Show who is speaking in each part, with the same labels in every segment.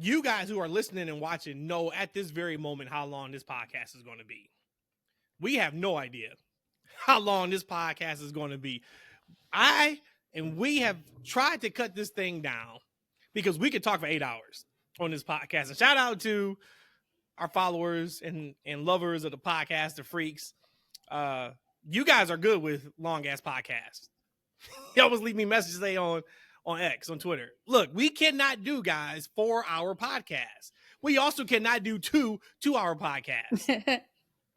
Speaker 1: you guys who are listening and watching know at this very moment how long this podcast is going to be. We have no idea how long this podcast is going to be. We have tried to cut this thing down because we could talk for 8 hours on this podcast. And shout out to our followers and lovers of the podcast, the freaks. You guys are good with long ass podcasts. You always leave me messages on X, on Twitter. Look, we cannot do, guys, 4-hour podcasts. We also cannot do 2-hour podcasts.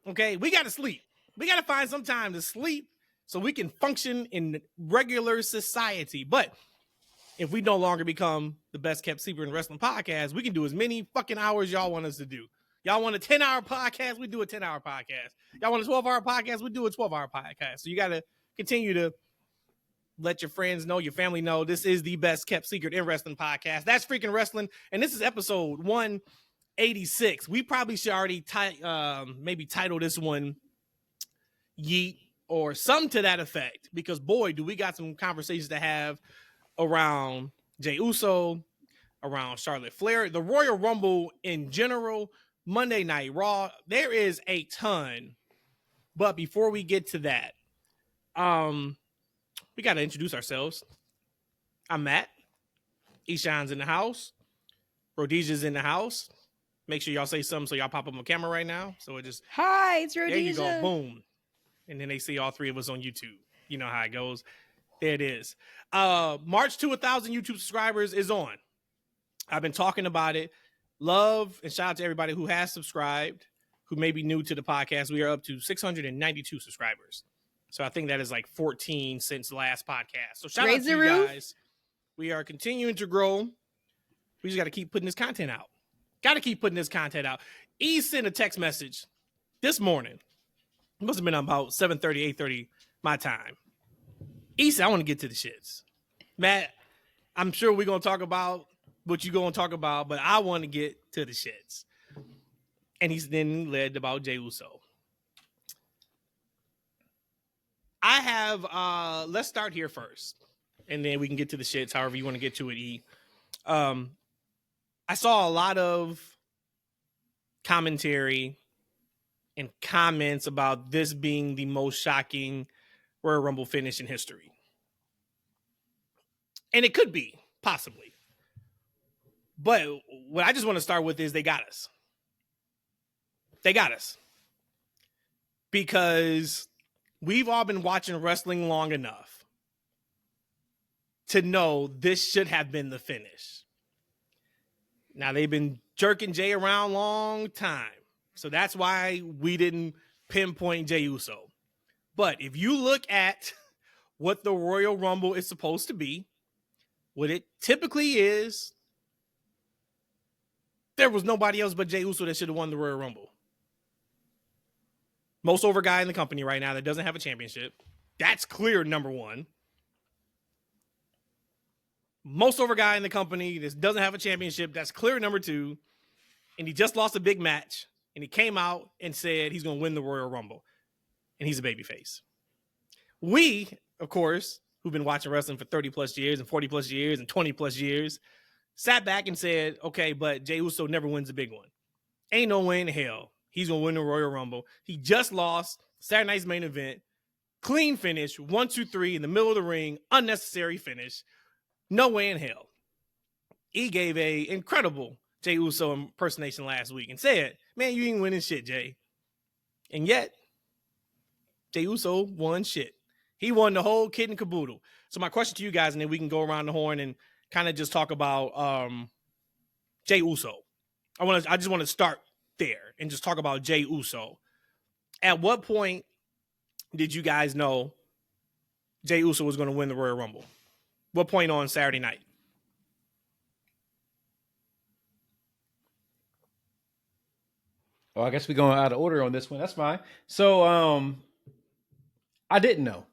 Speaker 1: Okay, we got to sleep. We got to find some time to sleep so we can function in regular society. But if we no longer become the best kept secret in wrestling podcast, we can do as many fucking hours y'all want us to do. Y'all want a 10-hour podcast, we do a 10-hour podcast. Y'all want a 12-hour podcast, we do a 12-hour podcast. So you got to continue to let your friends know, your family know, this is the best kept secret in wrestling podcast. That's Freaking Wrestling, and this is episode 186. We probably should already maybe title this one Yeet or something to that effect, because boy, do we got some conversations to have around Jey Uso, around Charlotte Flair, the Royal Rumble in general, Monday Night Raw. There is a ton, but before we get to that, we got to introduce ourselves. I'm Matt. Eshaun's in the house. Rhodesia's in the house. Make sure y'all say something so y'all pop up on camera right now. So it just...
Speaker 2: Hi, it's Rhodesia.
Speaker 1: There you go. Boom. And then they see all three of us on YouTube. You know how it goes. There it is. March to 1,000 YouTube subscribers is on. I've been talking about it. Love and shout out to everybody who has subscribed, who may be new to the podcast. We are up to 692 subscribers. So I think that is like 14 since the last podcast. So shout out to you guys. We are continuing to grow. We just got to keep putting this content out. E sent a text message this morning. It must have been about 7:30, 8:30 my time. E said, I want to get to the shits. Matt, I'm sure we're going to talk about what you're going to talk about, but I want to get to the shits. And he's then led about Jey Uso. I have, let's start here first, and then we can get to the shits, however you want to get to it, E. I saw a lot of commentary and comments about this being the most shocking Royal Rumble finish in history. And it could be, possibly. But what I just want to start with is they got us. They got us. Because we've all been watching wrestling long enough to know this should have been the finish. Now, they've been jerking Jey around a long time. So that's why we didn't pinpoint Jey Uso. But if you look at what the Royal Rumble is supposed to be, what it typically is, there was nobody else but Jey Uso that should have won the Royal Rumble. Most over guy in the company right now that doesn't have a championship. That's clear, number one. Most over guy in the company that doesn't have a championship. That's clear, number two. And he just lost a big match. And he came out and said he's going to win the Royal Rumble. And he's a babyface. We, of course, who've been watching wrestling for 30 plus years and 40 plus years and 20 plus years, sat back and said, okay, but Jey Uso never wins a big one. Ain't no way in hell he's going to win the Royal Rumble. He just lost Saturday night's main event. Clean finish, 1, 2, 3 in the middle of the ring. Unnecessary finish. No way in hell. He gave a incredible Jey Uso impersonation last week and said, man, you ain't winning shit, Jey. And yet, Jey Uso won shit. He won the whole kit and caboodle. So my question to you guys, and then we can go around the horn and kind of just talk about Jey Uso. I just want to start there and just talk about Jey Uso. At what point did you guys know Jey Uso was going to win the Royal Rumble? What point on Saturday night?
Speaker 3: Well, I guess we're going out of order on this one. That's fine. So, I didn't know.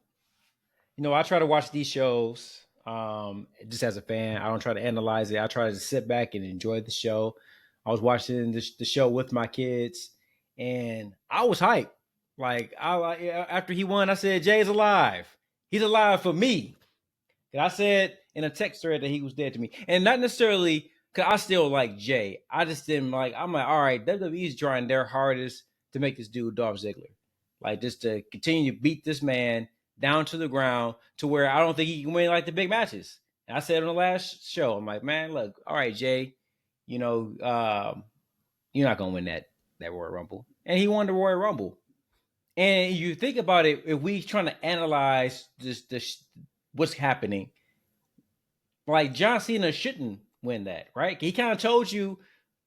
Speaker 3: You know, I try to watch these shows just as a fan. I don't try to analyze it. I try to sit back and enjoy the show. I was watching the show with my kids, and I was hyped. Like, after he won, I said, Jay's alive. He's alive for me. And I said in a text thread that he was dead to me. And not necessarily Cause I still like Jey. I just didn't like. I'm like, all right, WWE's trying their hardest to make this dude Dolph Ziggler, like just to continue to beat this man down to the ground to where I don't think he can win like the big matches. And I said on the last show, I'm like, man, look, all right, Jey, you know, you're not gonna win that Royal Rumble, and he won the Royal Rumble. And you think about it, if we trying to analyze this what's happening, like John Cena shouldn't win that, right? He kind of told you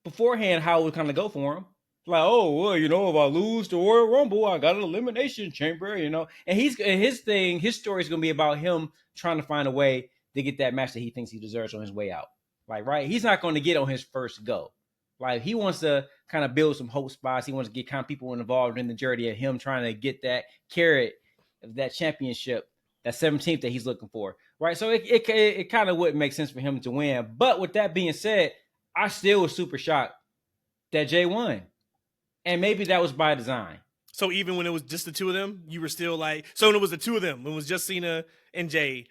Speaker 3: beforehand how it would kind of go for him. Like, oh well, if I lose the Royal Rumble, I got an elimination chamber, And his story is gonna be about him trying to find a way to get that match that he thinks he deserves on his way out. Like, right? He's not going to get on his first go. Like, he wants to kind of build some hope spots. He wants to get kind of people involved in the journey of him trying to get that carrot of that championship, that 17th that he's looking for. Right. So it kind of wouldn't make sense for him to win. But with that being said, I still was super shocked that Jey won. And maybe that was by design.
Speaker 1: So even when it was just the two of them, you were still like, so when it was the two of them, when it was just Cena and Jey,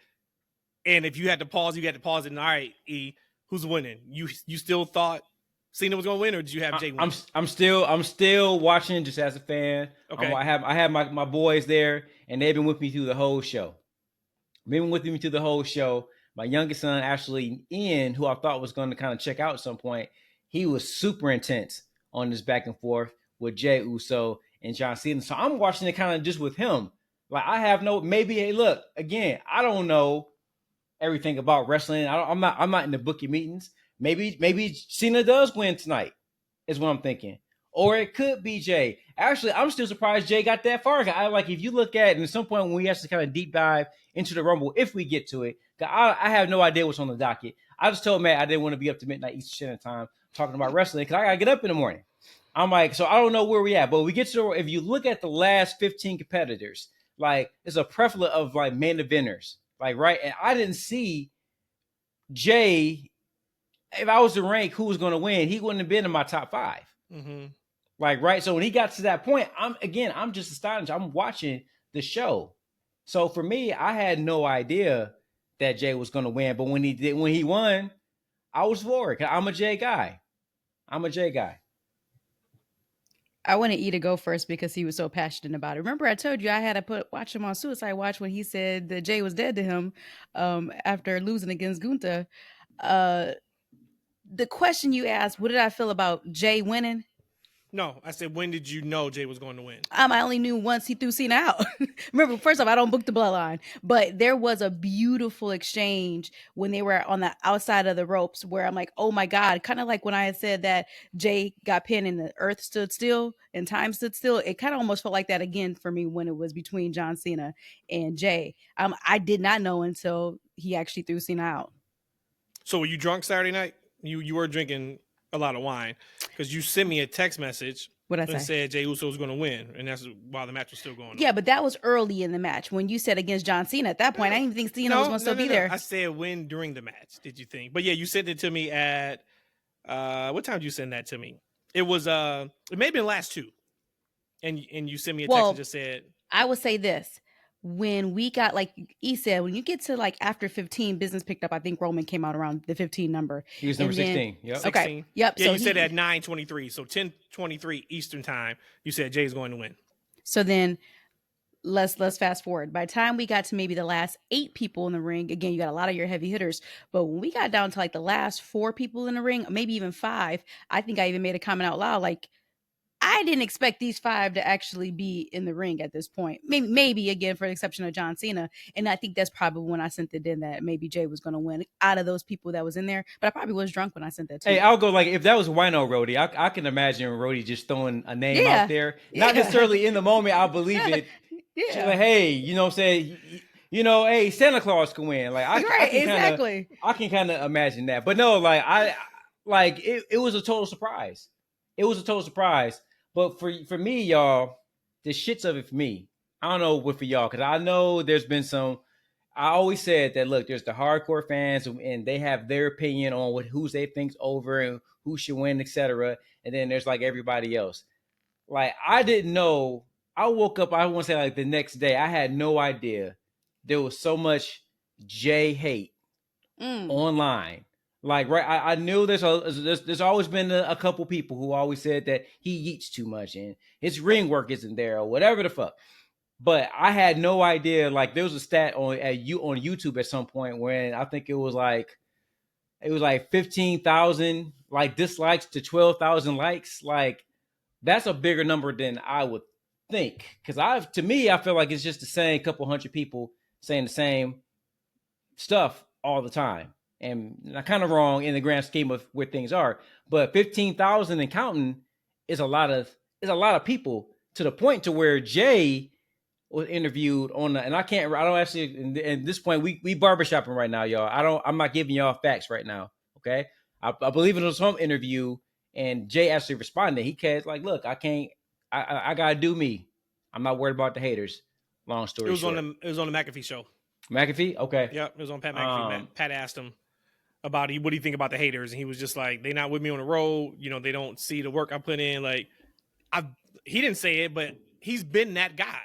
Speaker 1: and if you had to pause, you had to pause it. And all right, E, who's winning? You still thought Cena was going to win, or did you have Jey win?
Speaker 3: I'm still watching just as a fan.
Speaker 1: Okay.
Speaker 3: I have my boys there, and they've been with me through the whole show. My youngest son, actually, Ian, who I thought was going to kind of check out at some point, he was super intense on this back and forth with Jey Uso and John Cena. So I'm watching it kind of just with him. Like, I have hey, look, again, I don't know everything about wrestling. I'm not in the bookie meetings. Maybe Cena does win tonight, is what I'm thinking. Or it could be Jey. Actually, I'm still surprised Jey got that far. If you look at it, at some point when we actually kind of deep dive into the Rumble, if we get to it, I have no idea what's on the docket. I just told Matt I didn't want to be up to midnight Eastern Standard Time talking about wrestling because I got to get up in the morning. I'm like, so I don't know where we at. But we get to, if you look at the last 15 competitors, like, it's a plethora of, like, main eventers. Like, right? And I didn't see Jey. If I was to rank who was going to win, he wouldn't have been in my top 5.
Speaker 1: Mm-hmm.
Speaker 3: Like, right. So when he got to that point, I'm just astonished. I'm watching the show. So for me, I had no idea that Jey was going to win. But when he won, I was floored. I'm a Jey guy.
Speaker 2: I wanted E to go first because he was so passionate about it. Remember, I told you I had to watch him on Suicide Watch when he said that Jey was dead to him after losing against Gunther. The question you asked, what did I feel about Jey winning?
Speaker 1: No, I said, when did you know Jey was going to win?
Speaker 2: I only knew once he threw Cena out. Remember, first off, I don't book the bloodline, but there was a beautiful exchange when they were on the outside of the ropes where I'm like, oh my God, kind of like when I had said that Jey got pinned and the earth stood still and time stood still. It kind of almost felt like that again for me when it was between John Cena and Jey. I did not know until he actually threw Cena out.
Speaker 1: So were you drunk Saturday night? You were drinking a lot of wine because you sent me a text message and said Jey Uso was going to win, and that's while the match was still going on.
Speaker 2: Yeah, but that was early in the match when you said against John Cena. At that point, I didn't even think Cena was going to still be there.
Speaker 1: I said when during the match did you think? But yeah, you sent it to me at what time did you send that to me? It was it may have been last 2, and you sent me a text and just said.
Speaker 2: I would say this. When we got, like he said, when you get to like after 15, business picked up. I think Roman came out around the 15 number.
Speaker 3: He was number 16. Yep.
Speaker 1: 16.
Speaker 2: Okay. Yep.
Speaker 1: Yeah, so you said at 9:23, so 10:23 Eastern time. You said Jey's going to win.
Speaker 2: So then let's fast forward. By the time we got to maybe the last 8 people in the ring, again, you got a lot of your heavy hitters. But when we got down to like the last 4 people in the ring, maybe even 5, I think I even made a comment out loud like, I didn't expect these 5 to actually be in the ring at this point. Maybe again, for the exception of John Cena. And I think that's probably when I sent it in that maybe Jey was going to win out of those people that was in there. But I probably was drunk when I sent that to you.
Speaker 3: I'll go like, if that was Wino Rhodey, I can imagine Rhodey just throwing a name out there. Not necessarily in the moment, I'll believe it.
Speaker 2: Yeah.
Speaker 3: Like, hey, you know what I'm saying? Hey, Santa Claus can win. Like, I can kind of imagine that. But no, like, it was a total surprise. It was a total surprise. But for me, y'all, the shits of it for me. I don't know what for y'all, because I know there's been some. I always said that, look, there's the hardcore fans, and they have their opinion on who they think's over and who should win, etc. And then there's like everybody else. Like, I didn't know. I woke up, I want to say like the next day, I had no idea there was so much Jey hate online. Like, right, I knew there's always been a couple people who always said that he eats too much and his ring work isn't there or whatever the fuck. But I had no idea. Like, there was a stat on YouTube at some point when I think it was like 15,000 like dislikes to 12,000 likes. Like, that's a bigger number than I would think. Because to me, I feel like it's just the same couple hundred people saying the same stuff all the time. And I'm kind of wrong in the grand scheme of where things are. But 15,000 and counting is a lot of people, to the point to where Jey was interviewed on the, and I don't actually, at this point, we barbershopping right now, y'all. I'm not giving y'all facts right now. Okay. I believe it was some interview and Jey actually responded. He cares like, look, I gotta do me. I'm not worried about the haters. Long story short.
Speaker 1: It was on the McAfee show.
Speaker 3: McAfee? Okay.
Speaker 1: Yep. It was on Pat McAfee. Pat asked him about what do you think about the haters? And he was just like, they not with me on the road. You know, they don't see the work I put in. Like, he didn't say it, but he's been that guy.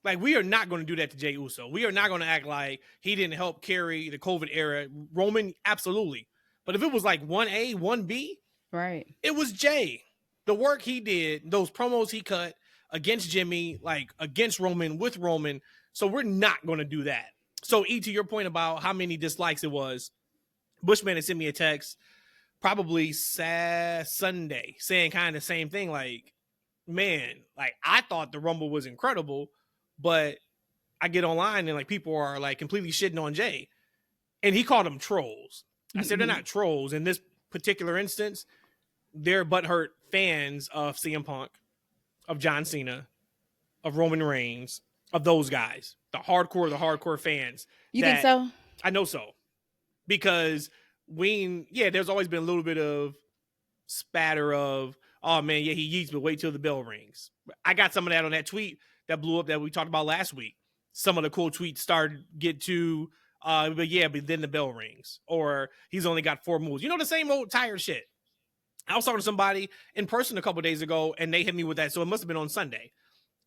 Speaker 1: Like, we are not going to do that to Jey Uso. We are not going to act like he didn't help carry the COVID era. Roman, absolutely. But if it was like 1A, 1B,
Speaker 2: right,
Speaker 1: it was Jey. The work he did, those promos he cut against Jimmy, like against Roman, with Roman. So we're not going to do that. So, E, to your point about how many dislikes it was, Bushman had sent me a text probably Sunday saying kind of the same thing. Like, man, like, I thought the Rumble was incredible, but I get online and like people are like completely shitting on Jey. And he called them trolls. I said, they're not trolls. In this particular instance, they're butthurt fans of CM Punk, of John Cena, of Roman Reigns, of those guys. The hardcore fans.
Speaker 2: You think so?
Speaker 1: I know so. Because there's always been a little bit of spatter of, oh man, yeah, he yeets, but wait till the bell rings. I got some of that on that tweet that blew up that we talked about last week. Some of the cool tweets started get to, but then the bell rings. Or he's only got 4 moves. You know, the same old tired shit. I was talking to somebody in person a couple days ago, and they hit me with that. So it must have been on Sunday.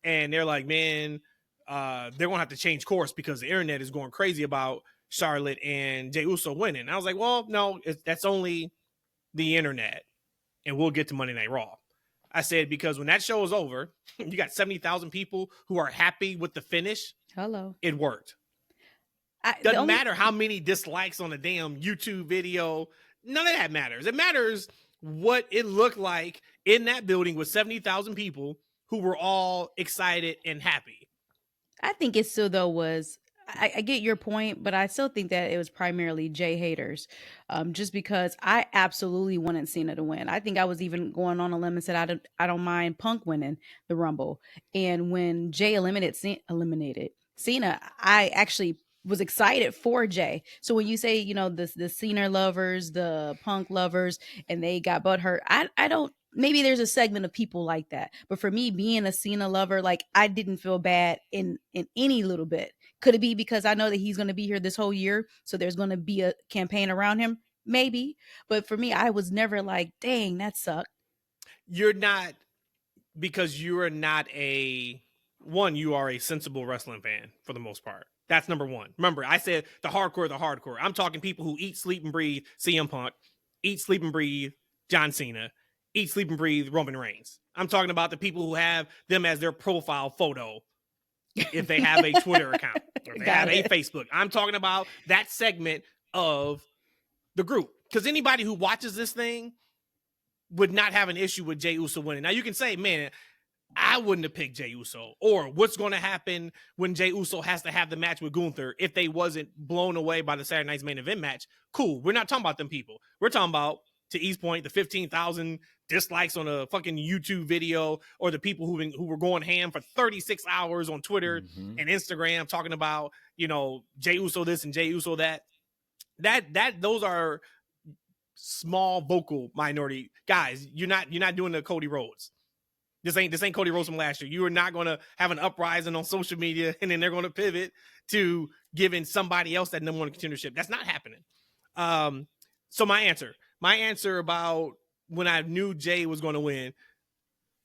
Speaker 1: And they're like, man, they're going to have to change course because the internet is going crazy about Charlotte and Jey Uso winning. And I was like, well, no, that's only the internet. And we'll get to Monday Night Raw. I said, because when that show is over, you got 70,000 people who are happy with the finish.
Speaker 2: Hello.
Speaker 1: It worked. Doesn't matter how many dislikes on a damn YouTube video. None of that matters. It matters what it looked like in that building with 70,000 people who were all excited and happy.
Speaker 2: I think it still, though, was... I get your point, but I still think that it was primarily Jey haters, just because I absolutely wanted Cena to win. I think I was even going on a limb and said I don't mind Punk winning the Rumble. And when Jey eliminated Cena, I actually was excited for Jey. So when you say, you know, the Cena lovers, the Punk lovers, and they got butthurt, I don't. Maybe there's a segment of people like that. But for me, being a Cena lover, like, I didn't feel bad in any little bit. Could it be because I know that he's going to be here this whole year, so there's going to be a campaign around him? Maybe. But for me, I was never like, dang, that sucked.
Speaker 1: You're not, because you are not you are a sensible wrestling fan for the most part. That's number one. Remember, I said the hardcore. I'm talking people who eat, sleep, and breathe CM Punk, eat, sleep, and breathe John Cena, eat, sleep, and breathe Roman Reigns. I'm talking about the people who have them as their profile photo if they have a Twitter account or if they have a Facebook. I'm talking about that segment of the group. Because anybody who watches this thing would not have an issue with Jey Uso winning. Now, you can say, man, I wouldn't have picked Jey Uso. Or what's going to happen when Jey Uso has to have the match with Gunther if they wasn't blown away by the Saturday Night's Main Event match? Cool. We're not talking about them people. We're talking about, to East Point, the 15,000 dislikes on a fucking YouTube video, or the people who were going ham for 36 hours on Twitter and Instagram talking about, you know, Jey Uso this and Jey Uso that. Those are small vocal minority guys. You're not doing the Cody Rhodes. This ain't Cody Rhodes from last year. You are not going to have an uprising on social media and then they're going to pivot to giving somebody else that number one contendership. That's not happening. So my answer about when I knew Jey was going to win.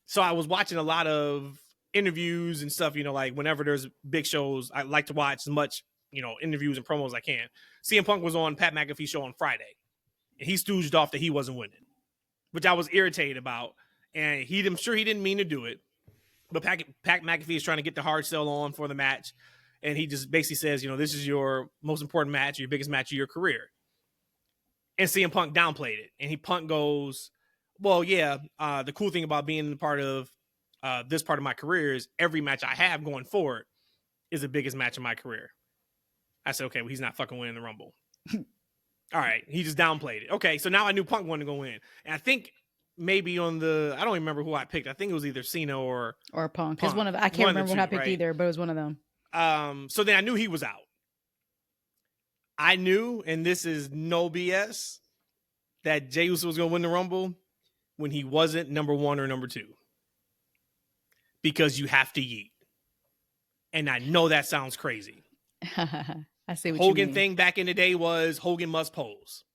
Speaker 1: So I was watching a lot of interviews and stuff, you know, like whenever there's big shows, I like to watch as much, you know, interviews and promos as I can. CM Punk was on Pat McAfee's show on Friday. and he stooged off that he wasn't winning, which I was irritated about. And I'm sure he didn't mean to do it, but Pat McAfee is trying to get the hard sell on for the match, and he just basically says, this is your most important match, your biggest match of your career. And CM Punk downplayed it, and Punk goes, well, yeah, the cool thing about being part of this part of my career is every match I have going forward is the biggest match of my career. I said, okay, well, he's not fucking winning the Rumble. All right, he just downplayed it. Okay, so now I knew Punk wanted to go in. And I think maybe I don't remember who I picked. I think it was either Cena or
Speaker 2: Punk. Because I can't remember what I picked either, but it was one of them.
Speaker 1: So then I knew he was out. I knew, and this is no BS, that Jey Uso was going to win the Rumble when he wasn't number 1 or number 2. Because you have to yeet. And I know that sounds crazy.
Speaker 2: I see what
Speaker 1: Hogan
Speaker 2: you mean.
Speaker 1: thing back in the day was Hogan must pose.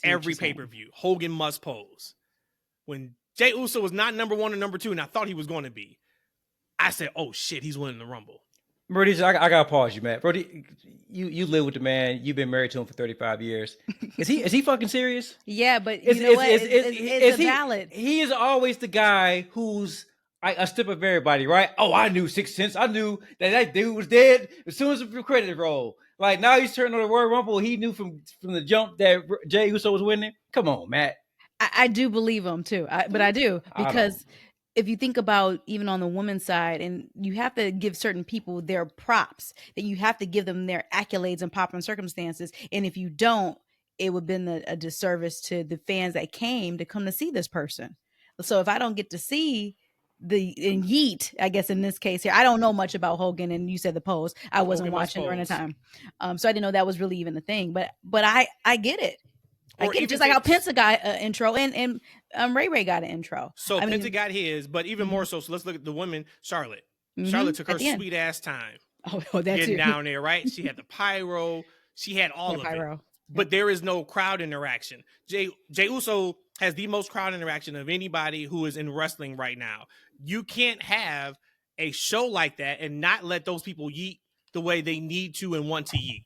Speaker 1: Every pay-per-view, Hogan must pose. When Jey Uso was not number 1 or number 2, and I thought he was going to be, I said, oh shit, he's winning the Rumble.
Speaker 3: Rhodesia, I gotta pause you, man. Brody, you live with the man. You've been married to him for 35 years. Is he fucking serious?
Speaker 2: Yeah, but it's valid.
Speaker 3: He is always the guy who's a step of everybody, right? Oh, I knew Sixth Sense. I knew that dude was dead as soon as the credit rolled. Like now he's turning on the Royal Rumble. He knew from the jump that Jey Uso was winning. Come on, Matt.
Speaker 2: I do believe him too, but I do because if you think about even on the women's side, and you have to give certain people their props, that you have to give them their accolades and pop and circumstances. And if you don't, it would have been a disservice to the fans that came to come to see this person. So if I don't get to see in Yeet, I guess in this case here, I don't know much about Hogan, and you said the pose. I wasn't watching during the time. So I didn't know that was really even the thing, but I get it. I get it, just like how Penta got an intro and Ray got an intro.
Speaker 1: So Penta got his, but even more so let's look at the women. Charlotte.
Speaker 2: Mm-hmm.
Speaker 1: Charlotte took her sweet ass time getting down there, right? She had the pyro. She had all of it. But there is no crowd interaction. Jey Uso has the most crowd interaction of anybody who is in wrestling right now. You can't have a show like that and not let those people yeet the way they need to and want to yeet.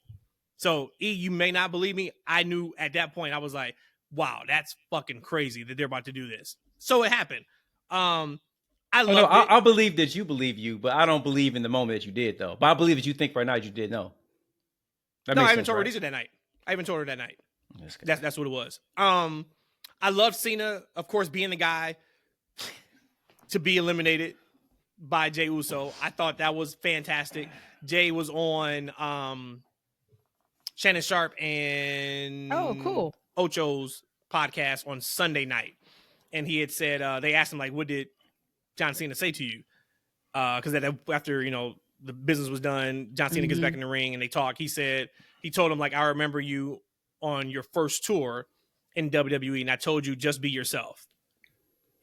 Speaker 1: So, you may not believe me. I knew at that point, I was like, wow, that's fucking crazy that they're about to do this. So it happened. I
Speaker 3: believe that you believe you, but I don't believe in the moment that you did, though. But I believe that you think right now you did know.
Speaker 1: No, I haven't told Rhodesia that night. I haven't told her that night. That's what it was. I loved Cena, of course, being the guy to be eliminated by Jey Uso. I thought that was fantastic. Jey was on Shannon Sharp and Ocho's podcast on Sunday night. And he had said, they asked him, like, what did John Cena say to you? Because after, the business was done, John Cena gets back in the ring and they talk. He told him, like, I remember you on your first tour in WWE and I told you, just be yourself.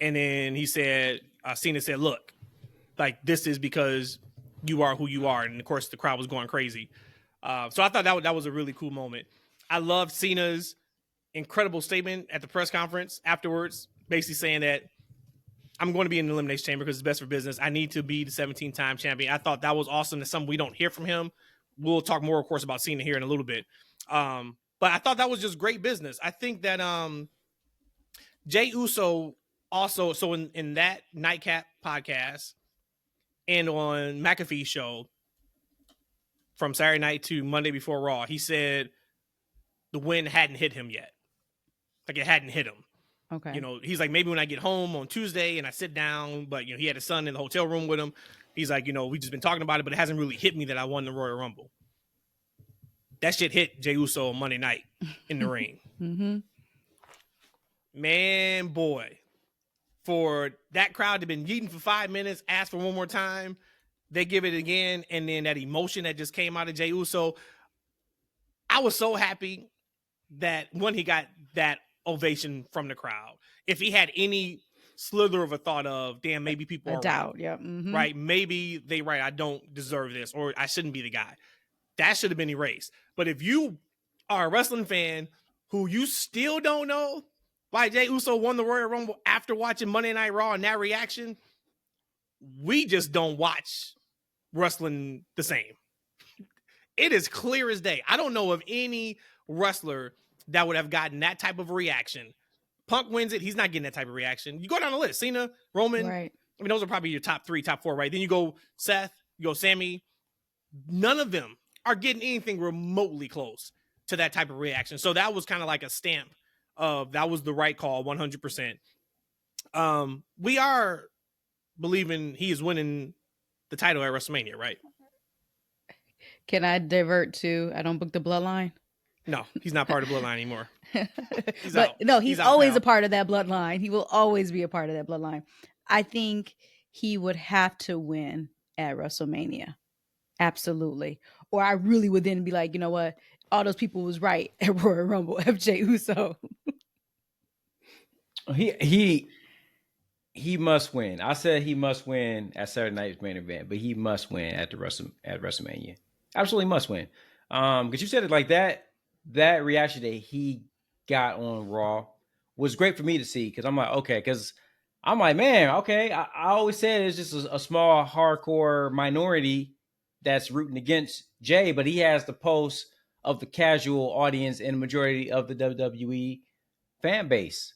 Speaker 1: And then he said, Cena said, look, like, this is because you are who you are. And of course the crowd was going crazy. So I thought that was a really cool moment. I loved Cena's incredible statement at the press conference afterwards, basically saying that I'm going to be in the Elimination Chamber because it's best for business. I need to be the 17-time champion. I thought that was awesome. That's something we don't hear from him. We'll talk more, of course, about Cena here in a little bit. But I thought that was just great business. I think that Jey Uso also, so in that Nightcap podcast and on McAfee's show, from Saturday night to Monday before Raw, he said the win hadn't hit him yet. Like it hadn't hit him.
Speaker 2: Okay.
Speaker 1: He's like, maybe when I get home on Tuesday and I sit down, but he had his son in the hotel room with him. He's like, we just been talking about it, but it hasn't really hit me that I won the Royal Rumble. That shit hit Jey Uso on Monday night in the ring.
Speaker 2: Mm-hmm.
Speaker 1: Man, boy, for that crowd to have been yeeting for 5 minutes, ask for one more time, they give it again, and then that emotion that just came out of Jey Uso, I was so happy that when he got that ovation from the crowd. If he had any slither of a thought of, damn, maybe people are
Speaker 2: doubt,
Speaker 1: right.
Speaker 2: yeah, mm-hmm.
Speaker 1: Right? Maybe they right. I don't deserve this, or I shouldn't be the guy. That should have been erased. But if you are a wrestling fan who you still don't know why Jey Uso won the Royal Rumble after watching Monday Night Raw and that reaction, we just don't watch wrestling the same. It is clear as day. I don't know of any wrestler that would have gotten that type of a reaction. Punk wins it. He's not getting that type of reaction. You go down the list. Cena, Roman.
Speaker 2: Right.
Speaker 1: I mean, those are probably your top 3, top 4, right? Then you go Seth, you go Sammy. None of them are getting anything remotely close to that type of reaction. So that was kind of like a stamp of that was the right call, 100%. We are believing he is winning the title at WrestleMania, right?
Speaker 2: Can I divert to I don't book the bloodline?
Speaker 1: No, he's not part of the bloodline anymore.
Speaker 2: But
Speaker 1: out.
Speaker 2: no, he's
Speaker 1: out,
Speaker 2: always
Speaker 1: pal.
Speaker 2: a part of that bloodline. He will always be a part of that bloodline. I think he would have to win at WrestleMania. Absolutely. Or I really would then be like, you know what? All those people was right at Royal Rumble, FJ Uso.
Speaker 3: He must win. I said he must win at Saturday night's main event, but he must win at WrestleMania. Absolutely must win. Because you said it like that. That reaction that he got on Raw was great for me to see. Because I'm like, okay, because I'm like, man, okay. I always said it's just a small hardcore minority that's rooting against Jey, but he has the pulse of the casual audience and the majority of the WWE fan base.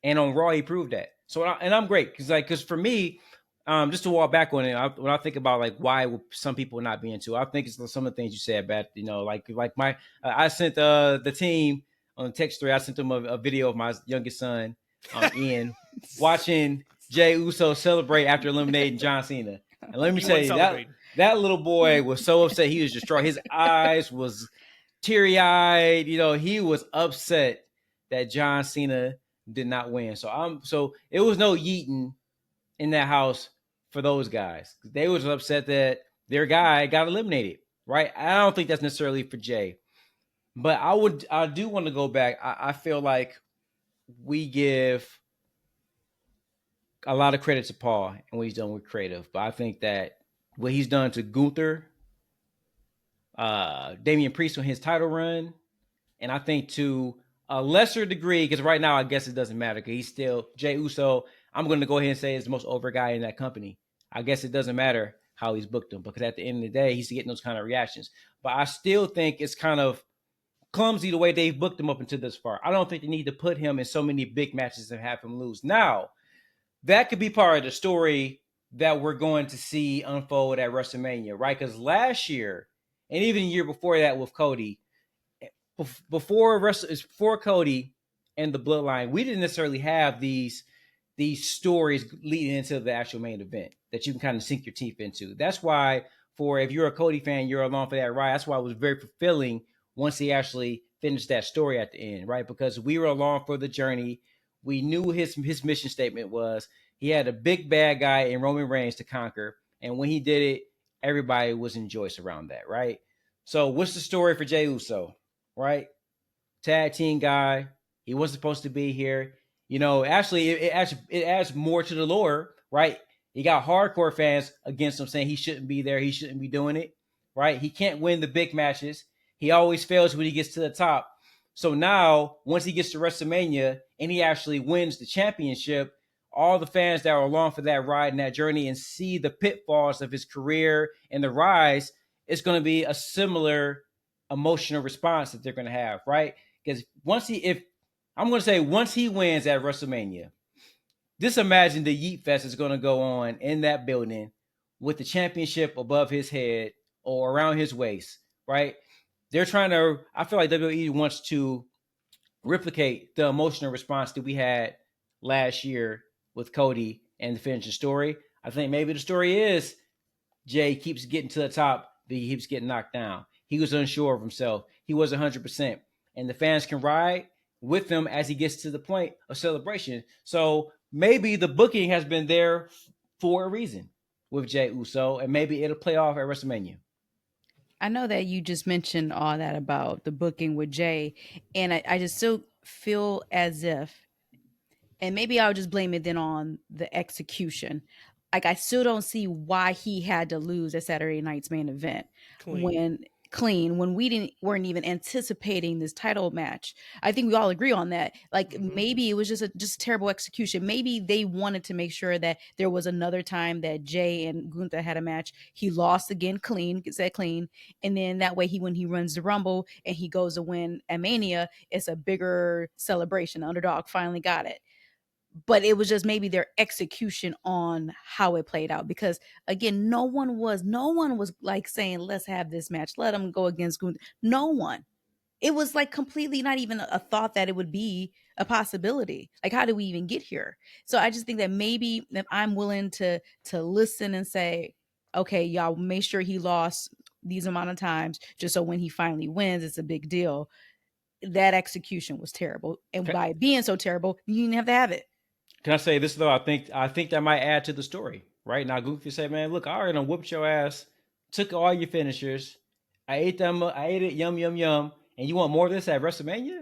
Speaker 3: And on Raw, he proved that. So, I'm great because for me, just to walk back on it, when I think about like why some people not be into, I think it's some of the things you said about, you know, like my I sent the team on the text thread. I sent them a video of my youngest son, Ian, watching Jey Uso celebrate after eliminating John Cena. And let me tell you that little boy was so upset. He was distraught. His eyes was teary eyed. You know, he was upset that John Cena did not win. So it was no yeeting in that house for those guys. They was upset that their guy got eliminated, right? I don't think that's necessarily for Jey. But I do want to go back. I feel like we give a lot of credit to Paul and what he's done with creative. But I think that what he's done to Gunther, Damian Priest on his title run, and I think to a lesser degree, because right now I guess it doesn't matter because he's still Jey Uso. I'm going to go ahead and say is the most over guy in that company. I guess it doesn't matter how he's booked him because at the end of the day, he's getting those kind of reactions. But I still think it's kind of clumsy the way they've booked him up until this far. I don't think they need to put him in so many big matches and have him lose. Now, that could be part of the story that we're going to see unfold at WrestleMania, right? Because last year, and even a year before that with Cody, before Cody and the Bloodline, we didn't necessarily have these stories leading into the actual main event that you can kind of sink your teeth into. That's why, if you're a Cody fan, you're along for that ride. That's why it was very fulfilling once he actually finished that story at the end, right? Because we were along for the journey. We knew his mission statement was he had a big bad guy in Roman Reigns to conquer, and when he did it, everybody was in joy around that, right? So what's the story for Jey Uso, right? Tag team guy. He wasn't supposed to be here. You know, actually, it adds more to the lore, right? He got hardcore fans against him saying he shouldn't be there. He shouldn't be doing it, right? He can't win the big matches. He always fails when he gets to the top. So now, once he gets to WrestleMania and he actually wins the championship, all the fans that are along for that ride and that journey and see the pitfalls of his career and the rise, it's going to be a similar emotional response that they're going to have, right? Because once he wins at WrestleMania, just imagine the Yeet Fest is going to go on in that building with the championship above his head or around his waist, right? They're trying to, I feel like WWE wants to replicate the emotional response that we had last year with Cody and the finishing story. I think maybe the story is Jey keeps getting to the top, but he keeps getting knocked down. He was unsure of himself. He was 100%. And the fans can ride with him as he gets to the point of celebration. So maybe the booking has been there for a reason with Jey Uso, and maybe it'll play off at WrestleMania.
Speaker 2: I know that you just mentioned all that about the booking with Jey, and I just still feel as if, and maybe I'll just blame it then on the execution. Like I still don't see why he had to lose at Saturday night's main event when clean when weren't even anticipating this title match. I think we all agree on that. Like maybe it was just terrible execution. Maybe they wanted to make sure that there was another time that Jey and Gunther had a match. He lost again clean, said clean, and then that way when he runs the Rumble and he goes to win at Mania, it's a bigger celebration. The underdog finally got it. But it was just maybe their execution on how it played out, because again, no one was like saying, let's have this match, let them go against Gunther. No one. It was like completely not even a thought that it would be a possibility. Like, how did we even get here? So I just think that maybe if I'm willing to listen and say, okay, y'all make sure he lost these amount of times just so when he finally wins, it's a big deal. That execution was terrible. And by it being so terrible, you didn't have to have it.
Speaker 3: Can I say this though? I think that might add to the story, right? Now Goofy said, "Man, look, I already done whooped your ass, took all your finishers, I ate it, yum yum yum, and you want more of this at WrestleMania?"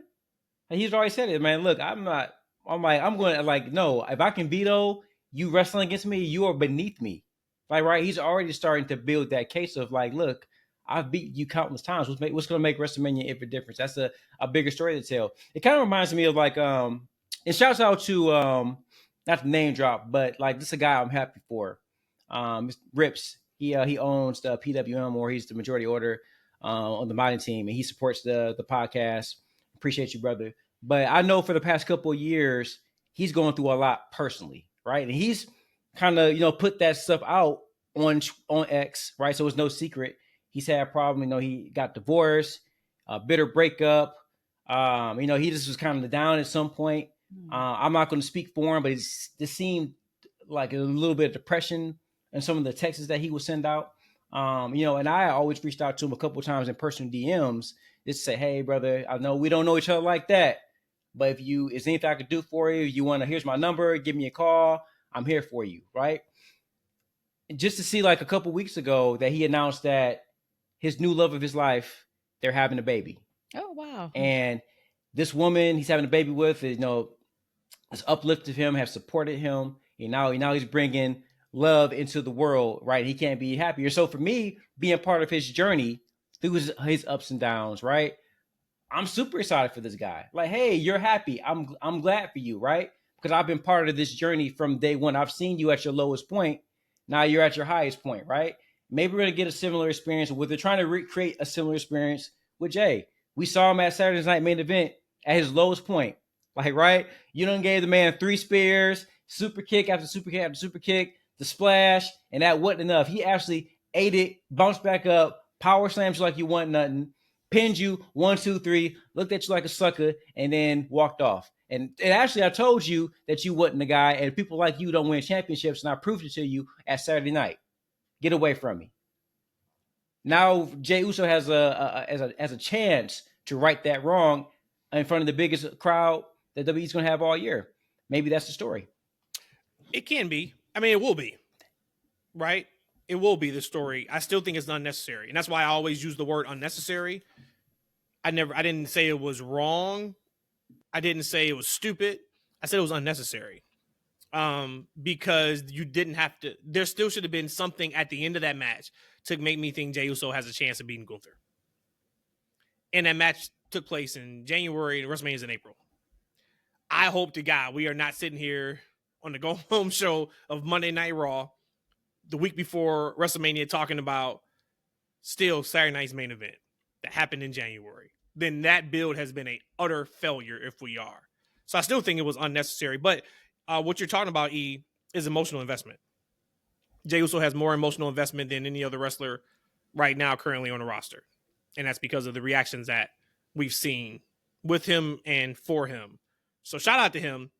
Speaker 3: And he's already said it, man. Look, I'm going to like, no, if I can veto you wrestling against me, you are beneath me, like, right? He's already starting to build that case of like, look, I've beat you countless times. What's going to make WrestleMania if a difference? That's a bigger story to tell. It kind of reminds me of like, and shouts out to not to name drop, but like this is a guy I'm happy for. Rips. He owns the PWM, or he's the majority owner on the modding team, and he supports the podcast. Appreciate you, brother. But I know for the past couple of years, he's going through a lot personally, right? And he's kind of put that stuff out on X, right? So it's no secret. He's had a problem. He got divorced, a bitter breakup. He just was kind of down at some point. I'm not going to speak for him, but this seemed like a little bit of depression in some of the texts that he would send out. And I always reached out to him a couple of times in personal DMs just to say, hey, brother, I know we don't know each other like that, but if is anything I could do for you, you want to, here's my number, give me a call. I'm here for you, right? And just to see like a couple of weeks ago that he announced that his new love of his life, they're having a baby.
Speaker 2: Oh, wow.
Speaker 3: And this woman he's having a baby with, has uplifted him, have supported him. And now he's bringing love into the world, right? He can't be happier. So for me, being part of his journey through his ups and downs, right? I'm super excited for this guy. Like, hey, you're happy. I'm glad for you, right? Because I've been part of this journey from day one. I've seen you at your lowest point. Now you're at your highest point, right? Maybe we're going to get a similar experience with they're trying to recreate a similar experience with Jey. We saw him at Saturday's Night Main Event at his lowest point. Like, right? You done gave the man 3 spears, super kick after super kick after super kick, the splash, and that wasn't enough. He actually ate it, bounced back up, power slams you like you want nothing, pinned you 1, 2, 3, looked at you like a sucker, and then walked off. And actually, I told you that you wasn't the guy, and people like you don't win championships, and I proved it to you at Saturday night. Get away from me. Now Jey Uso has a chance to right that wrong in front of the biggest crowd that WWE's going to have all year. Maybe that's the story.
Speaker 1: It can be. I mean, it will be. Right? It will be the story. I still think it's unnecessary. And that's why I always use the word unnecessary. I didn't say it was wrong. I didn't say it was stupid. I said it was unnecessary. Because you didn't have to. There still should have been something at the end of that match to make me think Jey Uso has a chance of beating Gunther. And that match took place in January, and WrestleMania is in April. I hope to God we are not sitting here on the Go Home show of Monday Night Raw the week before WrestleMania talking about still Saturday night's main event that happened in January. Then that build has been an utter failure if we are. So I still think it was unnecessary. But what you're talking about, E, is emotional investment. Jey Uso has more emotional investment than any other wrestler right now currently on the roster. And that's because of the reactions that we've seen with him and for him. So shout out to him.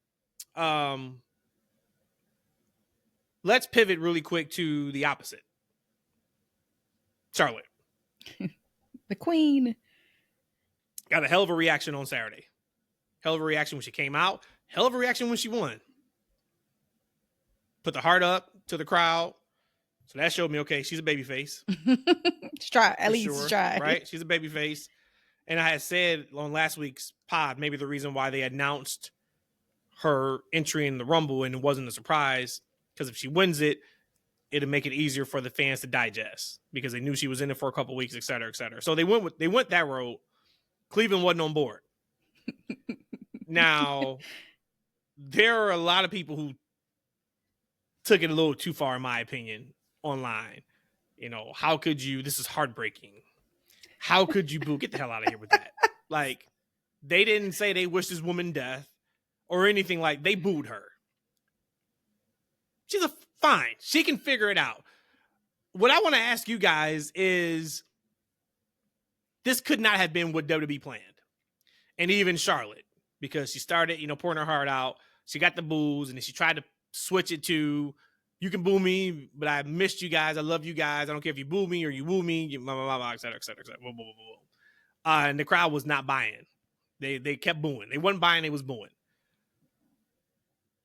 Speaker 1: Let's pivot really quick to the opposite. Charlotte.
Speaker 2: The queen.
Speaker 1: Got a hell of a reaction on Saturday. Hell of a reaction when she came out. Hell of a reaction when she won. Put the heart up to the crowd. So that showed me, okay, she's a babyface.
Speaker 2: Try, at least try.
Speaker 1: Right? She's a babyface. And I had said on last week's pod, maybe the reason why they announced her entry in the Rumble and it wasn't a surprise, because if she wins it it'd make it easier for the fans to digest because they knew she was in it for a couple weeks, et cetera, et cetera. So they went that road. Cleveland wasn't on board. Now, there are a lot of people who took it a little too far, in my opinion, online. You know, how could you? This is heartbreaking. How could you boo? Get the hell out of here with that. Like, they didn't say they wished this woman death or anything like. They booed her. She's fine. She can figure it out. What I want to ask you guys is, this could not have been what WWE planned. And even Charlotte, because she started, pouring her heart out. She got the boos, and then she tried to switch it to, you can boo me, but I missed you guys. I love you guys. I don't care if you boo me or you woo me, blah, blah, blah, blah, et cetera, et cetera, et cetera. Blah, blah, blah, blah. And the crowd was not buying. They kept booing. They wasn't buying, they was booing.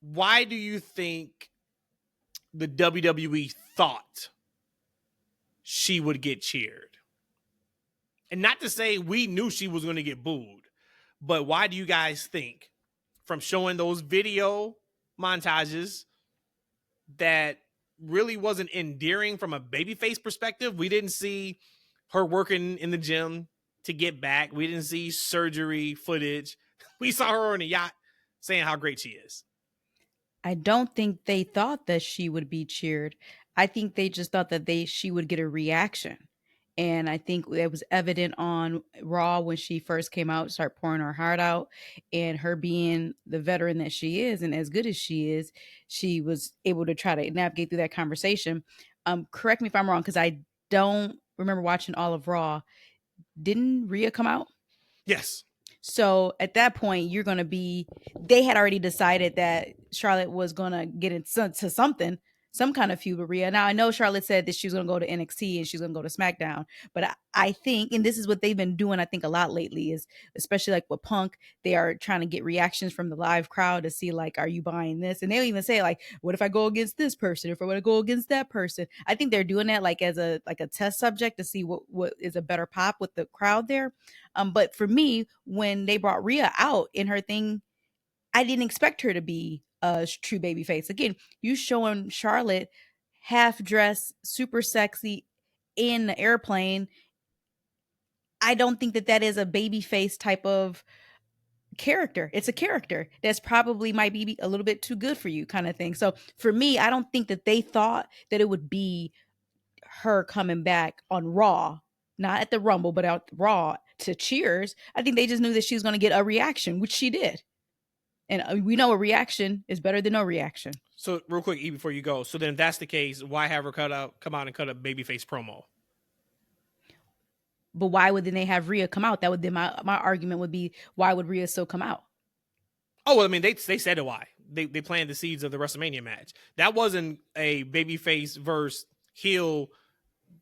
Speaker 1: Why do you think the WWE thought she would get cheered? And not to say we knew she was going to get booed, but why do you guys think, from showing those video montages, that really wasn't endearing from a babyface perspective? We didn't see her working in the gym to get back. We didn't see surgery footage. We saw her on a yacht saying how great she is.
Speaker 2: I don't think they thought that she would be cheered. I think they just thought that she would get a reaction. And I think it was evident on Raw when she first came out, start pouring her heart out, and her being the veteran that she is and as good as she is, she was able to try to navigate through that conversation. Correct me if I'm wrong, because I don't remember watching all of Raw. Didn't Rhea come out?
Speaker 1: Yes.
Speaker 2: So at that point, they had already decided that Charlotte was going to get into some kind of feud with Rhea. Now, I know Charlotte said that she was going to go to NXT and she's going to go to SmackDown, but I think, and this is what they've been doing, I think, a lot lately, is especially like with Punk, they are trying to get reactions from the live crowd to see, like, are you buying this? And they'll even say, like, what if I go against this person? If I want to go against that person? I think they're doing that like as a test subject to see what is a better pop with the crowd there. But for me, when they brought Rhea out in her thing, I didn't expect her to be a true baby face. Again, you showing Charlotte half dressed, super sexy in the airplane. I don't think that is a baby face type of character. It's a character that's probably might be a little bit too good for you, kind of thing. So for me, I don't think that they thought that it would be her coming back on Raw, not at the Rumble, but out Raw to cheers. I think they just knew that she was going to get a reaction, which she did. And we know a reaction is better than no reaction.
Speaker 1: So real quick, E, before you go. So then if that's the case, why have her come out and cut a babyface promo?
Speaker 2: But why would then they have Rhea come out? That would then my argument would be, why would Rhea still come out?
Speaker 1: Oh, well, I mean, they said it why. They planted the seeds of the WrestleMania match. That wasn't a babyface versus heel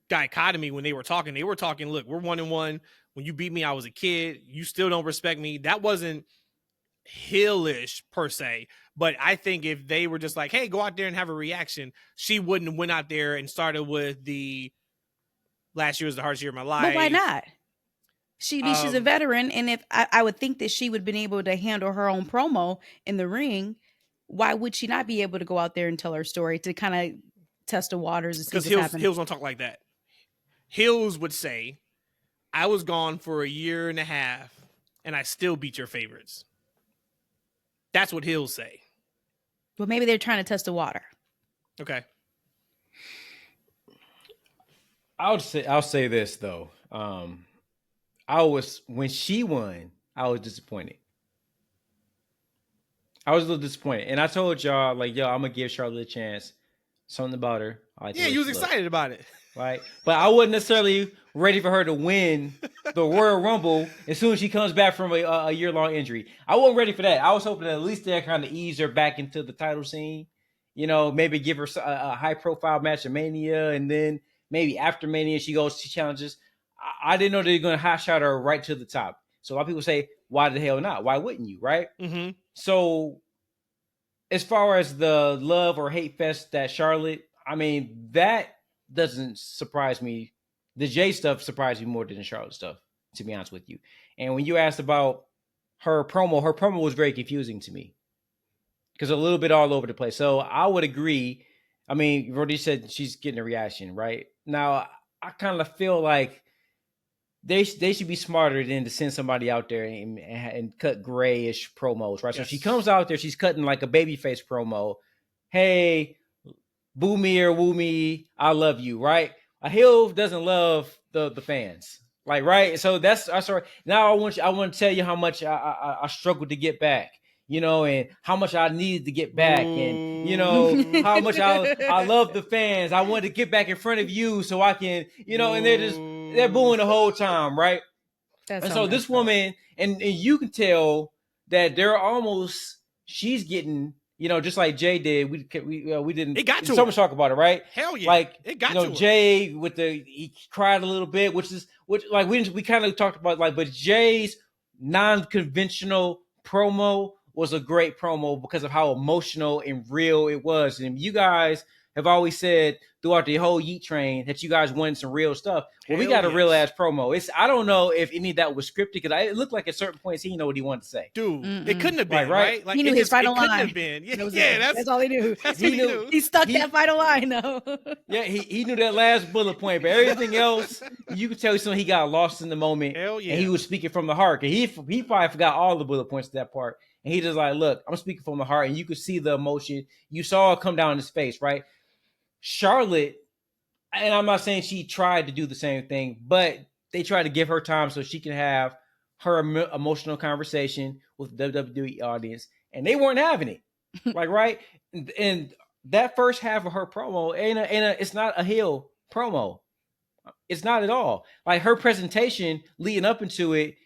Speaker 1: dichotomy when they were talking. They were talking, look, we're 1-1. When you beat me, I was a kid. You still don't respect me. That wasn't heelish per se, but I think if they were just like, hey, go out there and have a reaction, she wouldn't have went out there and started with the last year was the hardest year of my life.
Speaker 2: But why not? She's a veteran, and if I would think that she would have been able to handle her own promo in the ring, why would she not be able to go out there and tell her story to kind of test the waters and see what's happening?
Speaker 1: Heels don't talk like that. Heels would say, I was gone for a year and a half and I still beat your favorites. That's what heels say.
Speaker 2: Well, maybe they're trying to test the water.
Speaker 1: Okay.
Speaker 3: I'll say this though. When she won, I was disappointed. I was a little disappointed. And I told y'all, like, yo, I'm gonna give Charlotte a chance. Something about her.
Speaker 1: Yeah, you was excited about it.
Speaker 3: Right. But I wasn't necessarily ready for her to win the Royal Rumble as soon as she comes back from a year-long injury. I wasn't ready for that. I was hoping that at least they kind of ease her back into the title scene. Maybe give her a high-profile match at Mania, and then maybe after Mania she challenges. I didn't know they were going to hotshot her right to the top. So a lot of people say, why the hell not? Why wouldn't you, right?
Speaker 1: Mm-hmm.
Speaker 3: So as far as the love or hate fest that Charlotte, I mean, that doesn't surprise me. The Jey stuff surprised me more than the Charlotte stuff, to be honest with you. And when you asked about her promo was very confusing to me because a little bit all over the place. So I would agree. I mean, Rhodesia said she's getting a reaction, right? Now, I kind of feel like they should be smarter than to send somebody out there and cut grayish promos, right? Yes. So she comes out there, she's cutting like a babyface promo. Hey, boo me or woo me, I love you, right? A heel doesn't love the fans, like, right? So that's sorry. Now I want to tell you how much I struggled to get back, you know, and how much I needed to get back, and you know how much I love the fans. I wanted to get back in front of you so I can, you know, and they're booing the whole time, right? And so this woman, and you can tell that she's getting. You know, just like Jey did, we didn't.
Speaker 1: It got to
Speaker 3: so much talk about it, right?
Speaker 1: Hell yeah!
Speaker 3: Like
Speaker 1: it got
Speaker 3: to Jey he cried a little bit, which like we kind of talked about, like, but Jey's non-conventional promo was a great promo because of how emotional and real it was. And you guys have always said throughout the whole Yeet train that you guys wanted some real stuff. Well, we got a real ass promo. I don't know if any of that was scripted, because it looked like at certain points he didn't know what he wanted to say.
Speaker 1: Dude, it couldn't have been, right?
Speaker 2: Like, he knew his final line.
Speaker 1: Have been. Yeah, that's
Speaker 2: all he knew.
Speaker 1: He knew.
Speaker 2: He stuck that final line, though.
Speaker 3: Yeah, he knew that last bullet point, but everything else, you could tell he got lost in the moment.
Speaker 1: Hell yeah.
Speaker 3: And he was speaking from the heart. And he probably forgot all the bullet points to that part. And he just like, look, I'm speaking from the heart. And you could see the emotion. You saw it come down his face, right? Charlotte, and I'm not saying she tried to do the same thing, but they tried to give her time so she can have her emotional conversation with the WWE audience, and they weren't having it. Like, right? And that first half of her promo it's not a heel promo. It's not at all. Like, her presentation leading up into it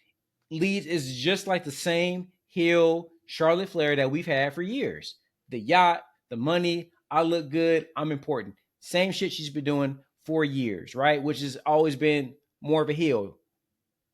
Speaker 3: is just like the same heel Charlotte Flair that we've had for years. The yacht, the money, I look good, I'm important. Same shit she's been doing for years, right? Which has always been more of a heel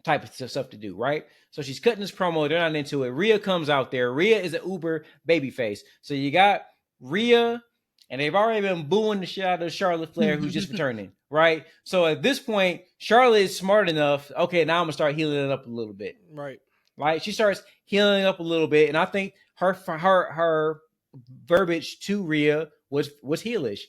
Speaker 3: type of stuff to do, right? So she's cutting this promo. They're not into it. Rhea comes out there. Rhea is an uber babyface. So you got Rhea, and they've already been booing the shit out of Charlotte Flair, who's just returning, right? So at this point, Charlotte is smart enough. Okay, now I'm going to start healing it up a little bit.
Speaker 1: Right.
Speaker 3: Right? She starts healing it up a little bit, and I think her verbiage to Rhea was heelish.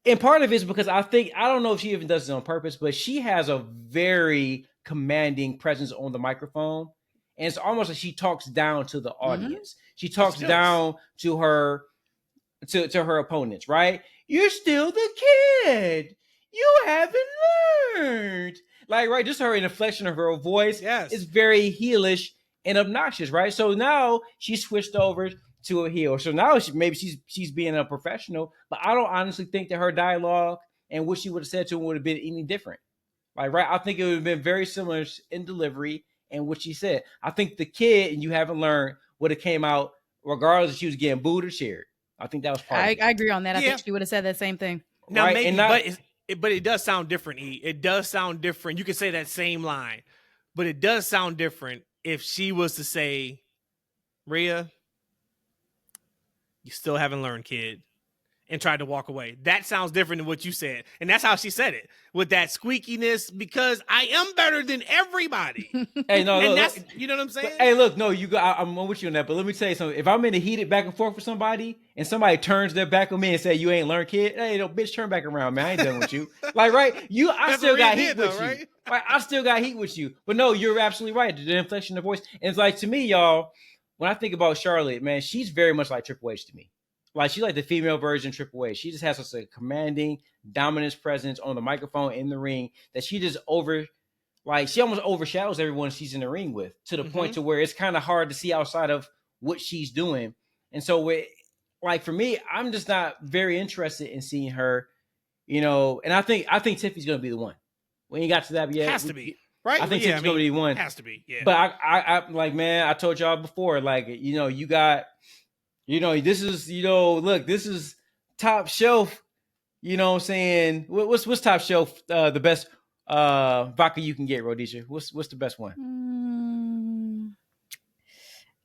Speaker 3: And part of it is because I don't know if she even does it on purpose, but she has a very commanding presence on the microphone. And it's almost like she talks down to the audience. Mm-hmm. She talks down to her opponents, right? You're still the kid. You haven't learned. Like, right, just her inflection of her voice is very heelish and obnoxious, right? So now she switched over to a heel. So now she's being a professional, but I don't honestly think that her dialogue and what she would have said to him would have been any different. Like, right? I think it would have been very similar in delivery and what she said. I think the kid, and you haven't learned, would have came out regardless if she was getting booed or cheered. I think that was part of it.
Speaker 2: I agree on that. I think she would have said that same thing.
Speaker 1: Now, right? Maybe, but it does sound different, E. It does sound different. You could say that same line, but it does sound different if she was to say, Rhea, you still haven't learned, kid, and tried to walk away. That sounds different than what you said. And that's how she said it, with that squeakiness, because I am better than everybody.
Speaker 3: Hey, no,
Speaker 1: and
Speaker 3: look,
Speaker 1: you know what I'm saying?
Speaker 3: Hey, look, no, I'm with you on that, but let me tell you something. If I'm in a heated back and forth with somebody, and somebody turns their back on me and say, you ain't learned, kid, hey, no, bitch, turn back around, man. I ain't done with you. Like, right? I still got heat with you. Right? I still got heat with you. But no, you're absolutely right. The inflection of voice. And it's like, to me, y'all, when I think about Charlotte, man, she's very much like Triple H to me. Like, she's like the female version of Triple H. She just has such a commanding, dominant presence on the microphone in the ring that she just she almost overshadows everyone she's in the ring with, to the point to where it's kind of hard to see outside of what she's doing. And so, for me, I'm just not very interested in seeing her, you know. And I think Tiffany's going to be the one. We ain't got to that yet.
Speaker 1: Has to be. Right?
Speaker 3: I think Tiffany's going to be the one.
Speaker 1: Has to be, yeah.
Speaker 3: But I like, man, I told y'all before, like, you know, you got... You know, this is, you know, look, this is top shelf, you know what I'm saying? What's top shelf, the best vodka you can get, Rhodesia? What's the best one?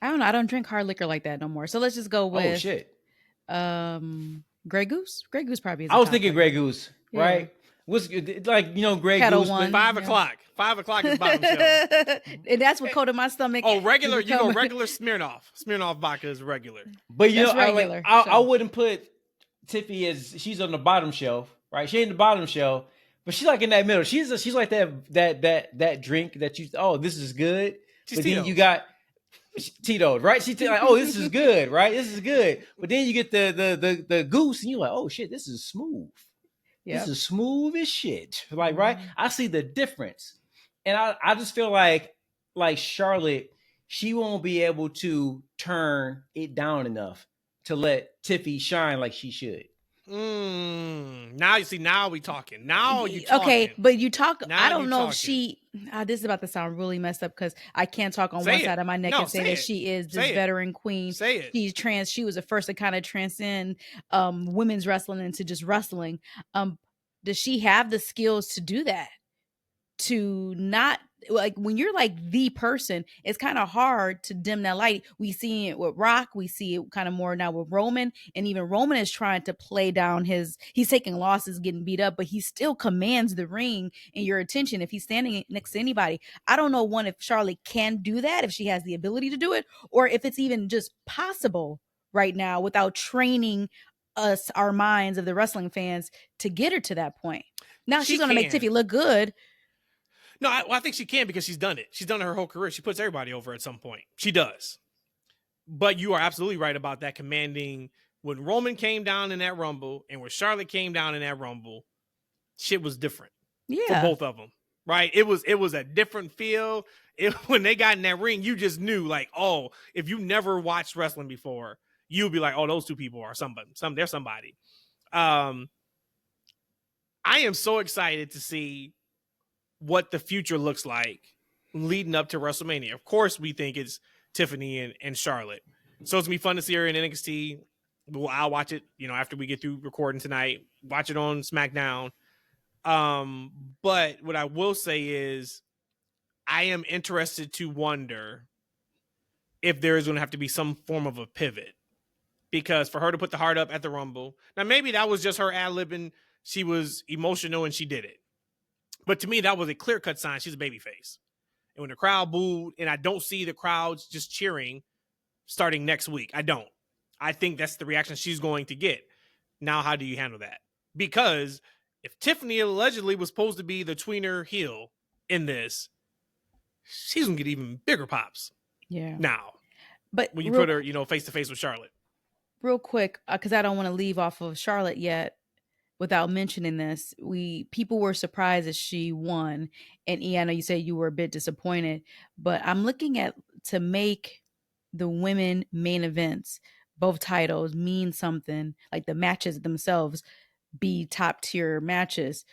Speaker 2: I don't know. I don't drink hard liquor like that no more. So let's just go with...
Speaker 3: Oh, shit.
Speaker 2: Grey Goose? Grey Goose probably is
Speaker 3: I was thinking Grey Goose, right? Yeah. What's like, you know, Grey Goose.
Speaker 1: 5 o'clock. 5 o'clock is bottom shelf.
Speaker 2: And that's what coated my stomach.
Speaker 1: Oh, regular. You go regular Smirnoff. Smirnoff vodka is regular.
Speaker 3: But you know, I wouldn't put she's on the bottom shelf, right? She ain't the bottom shelf, but she's like in that middle. She's like that drink that you, oh, this is good.
Speaker 1: She's
Speaker 3: But then
Speaker 1: Tito's.
Speaker 3: you got Tito's, right? She's like, oh, this is good, right? This is good. But then you get the goose, and you're like, oh shit, this is smooth. This is smooth as shit. Like, right? I see the difference. And I just feel like Charlotte, she won't be able to turn it down enough to let Tiffy shine like she should.
Speaker 1: Now you see, now we talking. Now you talking.
Speaker 2: Okay, but you talk.
Speaker 1: Now
Speaker 2: I don't
Speaker 1: you
Speaker 2: know
Speaker 1: talking.
Speaker 2: if she. This is about to sound really messed up because I can't talk on
Speaker 1: Say
Speaker 2: one
Speaker 1: it.
Speaker 2: side of my neck
Speaker 1: No,
Speaker 2: and say
Speaker 1: say
Speaker 2: that
Speaker 1: it.
Speaker 2: she is
Speaker 1: Say
Speaker 2: this
Speaker 1: it.
Speaker 2: veteran queen.
Speaker 1: Say it.
Speaker 2: She's trans. She was the first to kind of transcend women's wrestling into just wrestling. Does she have the skills to do that? To not, like, when you're like the person, it's kind of hard to dim that light. We see it with Rock, we see it kind of more now with Roman, and even Roman is trying to play down he's taking losses, getting beat up, but he still commands the ring and your attention if he's standing next to anybody. I don't know, one, if Charlotte can do that, if she has the ability to do it, or if it's even just possible right now without training our minds of the wrestling fans to get her to that point. Now she's going to make Tiffy look good.
Speaker 1: No, I think she can because she's done it. She's done it her whole career. She puts everybody over at some point. She does. But you are absolutely right about that commanding. When Roman came down in that Rumble and when Charlotte came down in that Rumble, shit was different for both of them, right? It was a different feel. When they got in that ring, you just knew, like, oh, if you never watched wrestling before, you'd be like, oh, those two people are somebody. They're somebody. I am so excited to see what the future looks like leading up to WrestleMania. Of course, we think it's Tiffany and Charlotte. So it's going to be fun to see her in NXT. Well, I'll watch it, after we get through recording tonight. Watch it on SmackDown. But what I will say is I am interested to wonder if there is going to have to be some form of a pivot. Because for her to put the heart up at the Rumble, now maybe that was just her ad-libbing. She was emotional and she did it. But to me, that was a clear-cut sign she's a babyface. And when the crowd booed, and I don't see the crowds just cheering starting next week. I don't. I think that's the reaction she's going to get. Now, how do you handle that? Because if Tiffany allegedly was supposed to be the tweener heel in this, she's going to get even bigger pops.
Speaker 2: Yeah.
Speaker 1: Now.
Speaker 2: But
Speaker 1: when you put her, face-to-face with Charlotte.
Speaker 2: Real quick, because I don't want to leave off of Charlotte yet. Without mentioning this, people were surprised that she won. And I know you said you were a bit disappointed, but I'm looking at to make the women main events, both titles, mean something, like the matches themselves be top tier matches.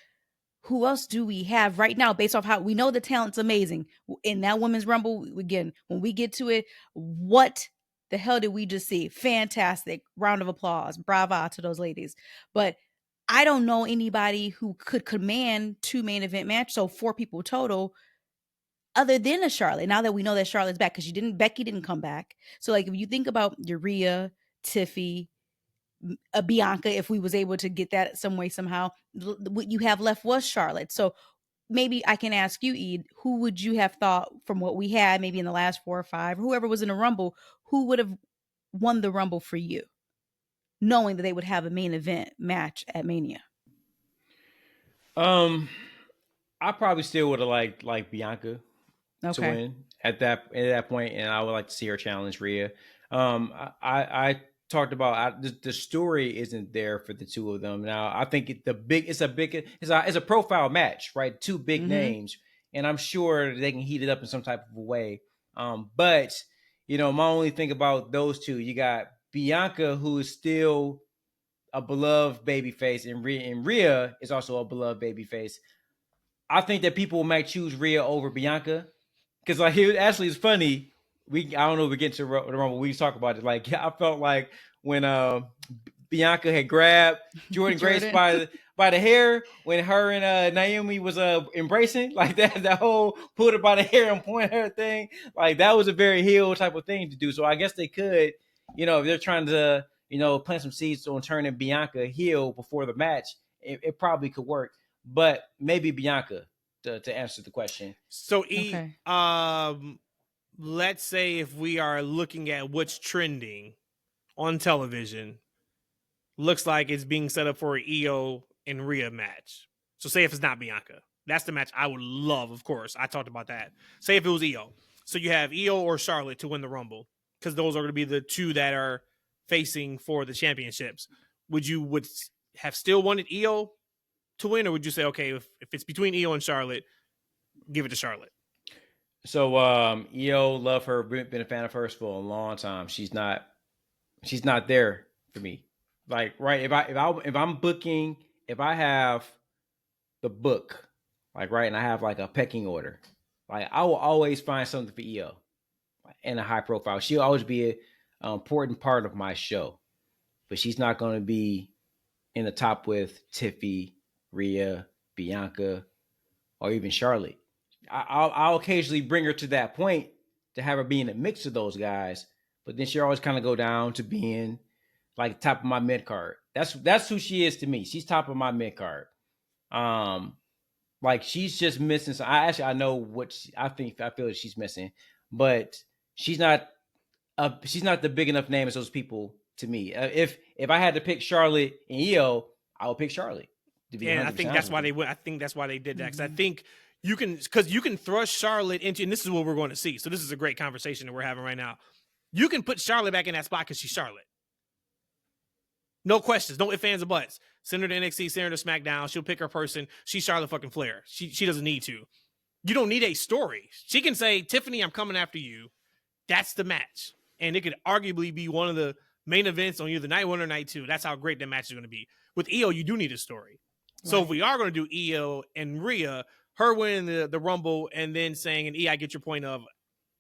Speaker 2: Who else do we have right now based off how we know the talent's amazing in that women's Rumble? Again, when we get to it, what the hell did we just see? Fantastic. Round of applause. Brava to those ladies. But I don't know anybody who could command 2 main event match, so 4 people total, other than a Charlotte. Now that we know that Charlotte's back, because Becky didn't come back. So, like, if you think about Rhea, Tiffy, Bianca, if we was able to get that some way somehow, what you have left was Charlotte. So maybe I can ask you, Ed, who would you have thought from what we had, maybe in the last 4 or 5, whoever was in the Rumble, who would have won the Rumble for you, knowing that they would have a main event match at Mania?
Speaker 3: I probably still would have liked Bianca to win at that point, and I would like to see her challenge Rhea. I talked about the story isn't there for the two of them. Now I think it's a profile match, right? 2 big names, and I'm sure they can heat it up in some type of a way. But my only thing about those two, you got Bianca, who is still a beloved babyface, and Rhea is also a beloved babyface. I think that people might choose Rhea over Bianca because, like, it actually is funny. I don't know if we get to the Rumble. We talk about it. Like, I felt like when Bianca had grabbed Jordan Grace by the hair when her and Naomi was embracing, like that whole pulled her by the hair and point her thing. Like, that was a very heel type of thing to do. So I guess they could, if they're trying to, plant some seeds on turning Bianca heel before the match, it probably could work. But maybe Bianca to answer the question.
Speaker 1: So, let's say if we are looking at what's trending on television, looks like it's being set up for an Io and Rhea match. So say if it's not Bianca. That's the match I would love, of course. I talked about that. Say if it was Io. So you have Io or Charlotte to win the Rumble, because those are going to be the two that are facing for the championships. Would have still wanted Io to win, or would you say, okay, if it's between Io and Charlotte, give it to Charlotte?
Speaker 3: So Io, love her, been a fan of hers for a long time. She's not there for me. Like, right, if I'm booking, if I have the book, like, right, and I have like a pecking order, like, I will always find something for Io in a high profile. She'll always be an important part of my show, but she's not going to be in the top with Tiffy, Rhea, Bianca, or even Charlotte. I'll occasionally bring her to that point to have her be in the mix of those guys, but then she'll always kind of go down to being like top of my mid card. That's who she is to me. She's top of my mid card. Like, she's just missing. So I know what I feel that she's missing, but she's not the big enough name as those people to me. If I had to pick Charlotte and Io, I would pick Charlotte.
Speaker 1: And I think that's why they went. I think that's why they did that, because I think you can thrust Charlotte into, and this is what we're going to see. So this is a great conversation that we're having right now. You can put Charlotte back in that spot because she's Charlotte. No questions, no ifs, ands, or buts. Send her to NXT, send her to SmackDown. She'll pick her person. She's Charlotte fucking Flair. She doesn't need to. You don't need a story. She can say, Tiffany, I'm coming after you. That's the match. And it could arguably be one of the main events on either night 1 or night 2. That's how great that match is going to be. With Io, you do need a story. Right. So if we are going to do Io and Rhea, her winning the Rumble and then saying, and I get your point of,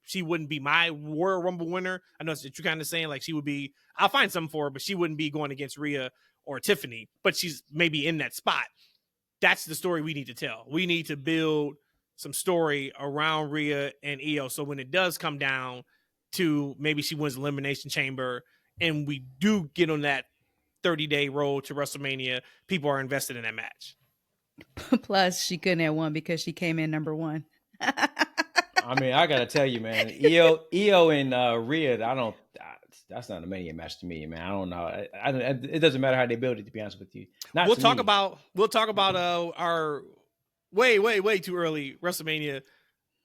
Speaker 1: she wouldn't be my Royal Rumble winner. I know that you're kind of saying like she would be, I'll find something for her, but she wouldn't be going against Rhea or Tiffany, but she's maybe in that spot. That's the story we need to tell. We need to build some story around Rhea and Io. So when it does come down to maybe she wins Elimination Chamber and we do get on that 30-day road to WrestleMania, people are invested in that match.
Speaker 2: Plus, she couldn't have won because she came in number 1.
Speaker 3: I mean, I gotta tell you, man, Io and Rhea, that's not a Mania match to me, man. I don't know. It doesn't matter how they build it, to be honest with you. We'll talk
Speaker 1: about our way too early WrestleMania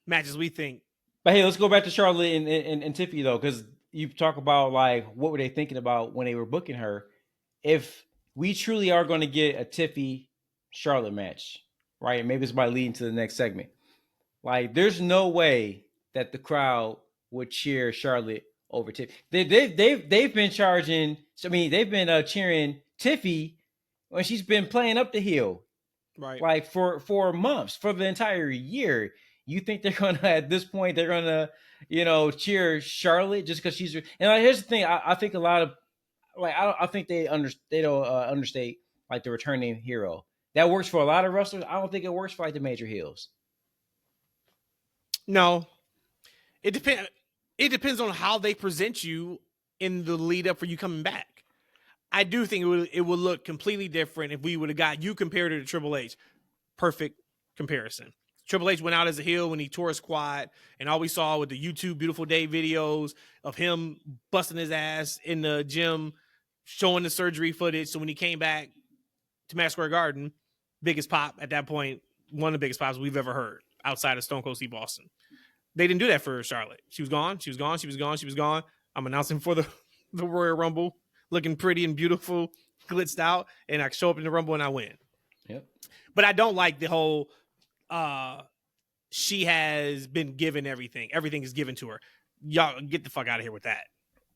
Speaker 1: matches, we think.
Speaker 3: But hey, let's go back to Charlotte and Tiffany though, because you talk about like what were they thinking about when they were booking her. If we truly are going to get a Tiffy Charlotte match, right? And maybe it's by leading to the next segment. Like, there's no way that the crowd would cheer Charlotte over Tiffy. They've been charging. I mean, they've been cheering Tiffy when she's been playing up the hill,
Speaker 1: right?
Speaker 3: Like for months, for the entire year. You think they're gonna at this point they're gonna cheer Charlotte just because she's? And like, here's the thing. I think a lot of I think they don't understate like the returning hero. That works for a lot of wrestlers. I don't think it works for like the major heels.
Speaker 1: No, it depends. It depends on how they present you in the lead up for you coming back. I do think it would look completely different if we would have got you compared to Triple H. Perfect comparison. Triple H went out as a heel when he tore his quad, and all we saw with the YouTube Beautiful Day videos of him busting his ass in the gym, showing the surgery footage. So when he came back to Madison Square Garden, biggest pop at that point, one of the biggest pops we've ever heard outside of Stone Cold Steve Austin. They didn't do that for Charlotte. She was gone. She was gone. She was gone. She was gone. I'm announcing for the Royal Rumble, looking pretty and beautiful, glitzed out, and I show up in the Rumble and I win.
Speaker 3: Yep.
Speaker 1: But I don't like the whole she has been given everything. Everything is given to her. Y'all get the fuck out of here with that.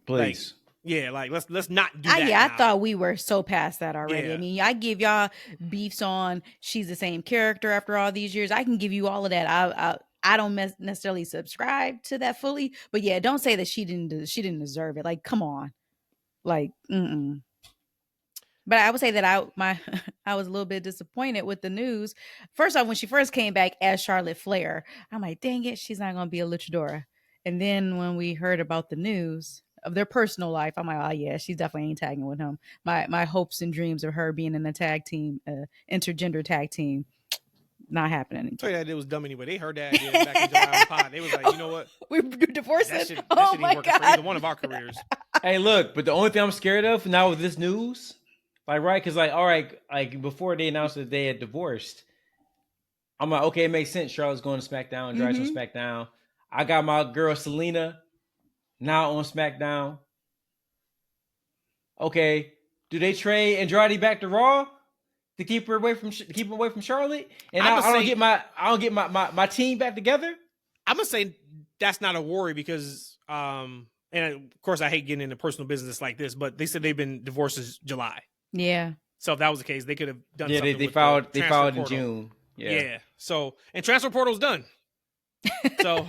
Speaker 3: Please.
Speaker 1: Let's not do that.
Speaker 2: I thought we were so past that already.
Speaker 1: Yeah.
Speaker 2: I mean, I give y'all beefs on she's the same character after all these years. I can give you all of that. I don't necessarily subscribe to that fully, but yeah, don't say that she didn't deserve it. Like, come on, like, But I would say that I was a little bit disappointed with the news. First off, when she first came back as Charlotte Flair, I'm like, dang it, she's not gonna be a luchadora. And then when we heard about the news of their personal life, I'm like, oh yeah, she's definitely ain't tagging with him. My hopes and dreams of her being in a tag team, intergender tag team, not happening.
Speaker 1: I tell you that it was dumb anyway. They heard that idea back in July pod. They was like, you know what?
Speaker 2: We're divorcing.
Speaker 1: That shit
Speaker 2: Oh
Speaker 1: ain't
Speaker 2: my
Speaker 1: working for
Speaker 2: God.
Speaker 1: either one of our careers.
Speaker 3: Hey, look, but the only thing I'm scared of now with this news, Like, right? Because, like, all right, like, before they announced that they had divorced, I'm like, okay, it makes sense. Charlotte's going to SmackDown, Andrade's on SmackDown. I got my girl Selena now on SmackDown. Okay, do they trade Andrade back to Raw to keep her away from Charlotte? And I don't get my team back together.
Speaker 1: I'm gonna say that's not a worry because, and of course, I hate getting into personal business like this, but they said they've been divorced since July.
Speaker 2: Yeah.
Speaker 1: So if that was the case, they could have done.
Speaker 3: Yeah,
Speaker 1: something
Speaker 3: they
Speaker 1: with
Speaker 3: filed
Speaker 1: the
Speaker 3: in
Speaker 1: portal.
Speaker 3: June. Yeah.
Speaker 1: So and transfer portal's done. So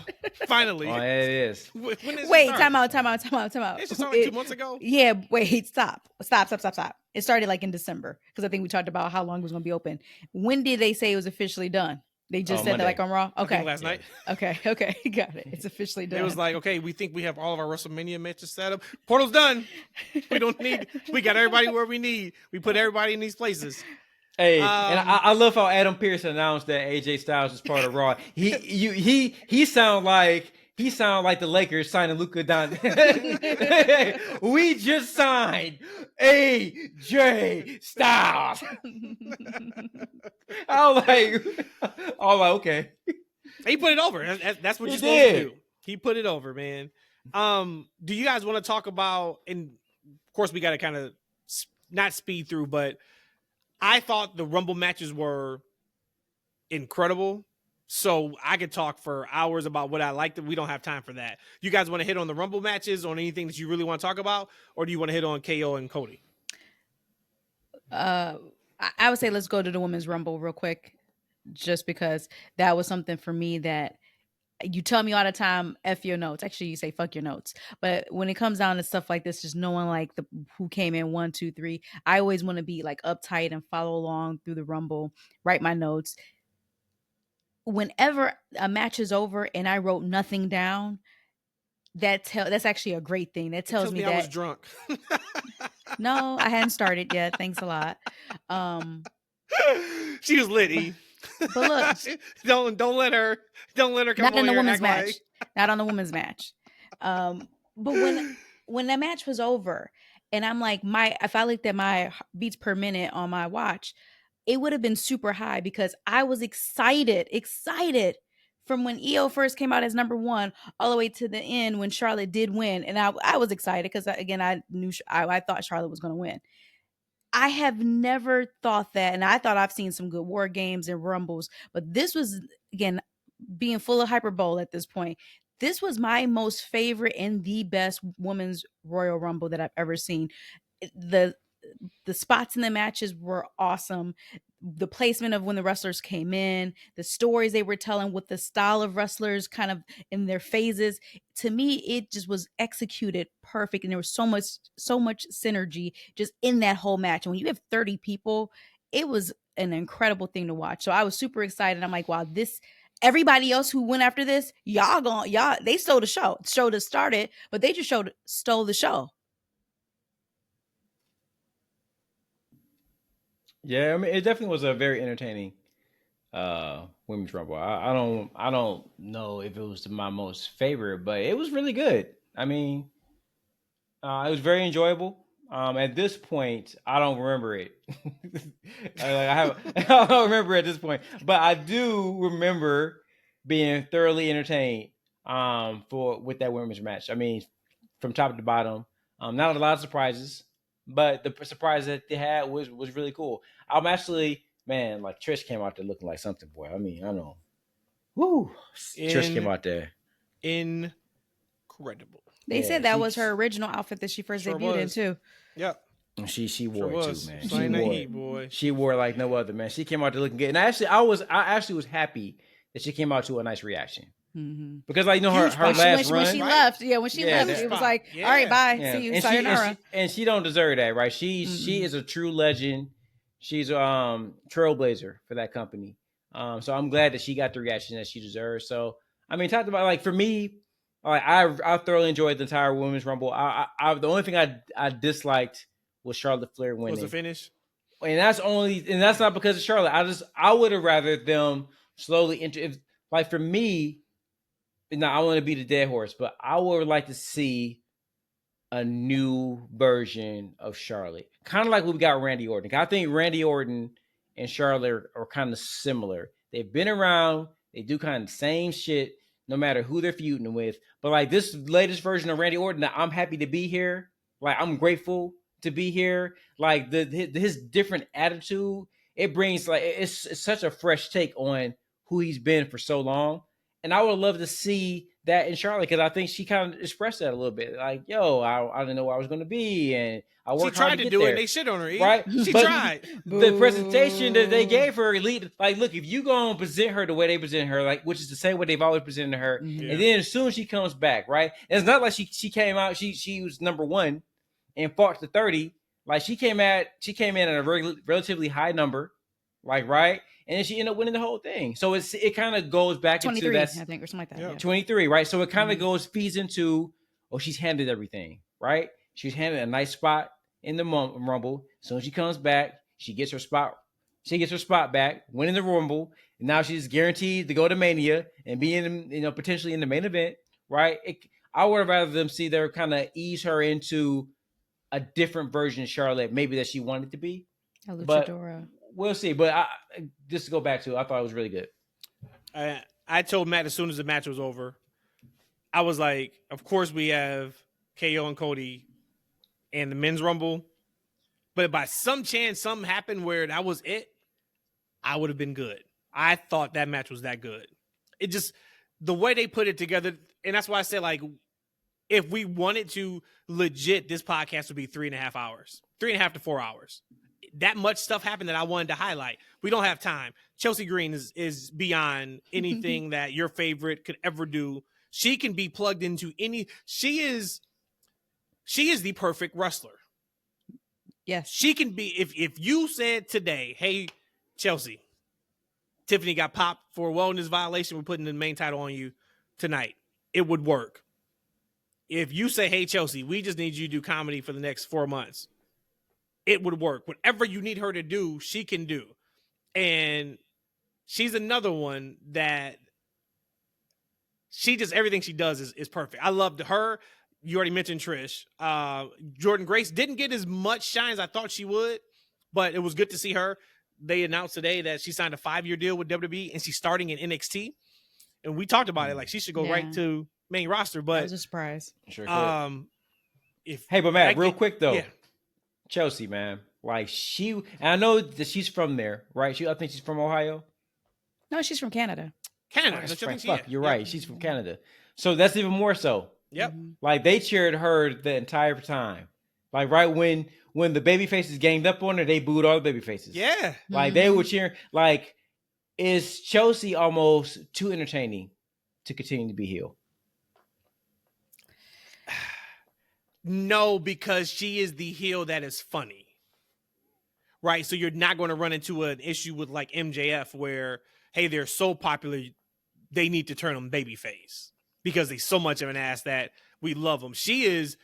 Speaker 1: finally,
Speaker 3: Oh, yeah, it is.
Speaker 1: When is
Speaker 2: Wait,
Speaker 1: it
Speaker 2: time
Speaker 1: start?
Speaker 2: out.
Speaker 1: It's just like 2 months ago.
Speaker 2: Yeah, wait, stop. It started like in December because I think we talked about how long it was going to be open. When did they say it was officially done? They just said
Speaker 3: Monday.
Speaker 2: that like on Raw?
Speaker 1: I
Speaker 2: Okay.
Speaker 1: think last night.
Speaker 2: Okay, got it. It's officially done.
Speaker 1: It was like, okay, we think we have all of our WrestleMania matches set up. Portal's done. We got everybody where we need. We put everybody in these places.
Speaker 3: Hey, and I love how Adam Pearce announced that AJ Styles is part of Raw. He sound like the Lakers signing Luka Doncic. We just signed AJ Styles. I was like, okay.
Speaker 1: He put it over. That's what
Speaker 3: He
Speaker 1: you're supposed to
Speaker 3: did.
Speaker 1: do. He put it over, man. Do you guys want to talk about? And of course, we got to kind of not speed through, but I thought the Rumble matches were incredible. So I could talk for hours about what I liked. We don't have time for that. You guys want to hit on the Rumble matches, on anything that you really want to talk about, or do you want to hit on KO and Cody?
Speaker 2: I would say let's go to the Women's Rumble real quick, just because that was something for me that you tell me all the time, F your notes. Actually, you say fuck your notes. But when it comes down to stuff like this, just knowing like who came in 1, 2, 3, I always want to be like uptight and follow along through the Rumble, write my notes. Whenever a match is over and I wrote nothing down, that's actually a great thing. That tells me that
Speaker 1: I was drunk.
Speaker 2: No, I hadn't started yet. Thanks a lot.
Speaker 1: She was lit, E.
Speaker 2: But look,
Speaker 1: don't let her come
Speaker 2: not
Speaker 1: on
Speaker 2: in the
Speaker 1: here and
Speaker 2: women's
Speaker 1: act
Speaker 2: match.
Speaker 1: like-
Speaker 2: Not on the women's match. But when that match was over, and I'm like, if I looked at my beats per minute on my watch, it would have been super high because I was excited from when EO first came out as number 1 all the way to the end when Charlotte did win, and I was excited because again I knew I thought Charlotte was going to win. I have never thought that, and I thought I've seen some good war games and rumbles, but this was, again, being full of hyperbole at this point. This was my most favorite and the best women's Royal Rumble that I've ever seen. The spots in the matches were awesome. The placement of when the wrestlers came in, the stories they were telling with the style of wrestlers kind of in their phases. To me, it just was executed perfect. And there was so much synergy just in that whole match. And when you have 30 people, it was an incredible thing to watch. So I was super excited. I'm like, wow, everybody else who went after this, they stole the show. The show to start it, but they just stole the show.
Speaker 3: Yeah, I mean, it definitely was a very entertaining women's rumble. I don't know if it was my most favorite, but it was really good. I mean, it was very enjoyable. At this point, I don't remember it. I don't remember at this point, but I do remember being thoroughly entertained with that women's match. I mean, from top to bottom, not a lot of surprises. But the surprise that they had was really cool. I'm actually, man, like Trish came out there looking like something, boy. I mean, I know. Woo. Trish came out there.
Speaker 1: Incredible.
Speaker 2: They said that was her original outfit that she first debuted in too.
Speaker 1: Yep.
Speaker 3: She wore it too, man. She wore like no other, man. She came out there looking good. And I actually was happy that she came out to a nice reaction.
Speaker 2: Mm-hmm.
Speaker 3: Because like, you know, her last run.
Speaker 2: When she left, it was like, all right, bye. See you, sayonara.
Speaker 3: And she don't deserve that, right? She is a true legend. She's a trailblazer for that company. So I'm glad that she got the reaction that she deserves. So I mean, talked about like for me, like I thoroughly enjoyed the entire Women's Rumble. The only thing I disliked was Charlotte Flair winning.
Speaker 1: Was the finish?
Speaker 3: And that's not because of Charlotte. I would have rather them slowly like for me. Now I want to be the dead horse, but I would like to see a new version of Charlotte, kind of like what we got Randy Orton. I think Randy Orton and Charlotte are kind of similar. They've been around. They do kind of the same shit, no matter who they're feuding with. But like this latest version of Randy Orton, I'm happy to be here. Like I'm grateful to be here. Like his different attitude, it brings like it's such a fresh take on who he's been for so long. And I would love to see that in Charlotte because I think she kind of expressed that a little bit. Like, yo, I didn't know where I was going to be, and I worked hard to get
Speaker 1: do
Speaker 3: there.
Speaker 1: it. They shit on her,
Speaker 3: right?
Speaker 1: She
Speaker 3: But
Speaker 1: tried.
Speaker 3: The presentation that they gave her, like, look, if you go and present her the way they present her, like, which is the same way they've always presented her,
Speaker 2: Mhm.
Speaker 3: and then as soon as she comes back, right? And it's not like she came out, she was number one and fought to 30. Like she came in at a relatively high number, like right, and then she ended up winning the whole thing. So it kind of goes back into
Speaker 2: 23,
Speaker 3: that,
Speaker 2: I think, or something like that.
Speaker 1: Yeah.
Speaker 2: Yeah.
Speaker 3: 23, right? So it kind of
Speaker 2: Mhm.
Speaker 3: feeds into, oh, she's handled everything, right? She's handled a nice spot in the Rumble. As soon as she comes back, she gets her spot. She gets her spot back, winning the Rumble, and now she's guaranteed to go to Mania and be in, potentially in the main event, right? I would have rather them see their kind of ease her into a different version of Charlotte, maybe that she wanted to be.
Speaker 2: A
Speaker 3: But
Speaker 2: luchadora.
Speaker 3: we'll see. But just to go back to it, I thought it was really good.
Speaker 1: I told Matt as soon as the match was over, I was like, of course we have KO and Cody and the men's Rumble. But if by some chance something happened where that was it, I would have been good. I thought that match was that good. It just, the way they put it together, and that's why I said, like, if we wanted to legit, this podcast would be 3.5 hours, 3.5 to 4 hours. That much stuff happened that I wanted to highlight. We don't have time. Chelsea Green is beyond anything that your favorite could ever do. She can be plugged into any. She is the perfect wrestler.
Speaker 2: Yes.
Speaker 1: She can be. If you said today, hey, Chelsea, Tiffany got popped for a wellness violation, we're putting the main title on you tonight, it would work. If you say, hey, Chelsea, we just need you to do comedy for the next 4 months, it would work. Whatever you need her to do, she can do. And she's another one that she just, everything she does is perfect. I loved her. You already mentioned Trish. Jordan Grace didn't get as much shine as I thought she would, but it was good to see her. They announced today that she signed a 5-year deal with WWE and she's starting in NXT. And we talked about it, like she should go right to main roster. But
Speaker 2: that was a surprise.
Speaker 3: Sure
Speaker 1: but
Speaker 3: Matt, real quick though,
Speaker 1: yeah.
Speaker 3: Chelsea, man, like and I know that she's from there, right? I think she's from Ohio.
Speaker 2: No, she's from Canada.
Speaker 1: Canada.
Speaker 3: That's
Speaker 1: Don't you
Speaker 3: right.
Speaker 1: think
Speaker 3: Fuck, you're right. She's from Canada, so that's even more so.
Speaker 1: Yep.
Speaker 3: Like they cheered her the entire time. Like right when the baby faces ganged up on her, they booed all the baby faces.
Speaker 1: Yeah.
Speaker 3: Like they were cheering. Like, is Chelsea almost too entertaining to continue to be heel?
Speaker 1: No, because she is the heel that is funny. Right? So you're not going to run into an issue with like MJF where, hey, they're so popular, they need to turn them babyface because they're so much of an ass that we love them. She is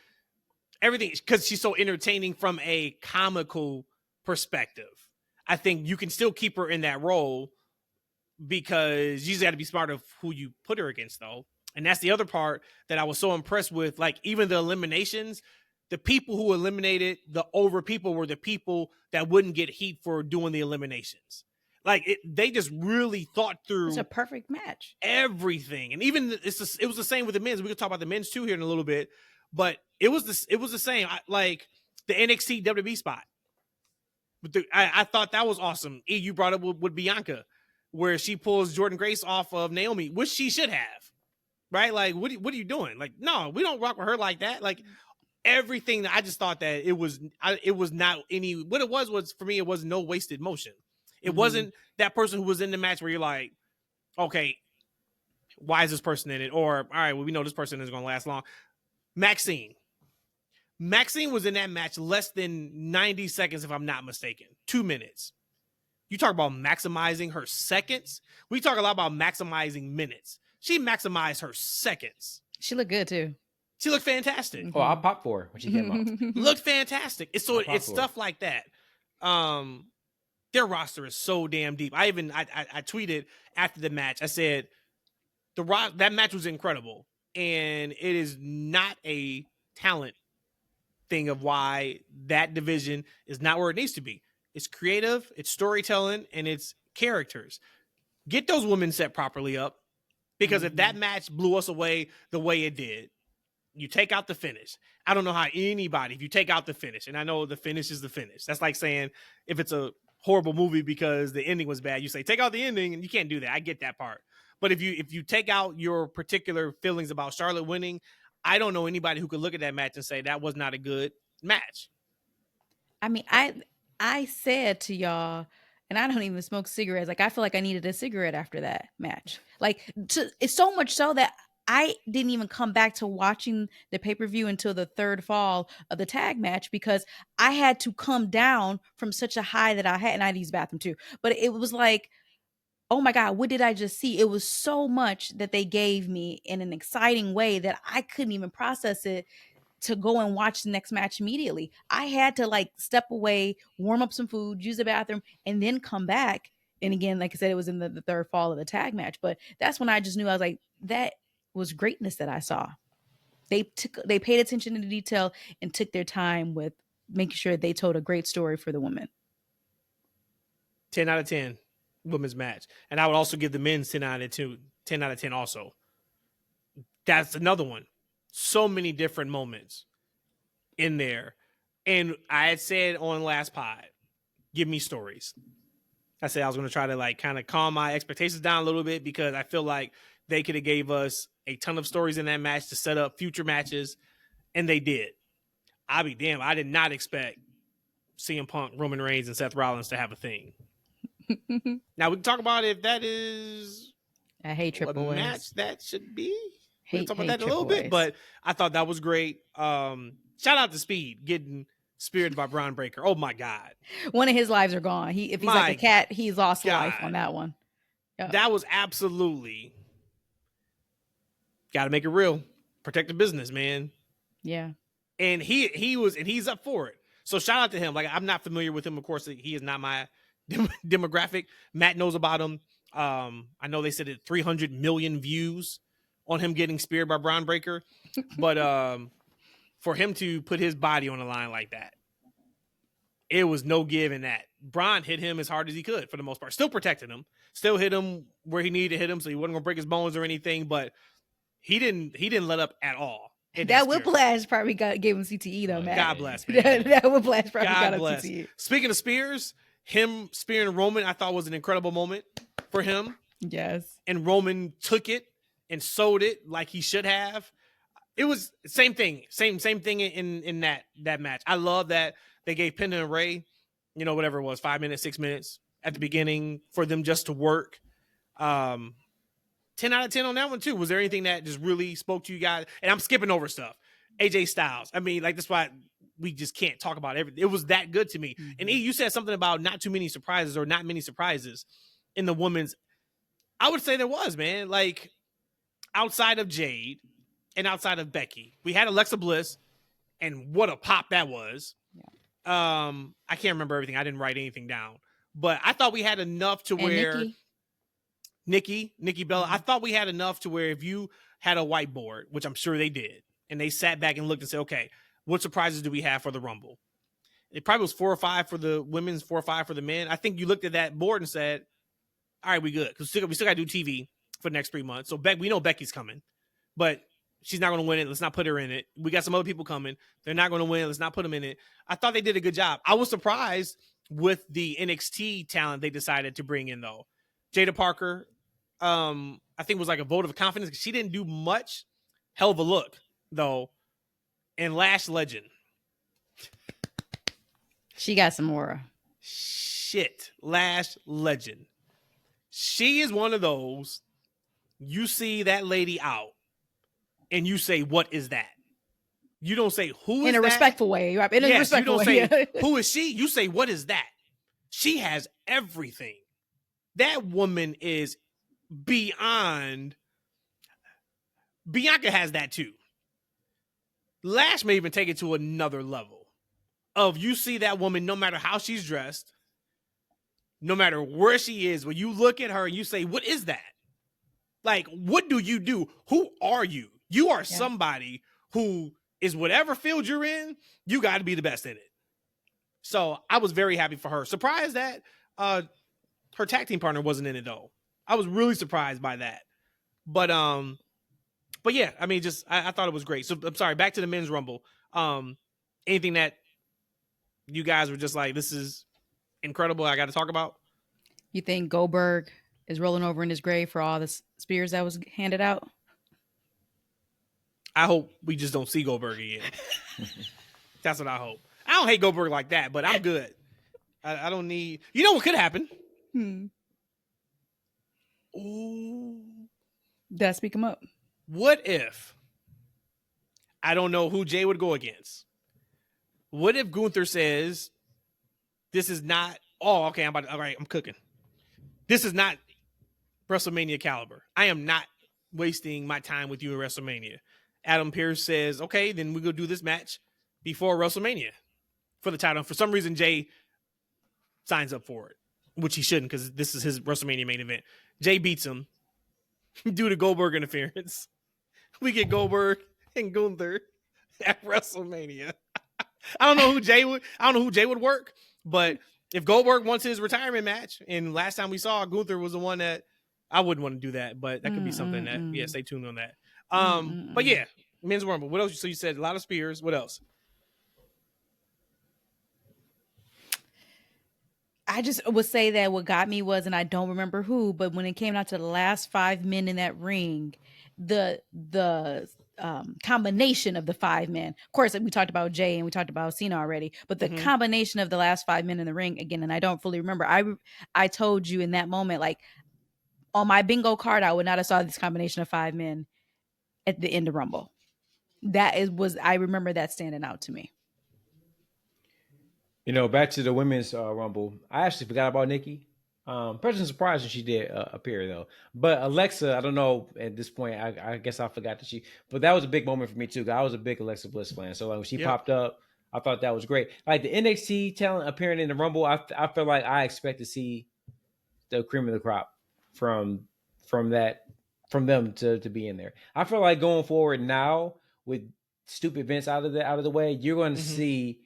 Speaker 1: everything because she's so entertaining from a comical perspective. I think you can still keep her in that role because you just got to be smart of who you put her against, though. And that's the other part that I was so impressed with. Like, even the eliminations, the people who eliminated the over people were the people that wouldn't get heat for doing the eliminations. Like, they just really thought through.
Speaker 2: It's a perfect match.
Speaker 1: Everything. And even it was the same with the men's. We could talk about the men's too here in a little bit. But it was the same. Like, the NXT WWE spot. I thought that was awesome. You brought up with Bianca, where she pulls Jordan Grace off of Naomi, which she should have. Right? Like, what are you doing? Like, no, we don't rock with her like that. Like, everything. I just thought that it was not any. What it was for me, it was no wasted motion. It wasn't that person who was in the match where you're like, okay, why is this person in it? Or, all right, well, we know this person isn't going to last long. Maxine was in that match less than 90 seconds, if I'm not mistaken. 2 minutes. You talk about maximizing her seconds. We talk a lot about maximizing minutes. She maximized her seconds.
Speaker 2: She looked good, too.
Speaker 1: She looked fantastic.
Speaker 3: Oh, I popped for her when she came out.
Speaker 1: Looked fantastic. It's stuff like that. Their roster is so damn deep. I tweeted after the match. I said that match was incredible, and it is not a talent thing of why that division is not where it needs to be. It's creative, it's storytelling, and it's characters. Get those women set properly up, because if that match blew us away the way it did, you take out the finish. I don't know how anybody, if you take out the finish, and I know the finish is the finish. That's like saying if it's a horrible movie because the ending was bad, you say take out the ending, and you can't do that. I get that part. But if you take out your particular feelings about Charlotte winning, I don't know anybody who could look at that match and say that was not a good match.
Speaker 2: I mean, I said to y'all, and I don't even smoke cigarettes. Like, I feel like I needed a cigarette after that match. Like, it's so much so that I didn't even come back to watching the pay-per-view until the third fall of the tag match, because I had to come down from such a high that I had, and I had to use the bathroom too. But it was like, oh my God, what did I just see? It was so much that they gave me in an exciting way that I couldn't even process it to go and watch the next match immediately. I had to like step away, warm up some food, use the bathroom, and then come back. And again, like I said, it was in the third fall of the tag match. But that's when I just knew, I was like, that was greatness that I saw. They paid attention to the detail and took their time with making sure they told a great story for the women.
Speaker 1: 10 out of 10 women's match. And I would also give the men's 10 out of 10 also. That's another one. So many different moments in there. And I had said on last pod, give me stories. I said I was going to try to like kind of calm my expectations down a little bit, because I feel like they could have gave us a ton of stories in that match to set up future matches, and they did. I'll be damned. I did not expect CM Punk, Roman Reigns, and Seth Rollins to have a thing. Now we can talk about if that is
Speaker 2: I hate Triple H
Speaker 1: match that should be. We can
Speaker 2: Hate
Speaker 1: talk about that in a little
Speaker 2: Triple
Speaker 1: bit,
Speaker 2: H.
Speaker 1: but I thought that was great. Shout out to Speed getting speared by Braun Breaker. Oh my God.
Speaker 2: One of his lives are gone. If he's
Speaker 1: My
Speaker 2: like a cat, he's lost life
Speaker 1: God.
Speaker 2: on that one. Yep.
Speaker 1: That was absolutely, got to make it real. Protect the business, man.
Speaker 2: Yeah.
Speaker 1: And he's up for it. So shout out to him. Like, I'm not familiar with him. Of course, he is not my demographic. Matt knows about him. I know they said it 300 million views on him getting speared by Braun Breaker. But for him to put his body on the line like that, it was no give in that. Braun hit him as hard as he could for the most part. Still protected him. Still hit him where he needed to hit him, so he wasn't going to break his bones or anything. But he didn't let up at all.
Speaker 2: That whiplash probably gave him CTE though, man.
Speaker 1: God bless, man.
Speaker 2: that whiplash probably
Speaker 1: God
Speaker 2: got
Speaker 1: bless.
Speaker 2: him CTE.
Speaker 1: Speaking of spears, him spearing Roman, I thought was an incredible moment for him.
Speaker 2: Yes.
Speaker 1: And Roman took it and sold it like he should have. It was same thing. Same thing in that match. I love that they gave Penta and Ray, whatever it was, 5 minutes, 6 minutes at the beginning for them just to work. 10 out of 10 on that one too. Was there anything that just really spoke to you guys? And I'm skipping over stuff. AJ Styles. I mean, like, that's why we just can't talk about everything. It was that good to me. Mm-hmm. And you said something about not too many surprises or not many surprises in the women's. I would say there was, man. Like, outside of Jade and outside of Becky, we had Alexa Bliss, and what a pop that was. Yeah. I can't remember everything. I didn't write anything down, but I thought we had enough to where Nikki Bella. Mm-hmm. I thought we had enough to where if you had a whiteboard, which I'm sure they did, and they sat back and looked and said, okay, what surprises do we have for the Rumble? It probably was 4 or 5 for the women's, 4 or 5 for the men. I think you looked at that board and said, all right, we good. Because we still got to do TV for the next 3 months. So we know Becky's coming, but she's not going to win it. Let's not put her in it. We got some other people coming. They're not going to win. Let's not put them in it. I thought they did a good job. I was surprised with the NXT talent they decided to bring in, though. Jada Parker, I think was like a vote of confidence. She didn't do much. Hell of a look, though. And Lash Legend.
Speaker 2: She got some aura.
Speaker 1: Shit. Lash Legend. She is one of those, you see that lady out and you say, what is that? You don't say, who is that?
Speaker 2: In a respectful way. Right? In a respectful way.
Speaker 1: You don't say, who is she? You say, what is that? She has everything. That woman is beyond. Bianca has that too. Lash may even take it to another level of you see that woman, no matter how she's dressed, no matter where she is, when you look at her and you say, what is that? Like, what do you do? Who are you? You are somebody who is whatever field you're in, you got to be the best in it. So I was very happy for her. Surprised that her tag team partner wasn't in it though. I was really surprised by that. But yeah, I mean, just I thought it was great. So I'm sorry. Back to the men's rumble. Anything that you guys were just like, this is incredible, I got to talk about?
Speaker 2: You think Goldberg is rolling over in his grave for all the spears that was handed out?
Speaker 1: I hope we just don't see Goldberg again. That's what I hope. I don't hate Goldberg like that, but I'm good. I don't need. You know what could happen? Ooh.
Speaker 2: Did I speak him up?
Speaker 1: What if? I don't know who Jey would go against. What if Gunther says, "This is not." Oh, okay. All right. I'm cooking. This is not WrestleMania caliber. I am not wasting my time with you in WrestleMania. Adam Pearce says, "Okay, then we go do this match before WrestleMania for the title." For some reason, Jey signs up for it, which he shouldn't because this is his WrestleMania main event. Jey beats him due to Goldberg interference. We get Goldberg and Gunther at WrestleMania. I don't know who Jey would work, but if Goldberg wants his retirement match, and last time we saw Gunther was the one that I wouldn't want to do that, but that could be something that stay tuned on that. But yeah, men's rumble. What else? So you said a lot of spears. What else?
Speaker 2: I just would say that what got me was, and I don't remember who, but when it came out to the last 5 men in that ring, the combination of the 5 men. Of course, we talked about Jey and we talked about Cena already, but the combination of the last 5 men in the ring again, and I don't fully remember. I told you in that moment, like on my bingo card, I would not have saw this combination of 5 men at the end of Rumble. I remember that standing out to me.
Speaker 3: You know, back to the women's Rumble, I actually forgot about Nikki. Person surprised when she did appear though. But Alexa, I don't know at this point. I guess I forgot that but that was a big moment for me too. I was a big Alexa Bliss fan, so like when she popped up, I thought that was great. Like the NXT talent appearing in the Rumble, I feel like I expect to see the cream of the crop from them to be in there. I feel like going forward now with stupid Vince out of the way, you're going to see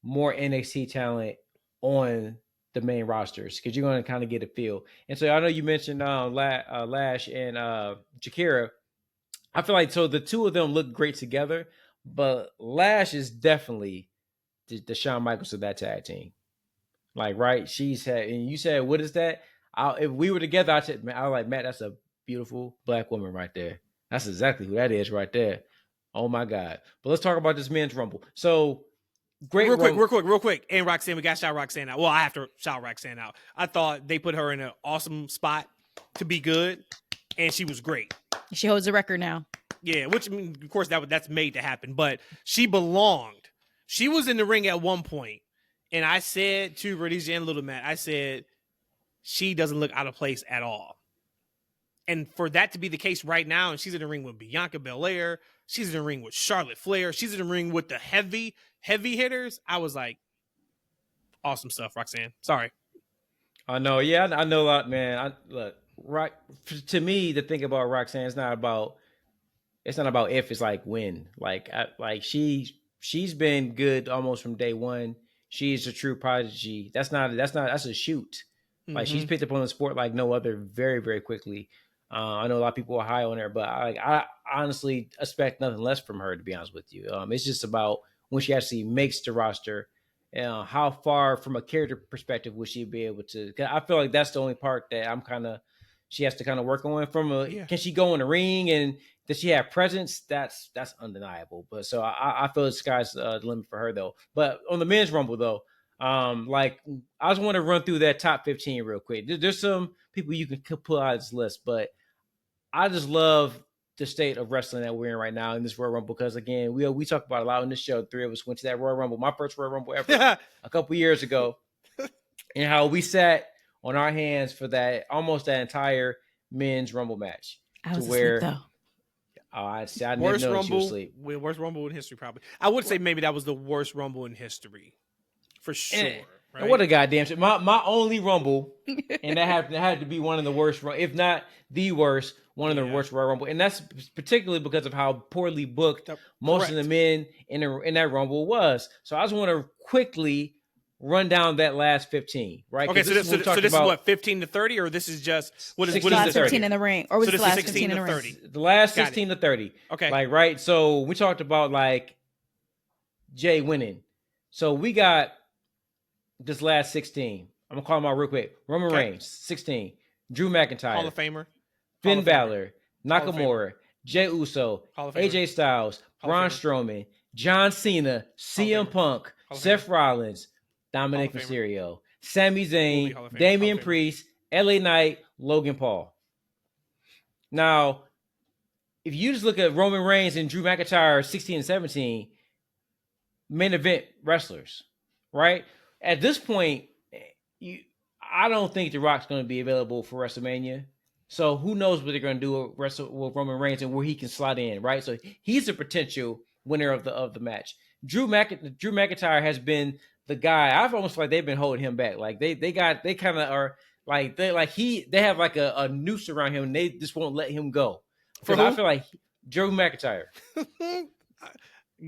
Speaker 3: more NXT talent on the main rosters because you're going to kind of get a feel. And so I know you mentioned Lash and Shakira. I feel like so the two of them look great together, but Lash is definitely the Shawn Michaels of that tag team. Like, right? She's had, and you said, what is that? If we were together, I was like, Matt, that's a beautiful black woman right there. That's exactly who that is right there. Oh my God. But let's talk about this men's Rumble. So great.
Speaker 1: Real quick. And Roxanne, we got to shout Roxanne out. Well, I have to shout Roxanne out. I thought they put her in an awesome spot to be good, and she was great.
Speaker 2: She holds the record now. Yeah,
Speaker 1: which, I mean, of course, that's made to happen, but she belonged. She was in the ring at one point, and I said to Rhodesia and Little Matt, I said, she doesn't look out of place at all. And for that to be the case right now, and she's in the ring with Bianca Belair, she's in the ring with Charlotte Flair, she's in the ring with the heavy hitters, I was like, awesome stuff, Roxanne. Sorry.
Speaker 3: I know. Yeah, I know a lot, man. To me, the thing about Roxanne, it's not about if, it's like when. Like she's been good almost from day one. She's a true prodigy. That's a shoot. Like she's picked up on the sport like no other very, very quickly. I know a lot of people are high on her, but I honestly expect nothing less from her, to be honest with you. It's just about when she actually makes the roster, how far from a character perspective would she be able to? 'Cause I feel like that's the only part that she has to kind of work on. Can she go in the ring and does she have presence? That's undeniable. But so I feel the sky's the limit for her though. But on the men's Rumble though, I just want to run through that top 15 real quick. There's some people you can pull out of this list, but I just love the state of wrestling that we're in right now in this Royal Rumble because, again, we talk about a lot on this show. 3 of us went to that Royal Rumble, my first Royal Rumble ever, a couple years ago, and how we sat on our hands for almost that entire men's Rumble match.
Speaker 2: I was asleep, though.
Speaker 3: I didn't know you were asleep.
Speaker 1: Worst Rumble in history, probably. I would say maybe that was the worst Rumble in history, for sure.
Speaker 3: And what a goddamn shit. My only Rumble, and that had to be one of the worst, if not the worst, one of the worst Royal Rumble. And that's particularly because of how poorly booked most of the men in that Rumble was. So I just want to quickly run down that last 15, right?
Speaker 1: Okay, so this is what, 15 to 30, or this is just what is
Speaker 2: the last 15 in the ring, or was it the last 15 in the ring?
Speaker 3: The last 16 to 30.
Speaker 1: Okay,
Speaker 3: like right. So we talked about like Jey winning. So we got this last 16. I'm gonna call them out real quick. Roman Reigns, 16. Drew McIntyre,
Speaker 1: Hall of Famer.
Speaker 3: Finn Balor, Nakamura, Jey Uso, AJ Styles, Braun Strowman, John Cena, CM Punk, Seth Rollins, Dominic Mysterio, Sami Zayn, Damian Priest, LA Knight, Logan Paul. Now, if you just look at Roman Reigns and Drew McIntyre 16 and 17, main event wrestlers, right? At this point, I don't think The Rock's going to be available for WrestleMania. So who knows what they're going to do with Roman Reigns and where he can slot in, right? So he's a potential winner of the match. Drew McIntyre has been the guy. I've almost feel like they've been holding him back. Like they kind of are like they have like a noose around him and they just won't let him go. Because I feel like Drew McIntyre.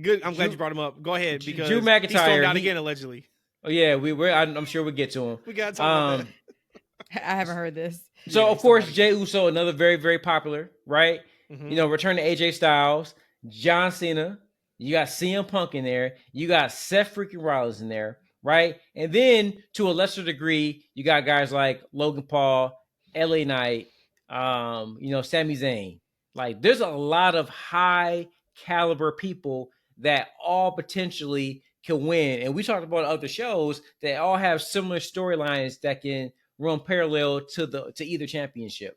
Speaker 1: Good. I'm glad you brought him up. Go ahead, because
Speaker 3: Drew McIntyre,
Speaker 1: he's thrown out again allegedly.
Speaker 3: Oh yeah, I'm sure we'll get to him.
Speaker 1: We got to talk about
Speaker 2: that. I haven't heard this.
Speaker 3: So of course, Jey Uso, another very, very popular, right? Mm-hmm. Return to AJ Styles, John Cena. You got CM Punk in there. You got Seth freaking Rollins in there, right? And then to a lesser degree, you got guys like Logan Paul, LA Knight, Sami Zayn. Like there's a lot of high caliber people that all potentially can win. And we talked about other shows that all have similar storylines that can run parallel to either championship,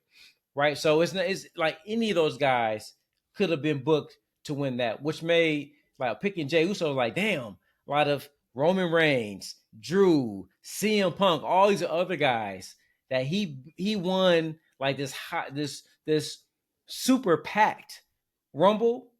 Speaker 3: right? So it's like any of those guys could have been booked to win that, which made like picking Jey Uso like, damn, a lot of Roman Reigns, Drew, CM Punk, all these other guys that he won like this super packed Rumble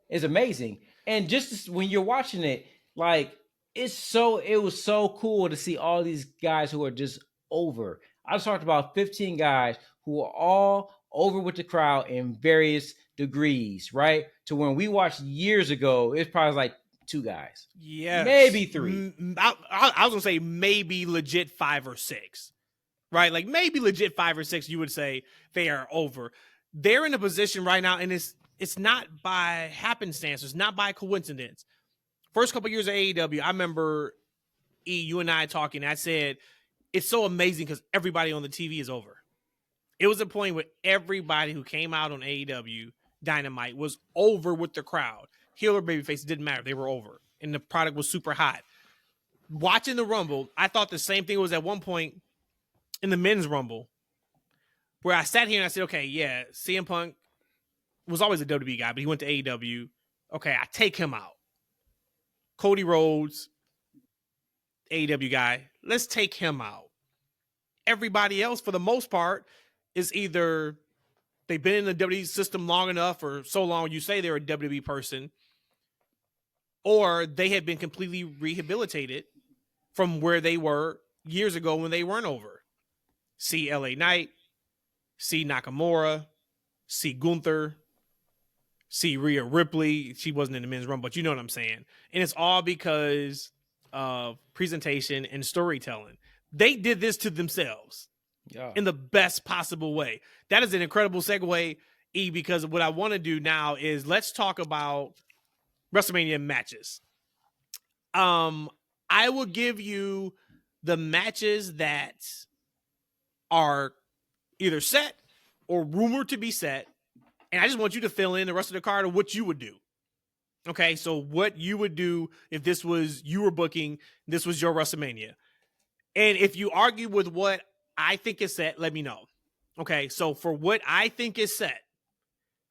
Speaker 3: is amazing. And just when you're watching it, like it was so cool to see all these guys who are just over. I talked about 15 guys who are all over with the crowd in various degrees, right? To when we watched years ago, it's probably like 2 guys.
Speaker 1: Yeah.
Speaker 3: Maybe 3.
Speaker 1: I was going to say maybe legit 5 or 6, right? Like maybe legit 5 or 6, you would say they are over. They're in a position right now, and it's not by happenstance. It's not by coincidence. First couple years of AEW, I remember you and I talking. I said, it's so amazing because everybody on the TV is over. It was a point where everybody who came out on AEW Dynamite was over with the crowd. Heel or babyface, it didn't matter. They were over. And the product was super hot. Watching the Rumble, I thought the same thing was at one point in the men's Rumble where I sat here and I said, okay, yeah, CM Punk was always a WWE guy, but he went to AEW. Okay, I take him out. Cody Rhodes, AEW guy, let's take him out. Everybody else, for the most part, is either they've been in the WWE system long enough or so long you say they're a WWE person, or they have been completely rehabilitated from where they were years ago when they weren't over. See LA Knight, see Nakamura, see Gunther, see Rhea Ripley. She wasn't in the men's run, but you know what I'm saying. And it's all because of presentation and storytelling. They did this to themselves in the best possible way. That is an incredible segue, E, because what I want to do now is let's talk about WrestleMania matches. I will give you the matches that are either set or rumored to be set, and I just want you to fill in the rest of the card of what you would do. Okay, so what you would do if this was you were booking, this was your WrestleMania. And if you argue with what I think is set, let me know. Okay, so for what I think is set,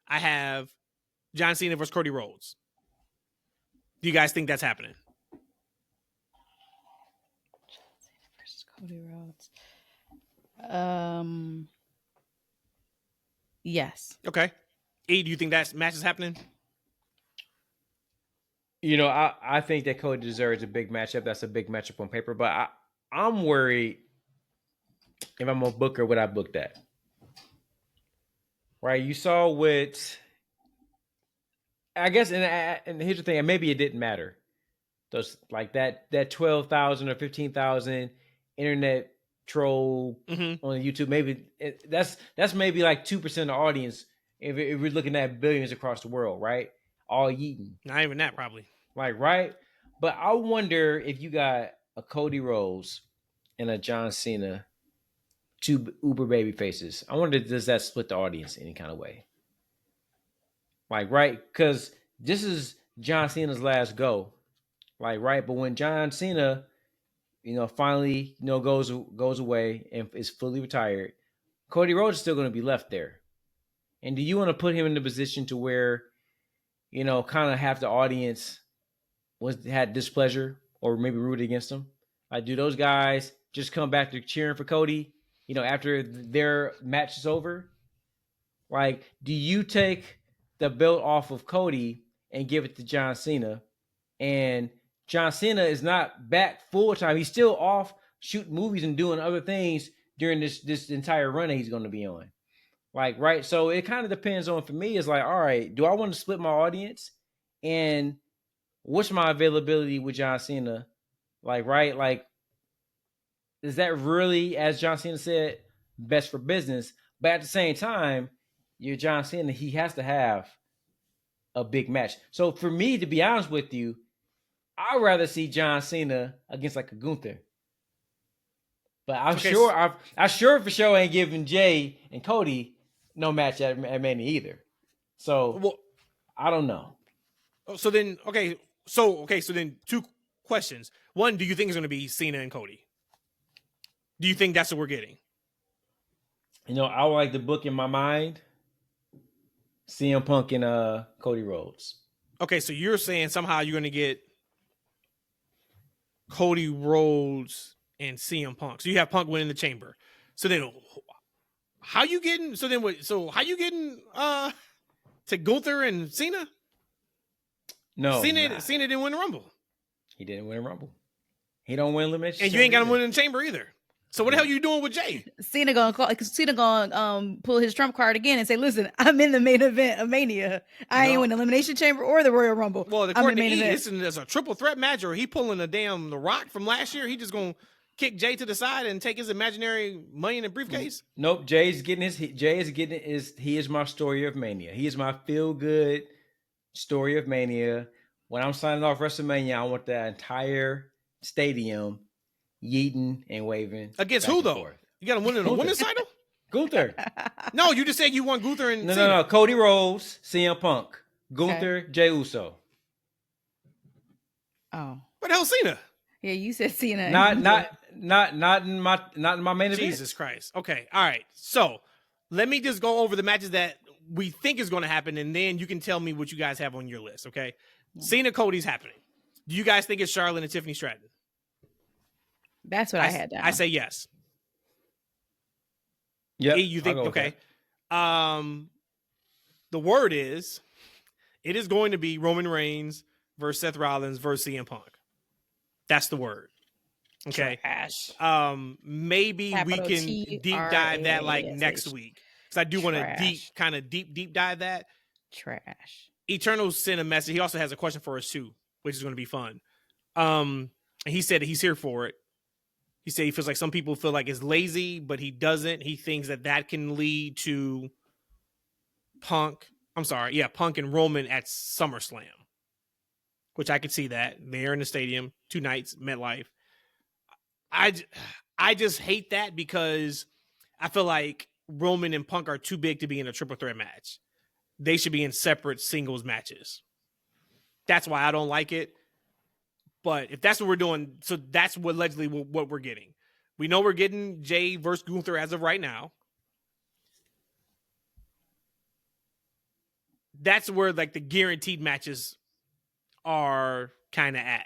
Speaker 1: I have John Cena versus Cody Rhodes. Do you guys think that's happening?
Speaker 2: John Cena versus Cody Rhodes. Yes.
Speaker 1: Okay. E, do you think that match is happening?
Speaker 3: I think that Cody deserves a big matchup. That's a big matchup on paper, but I'm worried if I'm a booker, would I book that? Right? You saw with, I guess, and here's the thing, and maybe it didn't matter. Those like that 12,000 or 15,000 internet troll
Speaker 1: Mm-hmm.
Speaker 3: on YouTube. Maybe that's maybe like 2% of the audience if we're looking at billions across the world, right? All yeeting.
Speaker 1: Not even that, probably.
Speaker 3: Like, right? But I wonder if you got a Cody Rhodes and a John Cena, two uber baby faces. I wonder, does that split the audience any kind of way? Like, right? Because this is John Cena's last go. Like, right? But when John Cena, finally, goes away and is fully retired, Cody Rhodes is still going to be left there. And do you want to put him in the position to where, kind of have the audience had displeasure or maybe rooted against him? Like, do those guys just come back to cheering for Cody, after their match is over? Like, do you take the belt off of Cody and give it to John Cena? And John Cena is not back full time. He's still off shooting movies and doing other things during this entire run that he's going to be on. Like, right? So it kind of depends on, for me, is like, all right, do I want to split my audience? And what's my availability with John Cena? Like, right? Like, is that really, as John Cena said, best for business? But at the same time, you're John Cena. He has to have a big match. So for me, to be honest with you, I'd rather see John Cena against like a Gunther. But I sure for sure ain't giving Jey and Cody no match at Mania either. So, well, I don't know.
Speaker 1: So then two questions. One, do you think it's going to be Cena and Cody? Do you think that's what we're getting?
Speaker 3: I would like the book in my mind. CM Punk and Cody Rhodes.
Speaker 1: Okay, so you're saying somehow you're going to get Cody Rhodes and CM Punk. So you have Punk winning the Chamber. So then how you getting to Gunther and Cena?
Speaker 3: No.
Speaker 1: Cena didn't win the Rumble.
Speaker 3: He didn't win a Rumble. He don't win elimination.
Speaker 1: And you ain't got him winning the Chamber either. So what the hell are you doing with Jey?
Speaker 2: Cena gonna pull his trump card again and say, "Listen, I'm in the main event of Mania. I ain't win the Elimination Chamber or the Royal Rumble.
Speaker 1: Well, according to E, this is a triple threat match, or he pulling The Rock from last year. He just gonna kick Jey to the side and take his imaginary money in a briefcase.
Speaker 3: Nope, Jey is my story of Mania. He is my feel good story of Mania. When I'm signing off WrestleMania, I want the entire stadium yeeting and waving.
Speaker 1: Against who, though? Forth. You got to win a women's title?
Speaker 3: Gunther.
Speaker 1: No, you just said you want Gunther and Cena.
Speaker 3: No. Cody Rhodes, CM Punk. Gunther, Jey Uso.
Speaker 2: Oh.
Speaker 1: What the hell, Cena?
Speaker 2: Yeah, you said Cena.
Speaker 3: Not in my main event.
Speaker 1: Jesus Christ. Okay. All right. So let me just go over the matches that we think is going to happen, and then you can tell me what you guys have on your list, okay? Cena Cody's happening. Do you guys think it's Charlotte and Tiffany Stratton?
Speaker 2: That's what I had down.
Speaker 1: I say yes.
Speaker 3: Yeah.
Speaker 1: You think okay? The word is, it is going to be Roman Reigns versus Seth Rollins versus CM Punk. That's the word. Okay.
Speaker 2: Trash.
Speaker 1: Maybe
Speaker 2: Capital
Speaker 1: we can deep dive that like next week, because I do want to deep dive that.
Speaker 2: Trash.
Speaker 1: Eternal sent a message. He also has a question for us too, which is going to be fun. He said he's here for it. He said he feels like some people feel like it's lazy, but he doesn't. He thinks that can lead to Punk and Roman at SummerSlam, which I could see that. They're in the stadium, 2 nights, MetLife. I just hate that because I feel like Roman and Punk are too big to be in a triple threat match. They should be in separate singles matches. That's why I don't like it. But if that's what we're doing, so that's what allegedly what we're getting. We know we're getting Jey versus Gunther as of right now. That's where like the guaranteed matches are kind of at.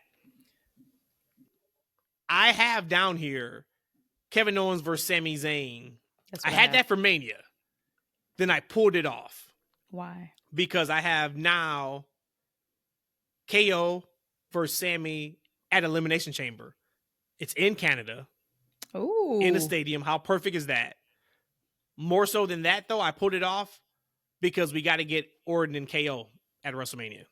Speaker 1: I have down here Kevin Owens versus Sami Zayn. I had that for Mania. Then I pulled it off.
Speaker 2: Why? Because
Speaker 1: I have now KO versus Sammy at Elimination Chamber. It's in Canada.
Speaker 2: Ooh.
Speaker 1: in the stadium. How perfect is that? More so than that, though, I put it off because we got to get Orton and KO at WrestleMania.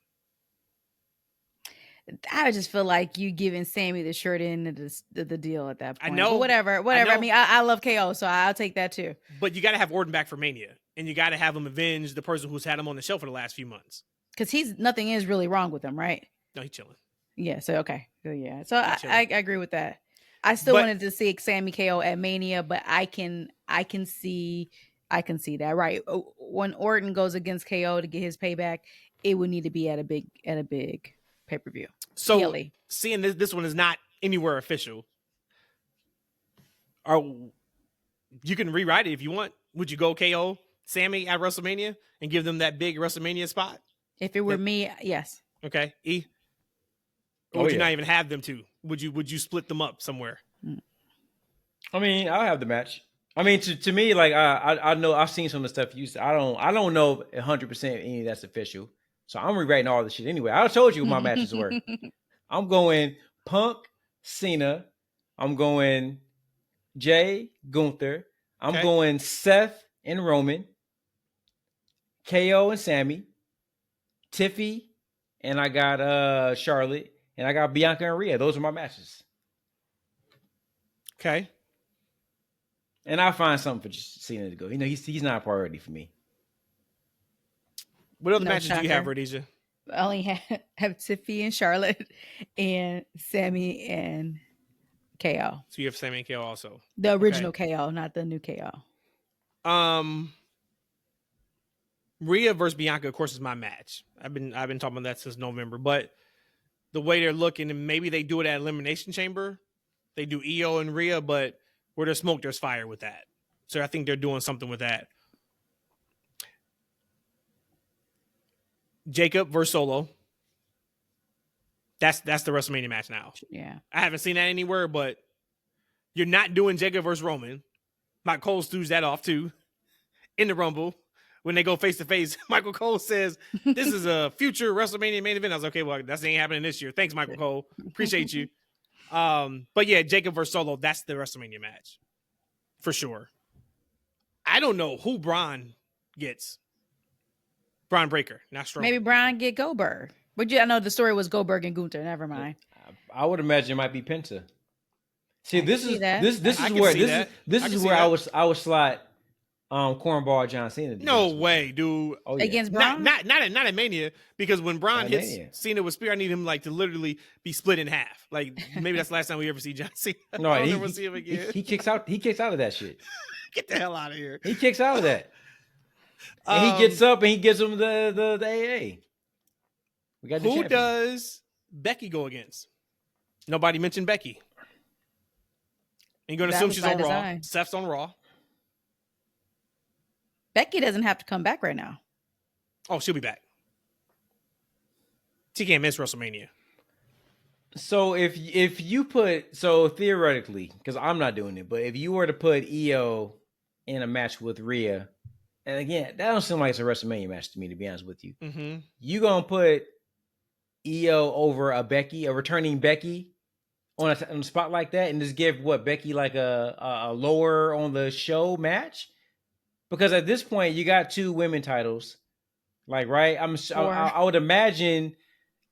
Speaker 2: I just feel like you giving Sammy the short end of the deal at that point.
Speaker 1: I know.
Speaker 2: But whatever. I mean, I love KO, so I'll take that too.
Speaker 1: But you got to have Orton back for Mania, and you got to have him avenge the person who's had him on the show for the last few months.
Speaker 2: Because nothing is really wrong with him, right?
Speaker 1: No, he's chilling.
Speaker 2: Yeah. So okay. So yeah. So I agree with that. I still wanted to see Sammy KO at Mania, but I can see that, right? When Orton goes against KO to get his payback, it would need to be at a big pay-per-view.
Speaker 1: So
Speaker 2: Kelly.
Speaker 1: Seeing this one is not anywhere official. Or you can rewrite it if you want. Would you go KO Sammy at WrestleMania and give them that big WrestleMania spot?
Speaker 2: If it were me, yes.
Speaker 1: Okay. E? Or would you not even have them two? Would you split them up somewhere?
Speaker 3: I mean, I'll have the match. I mean, to me, like I know I've seen some of the stuff you said. I don't know 100% any of that's official. So I'm rewriting all this shit anyway. I told you what my matches were. I'm going Punk, Cena. I'm going Jey, Gunther. I'm going Seth and Roman. KO and Sammy. Tiffy. And I got Charlotte. And I got Bianca and Rhea. Those are my matches.
Speaker 1: Okay.
Speaker 3: And I'll find something for Cena to go. You know, he's not a priority for me.
Speaker 1: What other matches do you have, Rhodesia?
Speaker 2: I only have Tiffy and Charlotte and Sammy and KO.
Speaker 1: So you have Sammy and KO also.
Speaker 2: The original KO, not the new KO.
Speaker 1: Rhea versus Bianca, of course, is my match. I've been talking about that since November, but the way they're looking, and maybe they do it at Elimination Chamber. They do EO and Rhea, but where there's smoke, there's fire with that. So I think they're doing something with that. Jacob versus Solo. That's the WrestleMania match now.
Speaker 2: Yeah.
Speaker 1: I haven't seen that anywhere, but you're not doing Jacob versus Roman. Michael Cole stews that off too in the Rumble. When they go face to face, Michael Cole says, "This is a future WrestleMania main event." I was like, okay, well, that ain't happening this year. Thanks, Michael Cole. Appreciate you. But yeah, Jacob versus Solo, that's the WrestleMania match. For sure. I don't know who Braun gets. Braun Breaker, not Strowman.
Speaker 2: Maybe Braun get Goldberg. But I know the story was Goldberg and Gunther. Never mind.
Speaker 3: I would imagine it might be Penta. See, this is where I would slot Cornball John Cena.
Speaker 1: No way, dude.
Speaker 3: Oh, yeah.
Speaker 2: Against Braun?
Speaker 1: Not at Mania, because when Braun hits Cena with spear, I need him like to literally be split in half. Like maybe that's the last time we ever see John Cena.
Speaker 3: No,
Speaker 1: I don't ever see him again.
Speaker 3: He kicks out of that shit.
Speaker 1: Get the hell out of here.
Speaker 3: He kicks out of that. And he gets up and he gives him the AA. We got
Speaker 1: who does Becky go against? Nobody mentioned Becky. And you're going to assume she's on Raw. Seth's on Raw.
Speaker 2: Becky doesn't have to come back right now.
Speaker 1: Oh, she'll be back. She can't miss WrestleMania.
Speaker 3: So if you put, so theoretically, because I'm not doing it, but if you were to put EO in a match with Rhea, and again, that don't seem like it's a WrestleMania match to me, to be honest with you.
Speaker 1: Mm-hmm.
Speaker 3: You gonna put EO over a returning Becky on a spot like that, and just give Becky like a lower on the show match? Because at this point, you got 2 women titles, like right. I would imagine.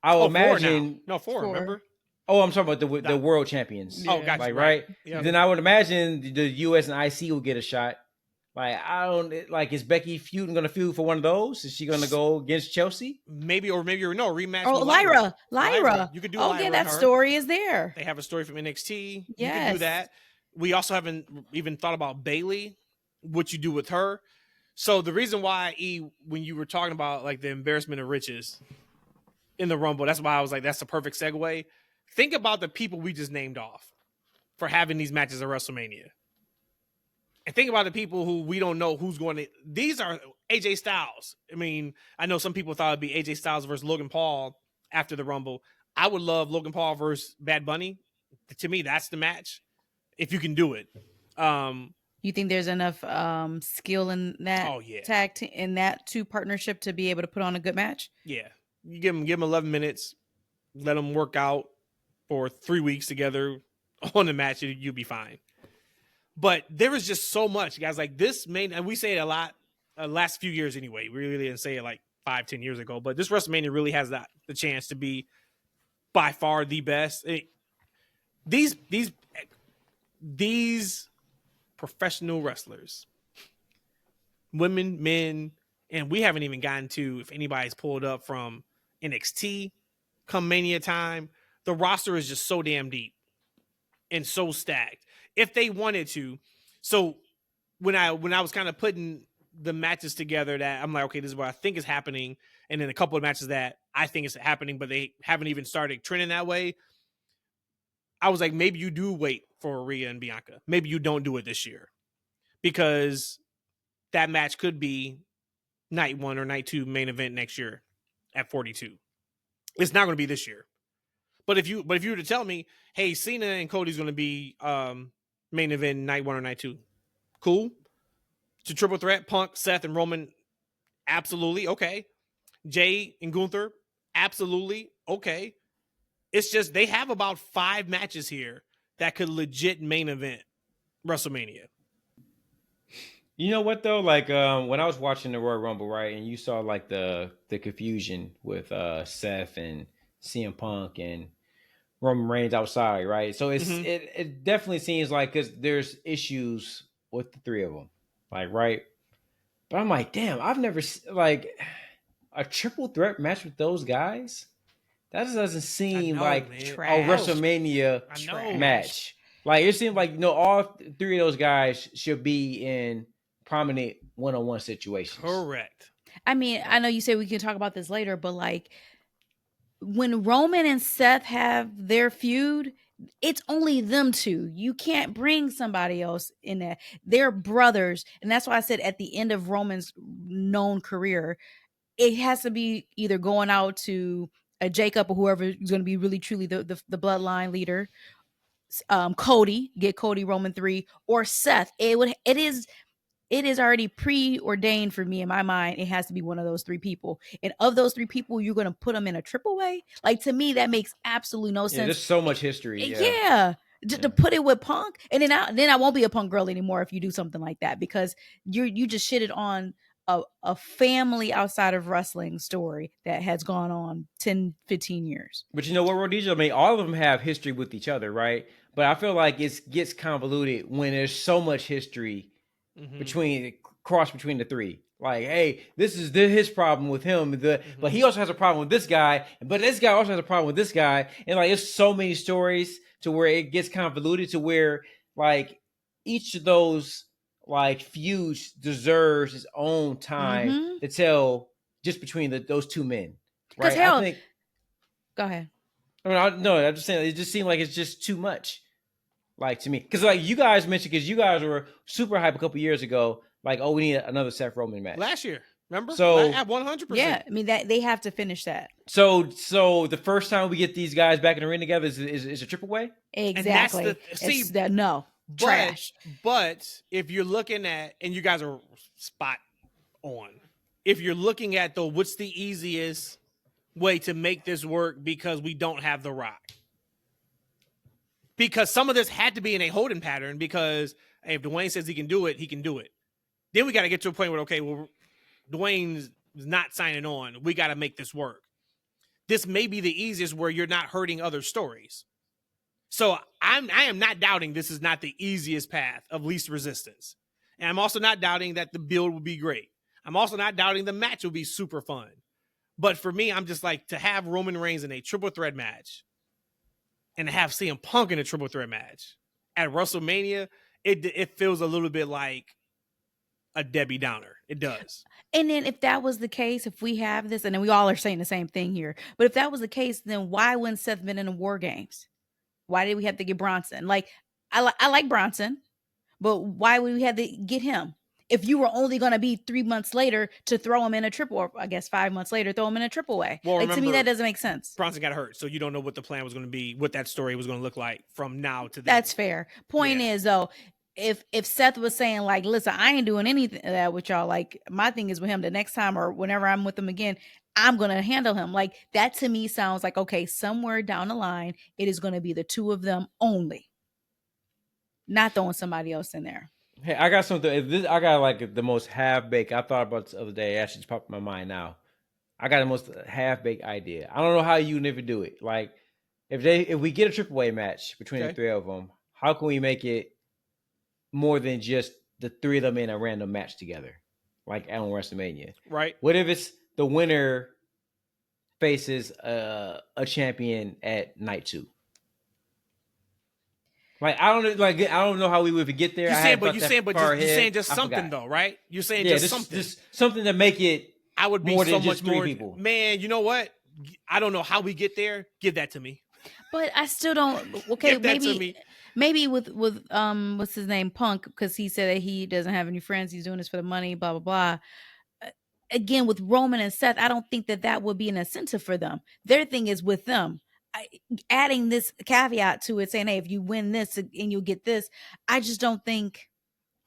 Speaker 3: Four.
Speaker 1: Remember?
Speaker 3: Oh, I'm talking about the world champions.
Speaker 1: Oh, gotcha.
Speaker 3: Like right.
Speaker 1: Yeah.
Speaker 3: Then I would imagine the US and IC will get a shot. Like I don't like. Is Becky gonna feud for one of those? Is she gonna go against Chelsea?
Speaker 1: Maybe no rematch.
Speaker 2: Oh,
Speaker 1: with
Speaker 2: Lyra.
Speaker 1: You could do.
Speaker 2: Oh,
Speaker 1: Lyra
Speaker 2: yeah, that story is there.
Speaker 1: They have a story from NXT.
Speaker 2: Yes.
Speaker 1: You can do that. We also haven't even thought about Bayley. What you do with her. So the reason why when you were talking about like the embarrassment of riches in the Rumble, that's why I was like, that's the perfect segue. Think about the people we just named off for having these matches at WrestleMania. And think about the people who we don't know who's going to. These are AJ Styles. I mean, I know some people thought it'd be AJ Styles versus Logan Paul after the Rumble. I would love Logan Paul versus Bad Bunny. To me, that's the match. If you can do it.
Speaker 2: You think there's enough skill in that in that 2 partnership to be able to put on a good match?
Speaker 1: Yeah. You give them 11 minutes, let them work out for 3 weeks together on the match, you'll be fine. But there is just so much, guys. Like this main, and we say it a lot last few years anyway. We really didn't say it like 5-10 years ago, but this WrestleMania really has the chance to be by far the best. These professional wrestlers, women, men, and we haven't even gotten to if anybody's pulled up from NXT come Mania time. The roster is just so damn deep and so stacked. If they wanted to, so when I was kind of putting the matches together, that I'm like, okay, this is what I think is happening, and then a couple of matches that I think is happening, but they haven't even started trending that way. I was like, maybe you do wait for Rhea and Bianca. Maybe you don't do it this year, because that match could be night 1 or night 2 main event next year at 42. It's not going to be this year. But if you were to tell me, hey, Cena and Cody's going to be main event night 1 or night 2, cool. It's a triple threat, Punk, Seth, and Roman, absolutely okay. Jey and Gunther, absolutely okay. It's just they have about 5 matches here that could legit main event WrestleMania.
Speaker 3: You know what though? Like when I was watching the Royal Rumble, right, and you saw like the confusion with Seth and CM Punk and Roman Reigns outside, right? So it definitely seems like because there's issues with the 3 of them, like right. But I'm like, damn, I've never like a triple threat match with those guys. That just doesn't seem like a WrestleMania match. Like it seems like all 3 of those guys should be in prominent one-on-one situations.
Speaker 1: Correct.
Speaker 2: I mean, I know you say we can talk about this later, but like when Roman and Seth have their feud, it's only them 2. You can't bring somebody else in there. They're brothers. And that's why I said at the end of Roman's known career, it has to be either going out to a Jacob or whoever is going to be really truly the bloodline leader. Cody, get Cody Roman 3, or Seth. It is already preordained for me in my mind. It has to be one of those 3 people. And of those 3 people, you're going to put them in a triple way? Like, to me, that makes absolutely no sense.
Speaker 3: There's so much history.
Speaker 2: Yeah. To put it with Punk. And then I won't be a Punk girl anymore if you do something like that, because you just shitted on a family outside of wrestling story that has gone on 10, 15 years.
Speaker 3: But you know what, Rhodesia? I mean, all of them have history with each other, right? But I feel like it gets convoluted when there's so much history between the 3. Like, hey, this is his problem with him, but he also has a problem with this guy, but this guy also has a problem with this guy, and like it's so many stories to where it gets convoluted to where like each of those like feuds deserves its own time to tell just between those 2 men, right?
Speaker 2: Hell,
Speaker 3: I think.
Speaker 2: Go ahead.
Speaker 3: I'm just saying it just seemed like it's just too much. Like to me, because like you guys mentioned, because you guys were super hype a couple years ago, like, oh, we need another Seth Roman match
Speaker 1: last year. Remember?
Speaker 3: So
Speaker 1: at 100%.
Speaker 2: Yeah, I mean that they have to finish that.
Speaker 3: So the first time we get these guys back in the ring together is a triple way.
Speaker 2: Exactly. No trash.
Speaker 1: But if you're looking at, and you guys are spot on, if you're looking at what's the easiest way to make this work because we don't have The Rock. Because some of this had to be in a holding pattern, because if Dwayne says he can do it, he can do it. Then we got to get to a point where, okay, well, Dwayne's not signing on. We got to make this work. This may be the easiest where you're not hurting other stories. So I am not doubting this is not the easiest path of least resistance. And I'm also not doubting that the build will be great. I'm also not doubting the match will be super fun. But for me, I'm just like, to have Roman Reigns in a triple threat match and to have CM Punk in a triple threat match at WrestleMania, it feels a little bit like a Debbie Downer. It does.
Speaker 2: And then if that was the case, if we have this, and then we all are saying the same thing here, but if that was the case, then why wouldn't Seth been in the War Games? Why did we have to get Bronson? Like, I like Bronson, but why would we have to get him? If you were only going to be 3 months later to throw him in a triple, or I guess 5 months later, throw him in a triple way.
Speaker 1: Well,
Speaker 2: like, to me, that doesn't make sense.
Speaker 1: Bronson got hurt, so you don't know what the plan was going to be, what that story was going to look like from now to then.
Speaker 2: That's fair. Point is, though, if Seth was saying, like, listen, I ain't doing anything of that with y'all, like, my thing is with him the next time or whenever I'm with him again, I'm going to handle him. Like, that to me sounds like, okay, somewhere down the line, it is going to be the 2 of them only. not throwing somebody else in there.
Speaker 3: Hey, I got something. I got like the most half-baked. I thought about this the other day. It actually just popped in my mind now. I got the most half-baked idea. I don't know how you never do it. Like, if we get a triple A match between the three of them, how can we make it more than just the three of them in a random match together, like on WrestleMania?
Speaker 1: Right.
Speaker 3: What if it's the winner faces a champion at night 2? Like, I don't know how we would even get there.
Speaker 1: You're saying just something though, right? You're saying
Speaker 3: just something to make it.
Speaker 1: I would be
Speaker 3: more
Speaker 1: so
Speaker 3: than
Speaker 1: much
Speaker 3: just three
Speaker 1: more.
Speaker 3: people.
Speaker 1: Man, you know what? I don't know how we get there. Give that to me.
Speaker 2: But I still don't. Okay,
Speaker 1: Give that to me.
Speaker 2: Maybe with what's his name, Punk, because he said that he doesn't have any friends. He's doing this for the money. Blah blah blah. Again, with Roman and Seth, I don't think that would be an incentive for them. Their thing is with them. Adding this caveat to it, saying, "Hey, if you win this and you'll get this," I just don't think.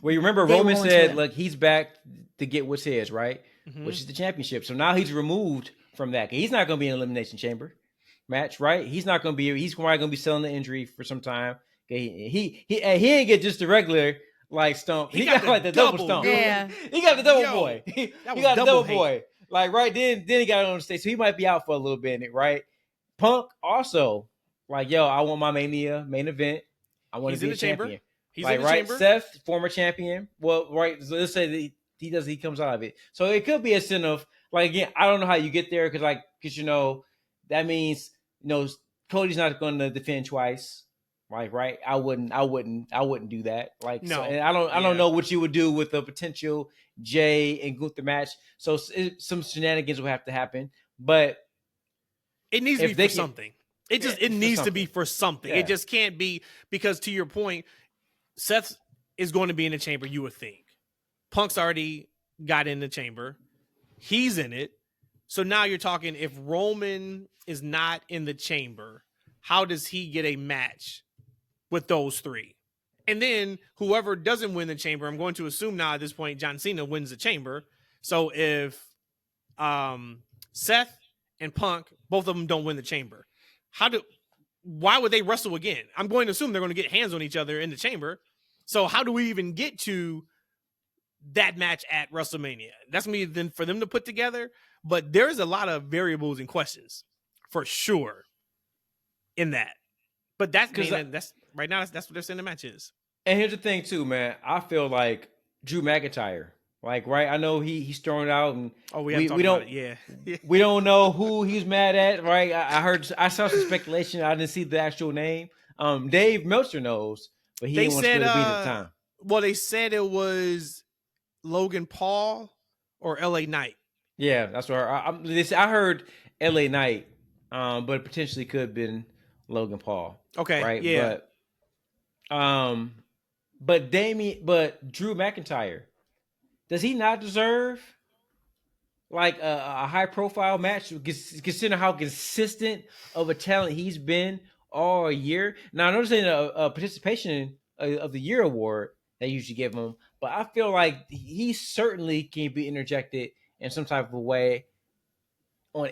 Speaker 3: Well, you remember Roman said, "Look, he's back to get what's his, right? Mm-hmm. Which is the championship." So now he's removed from that. He's not going to be in an elimination chamber match, right? He's not going to be. He's probably going to be selling the injury for some time. He ain't get just the regular like stump. He got like the double stump.
Speaker 2: Yeah,
Speaker 3: he got the double boy. He got the double boy. Like right then he got on the stage, so he might be out for a little bit, right? Punk also, like, yo, I want my Mania main event. I want to be a champion.
Speaker 1: He's in the chamber.
Speaker 3: Seth, former champion. Well, right. So let's say that he comes out of it. So it could be a sin of, like, again, I don't know how you get there because that means Cody's not going to defend twice. Like, right? I wouldn't do that. Like,
Speaker 1: no.
Speaker 3: So, and I don't know what you would do with a potential Jey and Gunther match. So some shenanigans will have to happen, but.
Speaker 1: It needs to be for something. It needs to be for something.
Speaker 3: Yeah.
Speaker 1: It just can't be because, to your point, Seth is going to be in the chamber, you would think. Punk's already got in the chamber. He's in it. So now you're talking, if Roman is not in the chamber, how does he get a match with those three? And then whoever doesn't win the chamber, I'm going to assume now at this point, John Cena wins the chamber. So if Seth and Punk, both of them don't win the chamber, why would they wrestle again? I'm going to assume they're going to get hands on each other in the chamber. So how do we even get to that match at WrestleMania? That's me then for them to put together. But there's a lot of variables and questions for sure in that. But that's right now. That's what they're saying the match is.
Speaker 3: And here's the thing too, man. I feel like Drew McIntyre. Like, right, I know he's thrown out, and we don't,
Speaker 1: yeah,
Speaker 3: we don't know who he's mad at, right? I saw some speculation. I didn't see the actual name. Dave Meltzer knows, but he didn't want to spill the beans at the time.
Speaker 1: Well, they said it was Logan Paul or LA Knight.
Speaker 3: Yeah, that's what I heard. LA Knight, but it potentially could have been Logan Paul.
Speaker 1: Okay,
Speaker 3: right,
Speaker 1: yeah,
Speaker 3: but Drew McIntyre. Does he not deserve like a high profile match, considering how consistent of a talent he's been all year? Now, I know there's a participation of the year award they usually give him, but I feel like he certainly can be interjected in some type of a way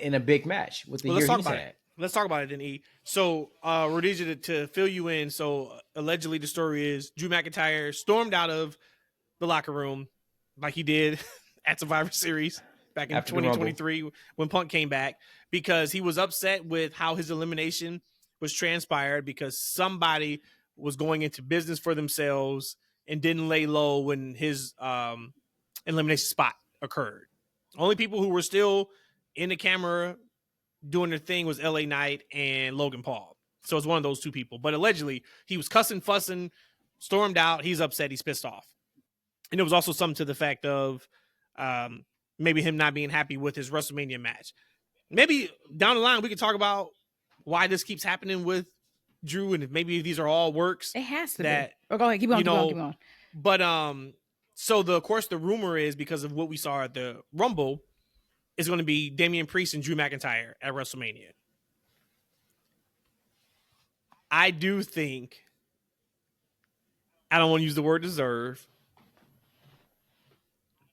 Speaker 3: in a big match with the year he's had.
Speaker 1: Let's talk about it then, E. So, Rhodesia, to fill you in, so allegedly the story is Drew McIntyre stormed out of the locker room like he did at Survivor Series back in 2023 when Punk came back, because he was upset with how his elimination was transpired, because somebody was going into business for themselves and didn't lay low when his elimination spot occurred. Only people who were still in the camera doing their thing was LA Knight and Logan Paul. So it's one of those two people. But allegedly, he was cussing, fussing, stormed out. He's upset. He's pissed off. And there was also something to the fact of maybe him not being happy with his WrestleMania match. Maybe down the line, we could talk about why this keeps happening with Drew, and if maybe these are all works.
Speaker 2: It has to be. Oh, go ahead. Keep on.
Speaker 1: But so of course the rumor is, because of what we saw at the Rumble, is going to be Damian Priest and Drew McIntyre at WrestleMania. I do think, I don't want to use the word deserve,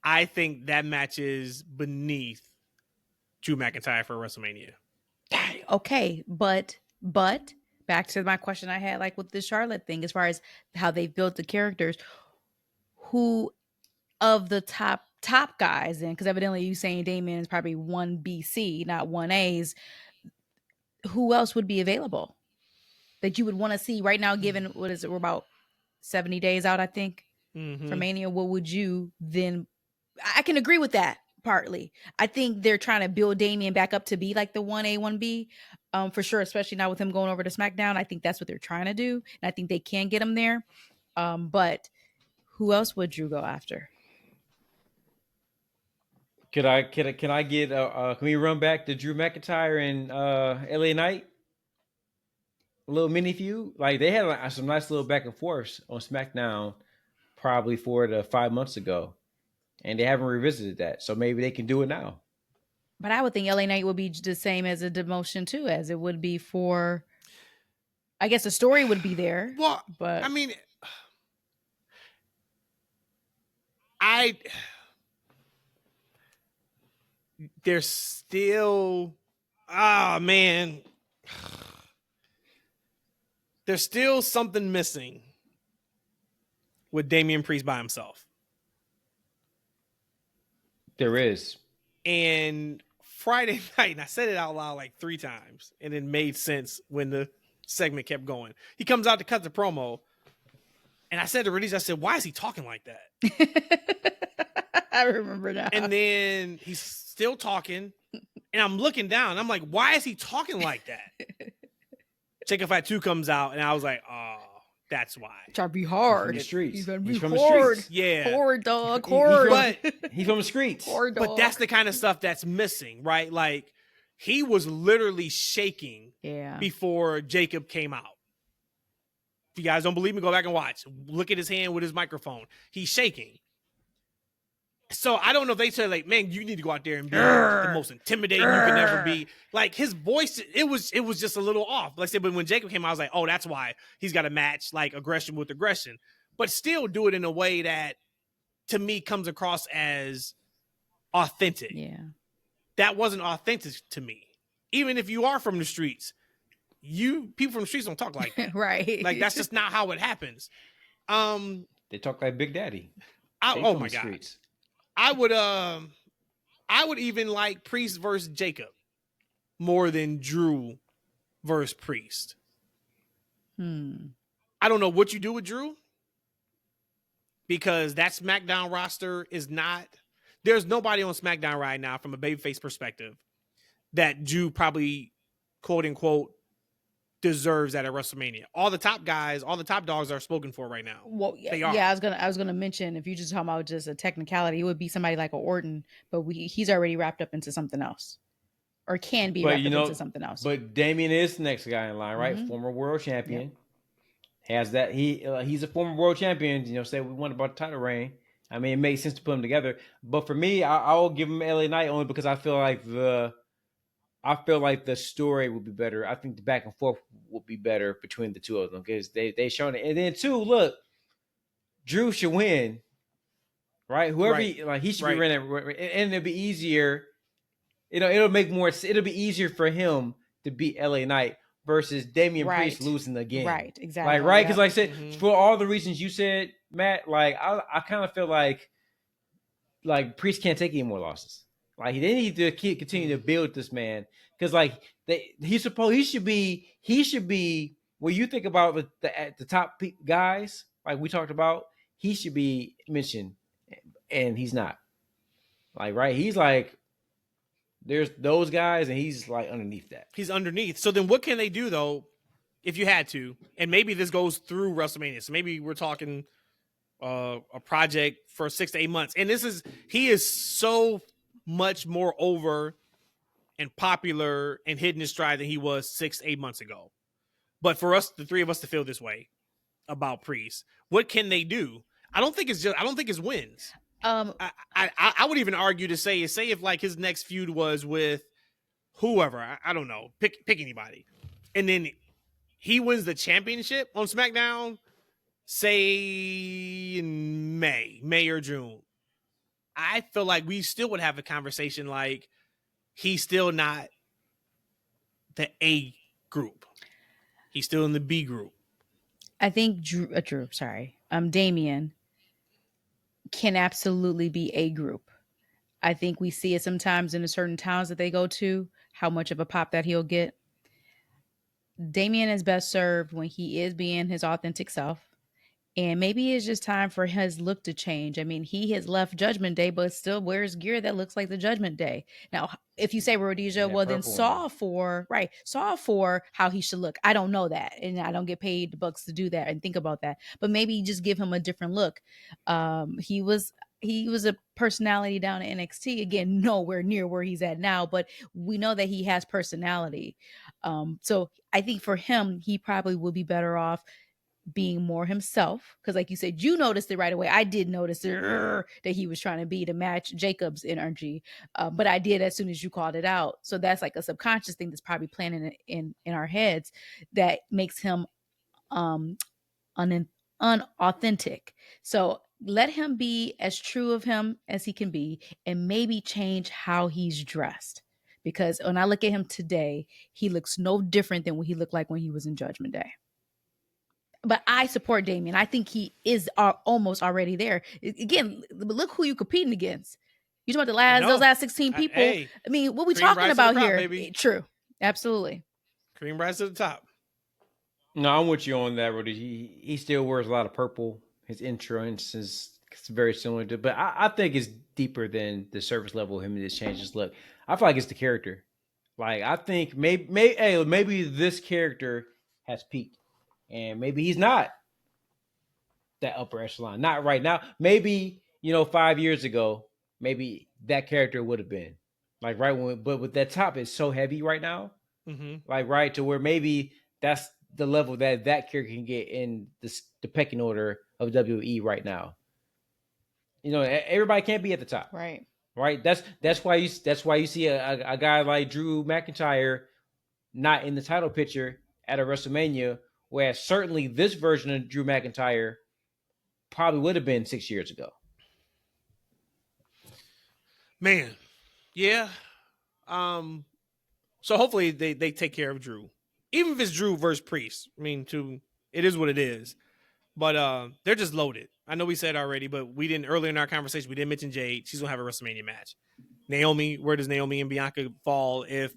Speaker 1: I think that match is beneath Drew McIntyre for WrestleMania.
Speaker 2: Okay, but back to my question I had, like with the Charlotte thing, as far as how they've built the characters, who of the top guys, then, because evidently you saying Damien is probably 1BC, not 1A's, who else would be available that you would want to see right now, given what is it, we're about 70 days out, I think, for Mania? What would you then? I can agree with that partly. I think they're trying to build Damien back up to be like the 1A, 1B, for sure, especially now with him going over to SmackDown. I think that's what they're trying to do, and I think they can get him there. But who else would Drew go after?
Speaker 3: Can I get can we run back to Drew McIntyre and LA Knight? A little mini feud? Like they had like, some nice little back and forth on SmackDown probably 4 to 5 months ago. And they haven't revisited that. So maybe they can do it now.
Speaker 2: But I would think LA Knight would be the same as a demotion too, as it would be for, I guess the story would be there.
Speaker 1: Well,
Speaker 2: but
Speaker 1: I mean, there's still, man, there's still something missing with Damian Priest by himself.
Speaker 3: There is.
Speaker 1: And Friday night, and I said it out loud like 3 times, and it made sense when the segment kept going. He comes out to cut the promo, and I said to Rhodesia, I said, why is he talking like that?
Speaker 2: I remember now.
Speaker 1: And then he's still talking, and I'm looking down. I'm like, why is he talking like that? Check If I 2 comes out, and I was like, oh, that's why.
Speaker 2: Try to be hard.
Speaker 3: He's from the streets.
Speaker 2: He's gonna be
Speaker 3: He's from the
Speaker 2: hard.
Speaker 3: streets.
Speaker 1: Yeah.
Speaker 2: Hard, dog. Hard.
Speaker 1: But
Speaker 3: He's from the streets.
Speaker 2: Hard, dog.
Speaker 1: But that's the kind of stuff that's missing, right? Like, he was literally shaking before Jacob came out. If you guys don't believe me, go back and watch. Look at his hand with his microphone. He's shaking. So I don't know if they said, like, man, you need to go out there and be the most intimidating you can ever be. Like, his voice, it was just a little off. Like I said, but when Jacob came out, I was like, oh, that's why he's got to match, like, aggression with aggression. But still do it in a way that, to me, comes across as authentic.
Speaker 2: Yeah.
Speaker 1: That wasn't authentic to me. Even if you are from the streets, people from the streets don't talk like that.
Speaker 2: Right.
Speaker 1: Like, that's just not how it happens.
Speaker 3: They talk like Big Daddy.
Speaker 1: Oh my God. Streets. I would even like Priest versus Jacob more than Drew versus Priest. I don't know what you do with Drew, because that SmackDown roster is not, there's nobody on SmackDown right now from a babyface perspective that Drew probably, quote unquote, deserves at a WrestleMania. All the top guys, all the top dogs are spoken for right now.
Speaker 2: Well,
Speaker 1: they are.
Speaker 2: Yeah, I was gonna mention, if you just talking about just a technicality, it would be somebody like a Orton, but he's already wrapped up into something else, or can be wrapped up into something else.
Speaker 3: But Damien is the next guy in line, right? Former world champion. Has that he's a former world champion. You know, say we won about the title reign. I mean, it makes sense to put them together. But for me, I will give him LA Knight only because I feel like the story would be better. I think the back and forth would be better between the two of them because they shown it. And then two, look, Drew should win, right? Whoever he should be winning, and it'll be easier. It'll make more. It'll be easier for him to beat LA Knight versus Damian Priest losing again.
Speaker 2: Right, exactly.
Speaker 3: Like because like I said, for all the reasons you said, Matt, like I kind of feel like Priest can't take any more losses. Like they need to continue to build this man because like he should be when you think about the top guys like we talked about, he should be mentioned, and he's not. Like he's like there's those guys and he's like underneath that.
Speaker 1: He's underneath. So then what can they do though if you had to? And maybe this goes through WrestleMania. So maybe we're talking a project for 6 to 8 months. And he is so much more over and popular and hitting his stride than he was 6 to 8 months ago. But for us, the three of us, to feel this way about Priest, what can they do? I don't think it's wins. I would even argue to say if like his next feud was with whoever, I don't know, pick anybody, and then he wins the championship on SmackDown, say in May or June. I feel like we still would have a conversation like he's still not the A group. He's still in the B group.
Speaker 2: I think Damian can absolutely be a group. I think we see it sometimes in the certain towns that they go to, how much of a pop that he'll get. Damian is best served when he is being his authentic self. And maybe it's just time for his look to change. I mean, he has left Judgment Day, but still wears gear that looks like the Judgment Day. Now, if you say Rhodesia, well, then Saw for how he should look. I don't know that. And I don't get paid the bucks to do that and think about that. But maybe just give him a different look. He was a personality down at NXT. Again, nowhere near where he's at now, but we know that he has personality. So I think for him, he probably will be better off being more himself, because like you said, you noticed it right away. I did notice that he was trying to be to match Jacob's energy, but I did as soon as you called it out. So that's like a subconscious thing that's probably planning in our heads that makes him unauthentic. So let him be as true of him as he can be, and maybe change how he's dressed, because when I look at him today, he looks no different than what he looked like when he was in Judgment Day. But I support Damian. I think he is almost already there. Again, look who you competing against. You talking about those last 16 people. I mean, what we talking about here? Baby. True. Absolutely.
Speaker 1: Cream rise to the top.
Speaker 3: No, I'm with you on that, Rudy. He still wears a lot of purple. His entrance is very similar to, but I think it's deeper than the surface level of him and his changes look. I feel like it's the character. Like, I think maybe this character has peaked. And maybe he's not that upper echelon. Not right now. Maybe, 5 years ago, maybe that character would have been. Like but with that top, it's so heavy right now.
Speaker 1: Mm-hmm.
Speaker 3: Like, right, to where maybe that's the level that character can get in the pecking order of WWE right now. Everybody can't be at the top.
Speaker 2: Right.
Speaker 3: Right. That's why you see a guy like Drew McIntyre not in the title picture at a WrestleMania, whereas certainly this version of Drew McIntyre probably would have been 6 years ago.
Speaker 1: Man, yeah. So hopefully they take care of Drew. Even if it's Drew versus Priest. I mean, it is what it is. But they're just loaded. I know we said already, but we didn't earlier in our conversation, we didn't mention Jade. She's gonna have a WrestleMania match. Naomi, where does Naomi and Bianca fall if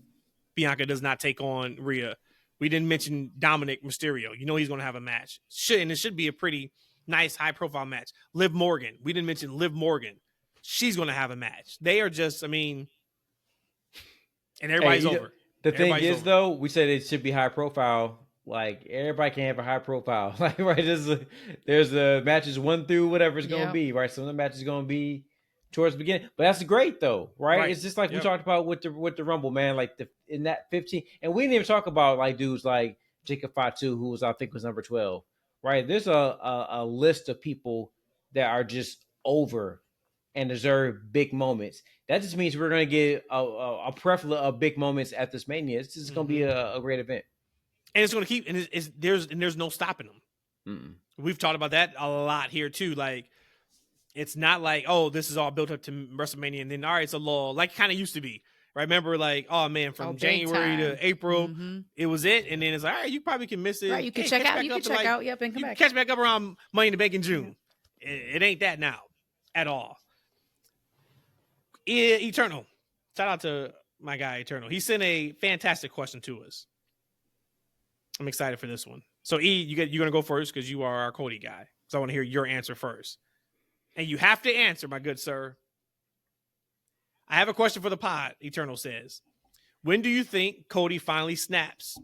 Speaker 1: Bianca does not take on Rhea? We didn't mention Dominic Mysterio. He's going to have a match. And it should be a pretty nice, high-profile match. Liv Morgan. We didn't mention Liv Morgan. She's going to have a match. They are just, and everybody's over.
Speaker 3: The thing is, though, we said it should be high-profile. Like, everybody can have a high-profile. Like, right, there's matches 1 through whatever it's going to be, right? Some of the matches are going to be towards the beginning, but that's great though, right? It's just like we talked about with the Rumble, man. Like in that 15, and we didn't even talk about like dudes like Jacob Fatu, who I think was number 12, right? There's a list of people that are just over and deserve big moments. That just means we're gonna get a plethora of big moments at this Mania. It's just gonna be a great event,
Speaker 1: and it's gonna keep. And there's no stopping them.
Speaker 3: Mm-mm.
Speaker 1: We've talked about that a lot here too, like. It's not like, oh, this is all built up to WrestleMania, and then, all right, it's a lull, like it kind of used to be. Right? Remember, like, oh, man, from January to April, it was it, and then it's like, all right, you probably can miss it.
Speaker 2: Right, you can check out. You can check out, yep, and come back.
Speaker 1: Catch back up around Money in the Bank in June. It ain't that now at all. Eternal. Shout out to my guy, Eternal. He sent a fantastic question to us. I'm excited for this one. So, you're going to go first because you are our Cody guy. So I want to hear your answer first. And you have to answer, my good sir. I have a question for the pod, Eternal says. When do you think Cody finally snaps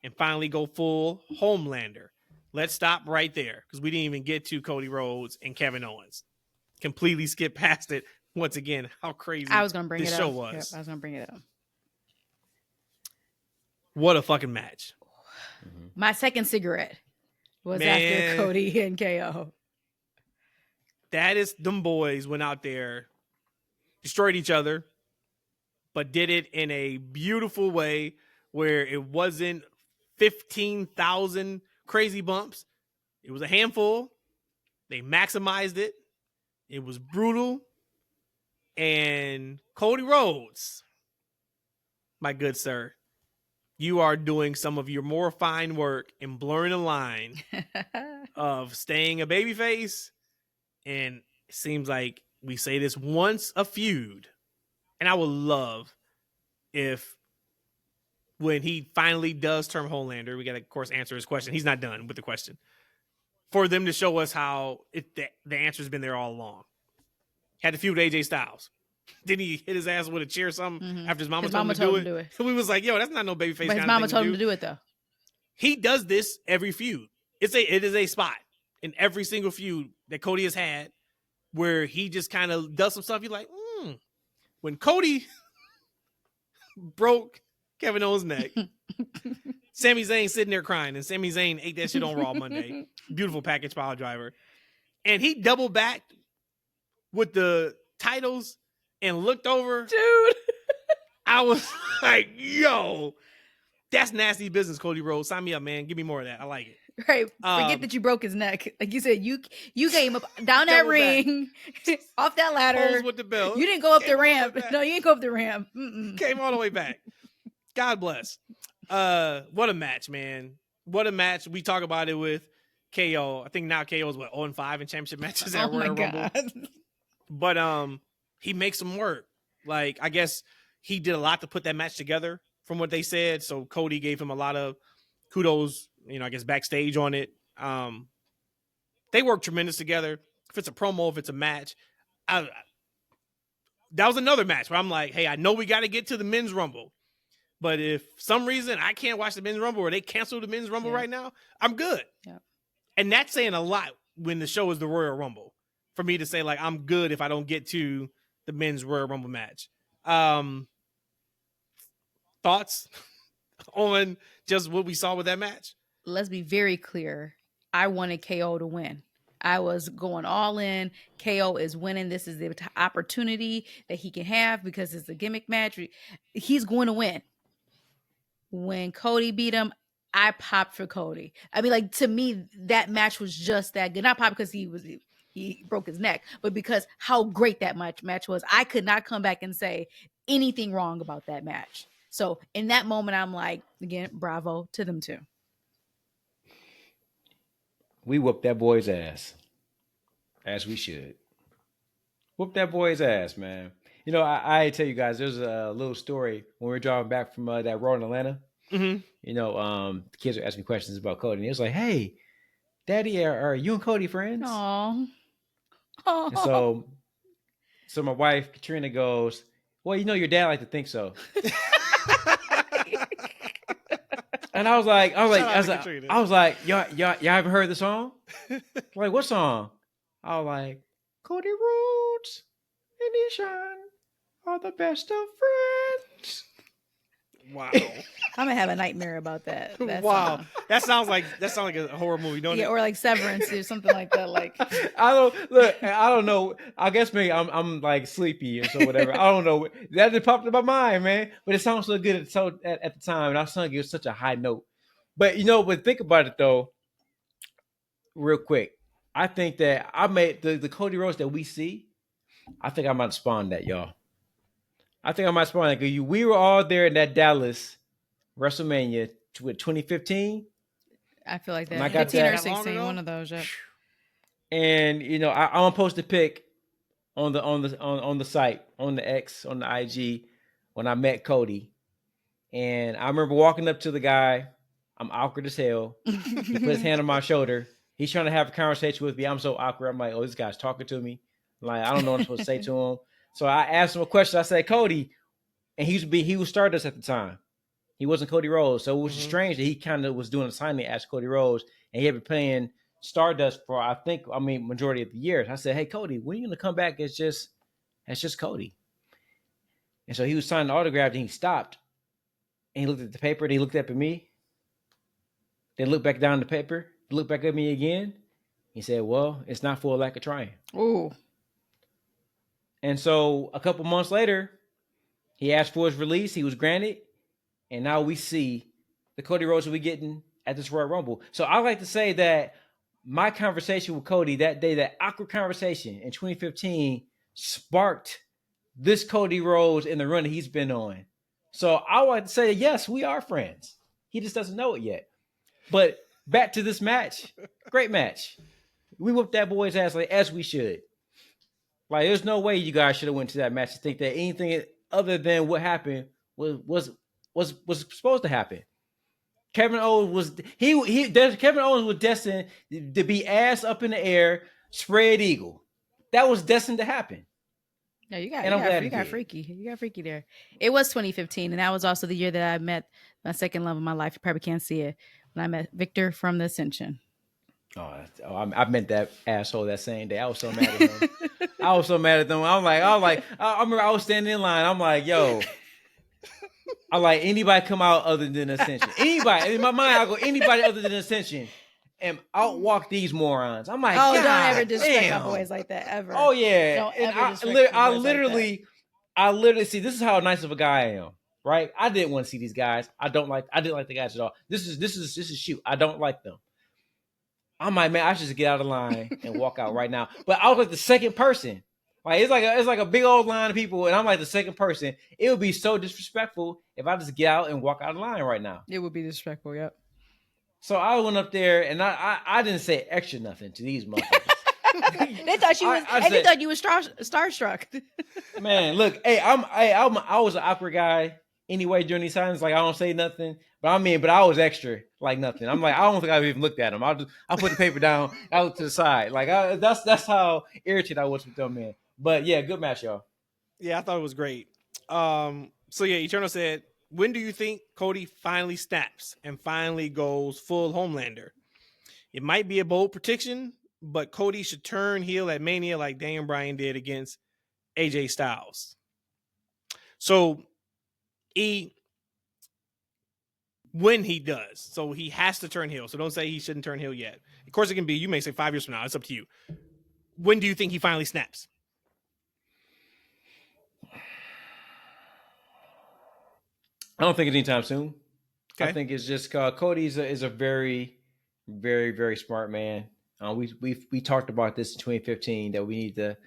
Speaker 1: and finally go full Homelander? Let's stop right there because we didn't even get to Cody Rhodes and Kevin Owens. Completely skip past it. Once again, how crazy
Speaker 2: I was gonna bring
Speaker 1: this
Speaker 2: it
Speaker 1: show
Speaker 2: up.
Speaker 1: was.
Speaker 2: Yep, I was going to bring it up.
Speaker 1: What a fucking match.
Speaker 2: My second cigarette was after Cody and KO.
Speaker 1: That is, them boys went out there, destroyed each other, but did it in a beautiful way where it wasn't 15,000 crazy bumps. It was a handful. They maximized it. It was brutal. And Cody Rhodes, my good sir, you are doing some of your more fine work in blurring the line of staying a babyface. And it seems like we say this once a feud. And I would love if when he finally does turn Homelander, we got to, of course, answer his question. He's not done with the question. For them to show us how the answer's been there all along. Had to feud with AJ Styles. Didn't he hit his ass with a chair or something after his mama told him to do it? So we was like, yo, that's not no babyface.
Speaker 2: But his mama told him to do it, though.
Speaker 1: He does this every feud. It is a spot in every single feud that Cody has had where he just kind of does some stuff. You're like, When Cody broke Kevin Owens' neck, Sami Zayn sitting there crying, and Sami Zayn ate that shit on Raw Monday. Beautiful package pile driver. And he double backed with the titles and looked over.
Speaker 2: Dude.
Speaker 1: I was like, yo, that's nasty business, Cody Rhodes. Sign me up, man. Give me more of that. I like it.
Speaker 2: Right. Forget that you broke his neck. Like you said, you came up down that ring, off that ladder.
Speaker 1: Pose with the belt.
Speaker 2: You didn't go up the ramp. No, you didn't go up the ramp.
Speaker 1: Came all the way back. God bless. What a match, man. What a match. We talk about it with KO. I think now KO is 0-5 in championship matches at Royal Rumble. But he makes them work. Like, I guess he did a lot to put that match together from what they said. So Cody gave him a lot of kudos, I guess backstage on it. They work tremendous together. If it's a promo, if it's a match, that was another match where I'm like, hey, I know we got to get to the men's Rumble, but if some reason I can't watch the men's Rumble or they cancel the men's Rumble right now, I'm good. Yeah. And that's saying a lot when the show is the Royal Rumble for me to say, like, I'm good if I don't get to the men's Royal Rumble match. Thoughts on just what we saw with that match?
Speaker 2: Let's be very clear. I wanted KO to win. I was going all in. KO is winning. This is the opportunity that he can have because it's a gimmick match. He's going to win. When Cody beat him, I popped for Cody. I mean, like, to me, that match was just that good. Not pop because he broke his neck, but because how great that match was. I could not come back and say anything wrong about that match. So in that moment, I'm like, again, bravo to them too.
Speaker 3: We whooped that boy's ass, as we should. Whoop that boy's ass, man. I tell you guys, there's a little story when we were driving back from that Raw in Atlanta. Mm-hmm. The kids were asking me questions about Cody, and he was like, "Hey, Daddy, are you and Cody friends?"
Speaker 2: Aww.
Speaker 3: And so my wife Katrina goes, "Well, your dad like to think so." And I was like, y'all haven't heard the song? Like, what song? I was like, Cody Rhodes and Eshaun are the best of friends.
Speaker 1: Wow.
Speaker 2: I'm gonna have a nightmare about that.
Speaker 1: Wow. Song. That sounds like a horror movie, don't it?
Speaker 2: Yeah, or like Severance or something like that. Like,
Speaker 3: I don't know. I guess maybe I'm like sleepy or so whatever. I don't know. That just popped in my mind, man. But it sounds so good at the time, and I sung it such a high note. But but think about it though, real quick. I think that I made the Cody Rhodes that we see. I think I might spawn that, y'all. I think I might spawn that. We were all there in that Dallas WrestleMania with 2015.
Speaker 2: I feel like that. 15 or 16, one of those. Yep.
Speaker 3: And I'm gonna post a pic on the site, on the X, on the IG when I met Cody. And I remember walking up to the guy. I'm awkward as hell. He put his hand on my shoulder. He's trying to have a conversation with me. I'm so awkward. I'm like, oh, this guy's talking to me. Like, I don't know what I'm supposed to say to him. So I asked him a question. I said, Cody, and he was Stardust at the time. He wasn't Cody Rhodes. So it was strange that he kind of was doing a signing as Cody Rhodes, and he had been playing Stardust for majority of the years. I said, hey, Cody, when are you gonna come back as just Cody? And so he was signing the autograph, and he stopped, and he looked at the paper, and he looked up at me. Then looked back down the paper, looked back at me again. He said, well, it's not for a lack of trying.
Speaker 2: Ooh.
Speaker 3: And so a couple months later, he asked for his release. He was granted. And now we see the Cody Rhodes that we're getting at this Royal Rumble. So I like to say that my conversation with Cody that day, that awkward conversation in 2015, sparked this Cody Rhodes in the run that he's been on So I would like to say, yes, we are friends. He just doesn't know it yet. But back to this match. Great match. We whooped that boy's ass like as we should. Like, there's no way you guys should have went to that match to think that anything other than what happened was supposed to happen. Kevin Owens was destined to be ass up in the air, spread eagle. That was destined to happen.
Speaker 2: No, you got freaky. You got freaky there. It was 2015, and that was also the year that I met my second love of my life. You probably can't see it. When I met Victor from the Ascension.
Speaker 3: I met that asshole that same day. I was so mad at him. I was so mad at them. I remember I was standing in line. I'm like, yo. I'm like, anybody come out other than Ascension. Anybody. In my mind, I go, anybody other than Ascension. And outwalk these morons. I'm like,
Speaker 2: oh, don't ever disrespect my boys like that ever.
Speaker 3: Oh yeah,
Speaker 2: don't
Speaker 3: and
Speaker 2: ever
Speaker 3: I literally see. This is how nice of a guy I am, right? I didn't want to see these guys. I didn't like the guys at all. This is shoot. I don't like them. I'm like, man, I should just get out of line and walk out right now. But I was like the second person. Like it's like a big old line of people, and I'm like the second person. It would be so disrespectful if I just get out and walk out of line right now.
Speaker 2: It would be disrespectful. Yep.
Speaker 3: So I went up there and I didn't say extra nothing to these motherfuckers.
Speaker 2: They thought they thought you was starstruck.
Speaker 3: Man, look, I was an awkward guy anyway during these times. Like I don't say nothing, but I was extra like nothing. I'm like, I don't think I've even looked at him. I'll put the paper down, out to the side. Like that's how irritated I was with them, man. But yeah, good match, y'all.
Speaker 1: Yeah, I thought it was great. So yeah, Eternal said, when do you think Cody finally snaps and finally goes full Homelander? It might be a bold prediction, but Cody should turn heel at Mania like Daniel Bryan did against AJ Styles. So when he does, so he has to turn heel. So don't say he shouldn't turn heel yet. Of course, it can be, you may say 5 years from now. It's up to you. When do you think he finally snaps?
Speaker 3: I don't think it's anytime soon.
Speaker 1: Okay.
Speaker 3: I think it's just Cody is a very, very, very smart man. We talked about this in 2015 that we need to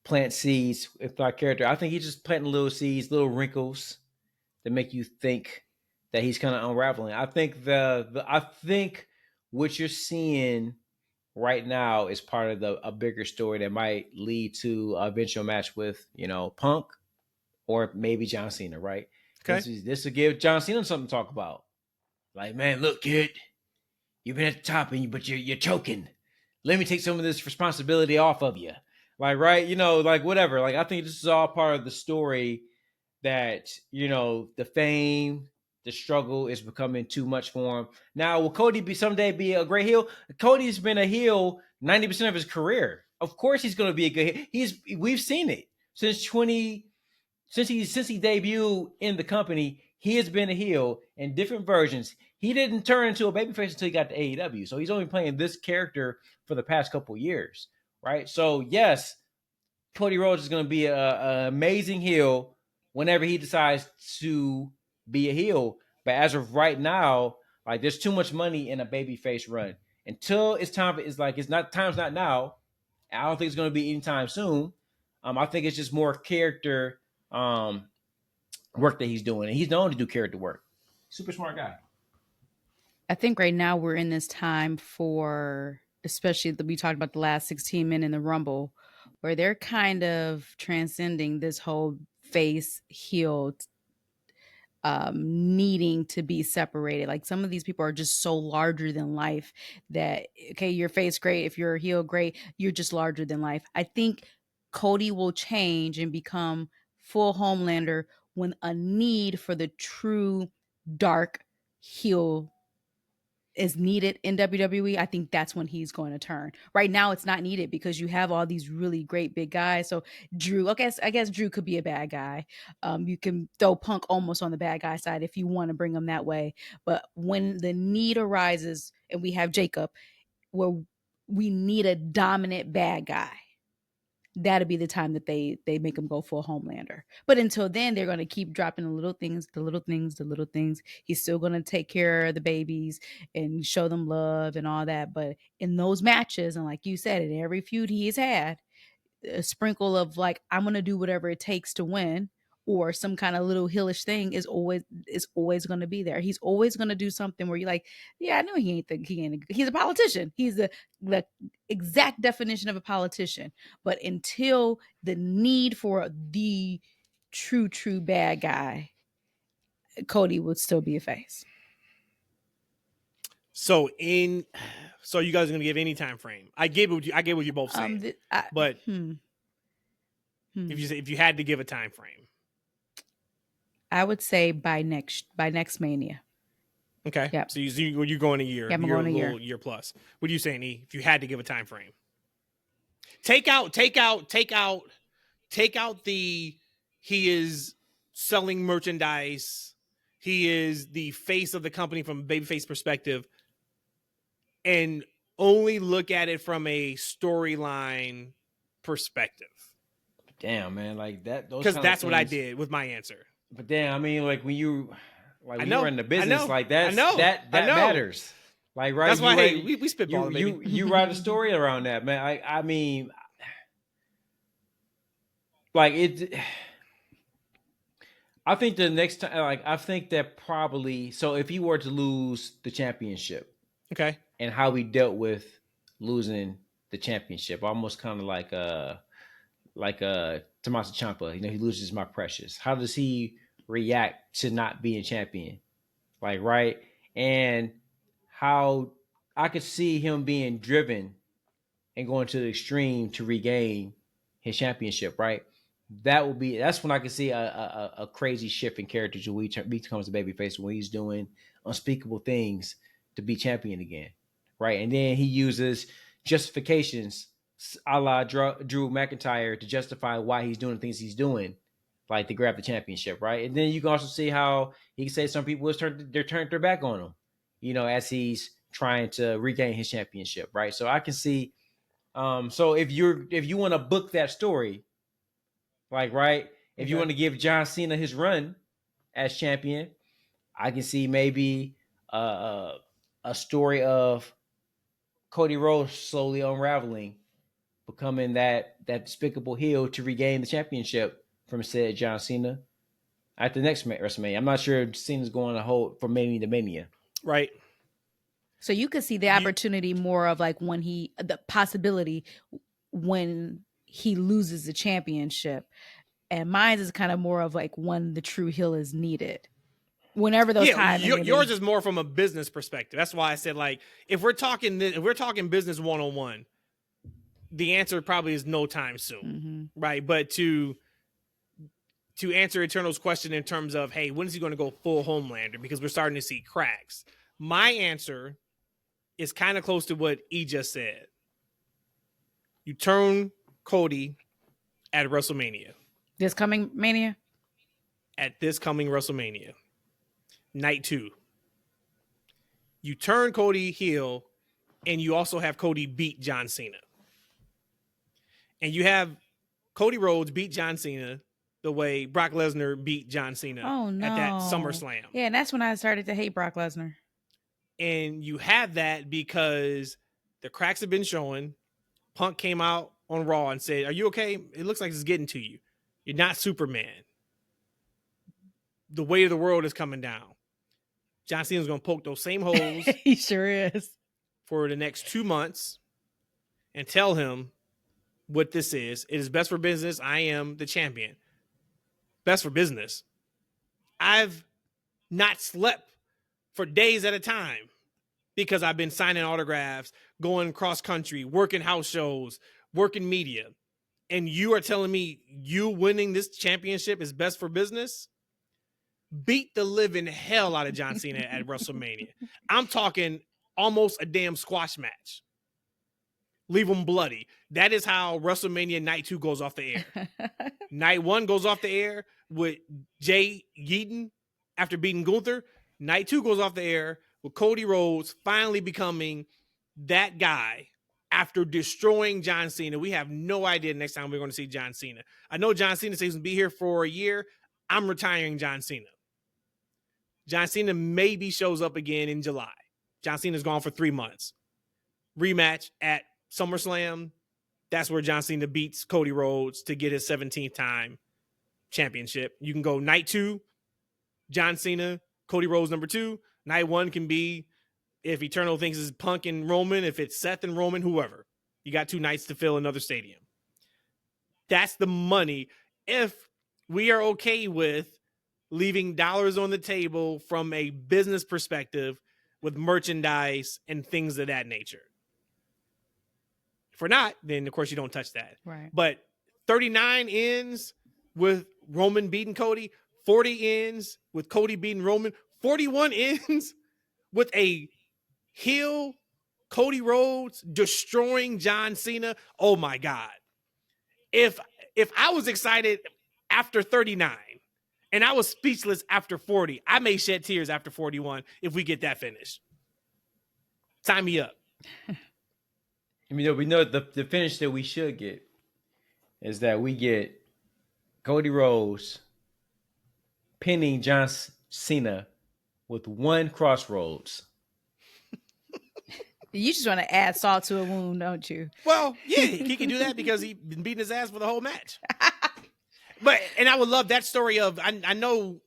Speaker 3: plant seeds with our character. I think he's just planting little seeds, little wrinkles that make you think that he's kind of unraveling. I think I think what you're seeing right now is part of a bigger story that might lead to a eventual match with Punk or maybe John Cena, right?
Speaker 1: Okay.
Speaker 3: This will give John Cena something to talk about. Like, man, look, kid, you've been at the top, but you're choking. Let me take some of this responsibility off of you. Like, right? Like whatever. Like, I think this is all part of the story that, the fame, the struggle is becoming too much for him. Now, will Cody someday be a great heel? Cody's been a heel 90% of his career. Of course he's going to be a good heel. We've seen it since he debuted in the company. He has been a heel in different versions. He didn't turn into a babyface until he got to AEW. So he's only playing this character for the past couple of years, right? So yes, Cody Rhodes is going to be an amazing heel whenever he decides to be a heel. But as of right now, like there's too much money in a babyface run. Until it's time, time's not now. I don't think it's going to be anytime soon. I think it's just more character work that he's doing, and he's known to do character work. Super smart guy.
Speaker 2: I think right now we're in this time for, especially we talked about the last 16 men in the Rumble, where they're kind of transcending this whole face heel needing to be separated. Like some of these people are just so larger than life that, okay, your face great, if you're a heel great, you're just larger than life. I think Cody will change and become full Homelander when a need for the true dark heel is needed in WWE. I think that's when he's going to turn. Right now it's not needed because you have all these really great big guys. So Drew, I guess Drew could be a bad guy. You can throw Punk almost on the bad guy side if you want to bring him that way. But when the need arises and we have Jacob, where we need a dominant bad guy, that'll be the time that they make him go full Homelander. But until then, they're going to keep dropping the little things. He's still going to take care of the babies and show them love and all that. But in those matches, and like you said, in every feud he's had, a sprinkle of like, I'm going to do whatever it takes to win, or some kind of little heelish thing is always going to be there. He's always going to do something where you're like, yeah, I know he's a politician. He's the exact definition of a politician. But until the need for the true bad guy, Cody would still be a face.
Speaker 1: So you guys are gonna give any time frame? I get what you both saying, but if you had to give a time frame,
Speaker 2: I would say by next Mania.
Speaker 1: Okay.
Speaker 2: Yep.
Speaker 1: So you're going a year.
Speaker 2: Yeah, I'm going a
Speaker 1: year plus. What are you saying, E? If you had to give a time frame, take out the he is selling merchandise. He is the face of the company from a babyface perspective, and only look at it from a storyline perspective.
Speaker 3: Damn, man, like that.
Speaker 1: Because that's what I did with my answer.
Speaker 3: But damn, I mean, like when you like when
Speaker 1: you're
Speaker 3: in the business, like that that
Speaker 1: matters.
Speaker 3: Like, right?
Speaker 1: That's why we spitball.
Speaker 3: You write a story around that, man. I mean, like it. I think the next time, like I think that probably. So if he were to lose the championship,
Speaker 1: okay,
Speaker 3: and how he dealt with losing the championship, almost kind of like Tommaso Ciampa, he loses my precious. How does he react to not being champion? Like, right? And how I could see him being driven and going to the extreme to regain his championship, right? That's when I can see a crazy shift in character to when he becomes a babyface, when he's doing unspeakable things to be champion again, right? And then he uses justifications a la Drew McIntyre to justify why he's doing the things he's doing, like to grab the championship, right? And then you can also see how he can say some people turned their back on him, as he's trying to regain his championship, right? So I can see, so if you want to book that story, like, right, if you want to give John Cena his run as champion, I can see maybe a story of Cody Rhodes slowly unraveling, becoming that despicable heel to regain the championship from said John Cena at the next WrestleMania. I'm not sure if Cena's going to hold from Mania to Mania.
Speaker 1: Right.
Speaker 2: So you could see the opportunity more of like the possibility when he loses the championship. And mine is kind of more of like when the true heel is needed. Whenever those times.
Speaker 1: Yours is more from a business perspective. That's why I said, like, if we're talking business 101, the answer probably is no time soon, right? But to answer Eternal's question in terms of, hey, when is he going to go full Homelander? Because we're starting to see cracks. My answer is kind of close to what E just said. You turn Cody at WrestleMania.
Speaker 2: This coming Mania?
Speaker 1: At this coming WrestleMania. Night 2. You turn Cody heel, and you also have Cody beat John Cena. And you have Cody Rhodes beat John Cena the way Brock Lesnar beat John Cena at that SummerSlam.
Speaker 2: Yeah, and that's when I started to hate Brock Lesnar.
Speaker 1: And you have that because the cracks have been showing. Punk came out on Raw and said, "Are you okay? It looks like it's getting to you. You're not Superman. The weight of the world is coming down." John Cena's going to poke those same holes.
Speaker 2: He sure is.
Speaker 1: For the next 2 months and tell him what this is. It is best for business. I am the champion. Best for business. I've not slept for days at a time because I've been signing autographs, going cross country, working house shows, working media. And you are telling me you winning this championship is best for business? Beat the living hell out of John Cena at WrestleMania. I'm talking almost a damn squash match. Leave them bloody. That is how WrestleMania Night 2 goes off the air. Night 1 goes off the air with Jey Uso after beating Gunther. Night 2 goes off the air with Cody Rhodes finally becoming that guy after destroying John Cena. We have no idea next time we're going to see John Cena. I know John Cena says he's going to be here for a year. I'm retiring John Cena. John Cena maybe shows up again in July. John Cena's gone for 3 months. Rematch at SummerSlam. That's where John Cena beats Cody Rhodes to get his 17th time championship. You can go night 2, John Cena, Cody Rhodes number 2. Night 1 can be if Eternal thinks it's Punk and Roman, if it's Seth and Roman, whoever. You got 2 nights to fill another stadium. That's the money. If we are okay with leaving dollars on the table from a business perspective with merchandise and things of that nature. If we're not, then of course you don't touch that.
Speaker 2: Right.
Speaker 1: But 39 ends with Roman beating Cody, 40 ends with Cody beating Roman, 41 ends with a heel Cody Rhodes destroying John Cena. Oh my God. If I was excited after 39 and I was speechless after 40, I may shed tears after 41 if we get that finish. Sign me up.
Speaker 3: I mean, we know the finish that we should get is that we get Cody Rhodes pinning John Cena with 1 crossroads.
Speaker 2: You just want to add salt to a wound, don't you?
Speaker 1: Well, yeah, he can do that because he's been beating his ass for the whole match. And I would love that story of I know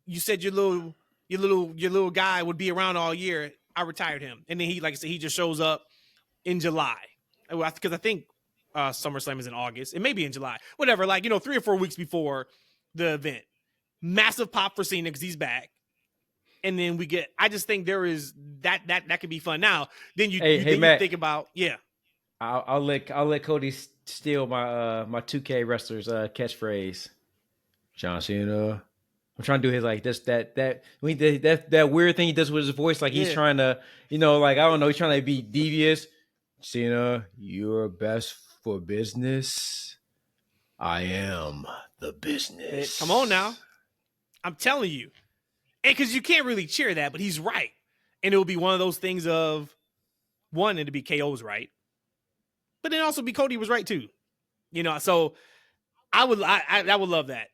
Speaker 1: you said your little guy would be around all year. I retired him, and then he, like I said, he just shows up in July because I think SummerSlam is in August. It may be in July, whatever. 3 or 4 weeks before the event, massive pop for Cena because he's back. And then we get. I just think there is that could be fun. Now, then you think about
Speaker 3: I'll let Cody steal my 2K wrestlers catchphrase. John Cena. I'm trying to do his that weird thing he does with his voice, like he's trying to, I don't know, he's trying to be devious. Cena, you're best for business. I am the business.
Speaker 1: Come on now, I'm telling you. And because you can't really cheer that, but he's right. And it will be one of those things of, one, it'll be KO's right. But then also be Cody was right too. So I would love that.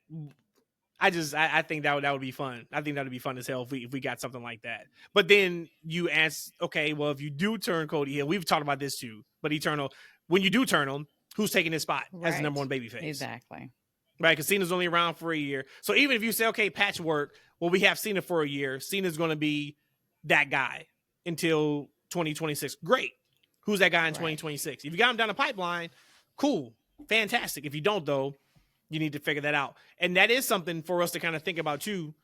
Speaker 1: I think that would be fun. I think that would be fun as hell if we got something like that. But then you ask, okay, well, if you do turn Cody heel, we've talked about this too, but when you do turn him, who's taking his spot as the number 1 babyface?
Speaker 2: Exactly.
Speaker 1: Right, because Cena's only around for a year. So even if you say, okay, patchwork, well, we have Cena for a year. Cena's going to be that guy until 2026. Great. Who's that guy in 2026? If you got him down the pipeline, cool, fantastic. If you don't, though, you need to figure that out. And that is something for us to kind of think about, too,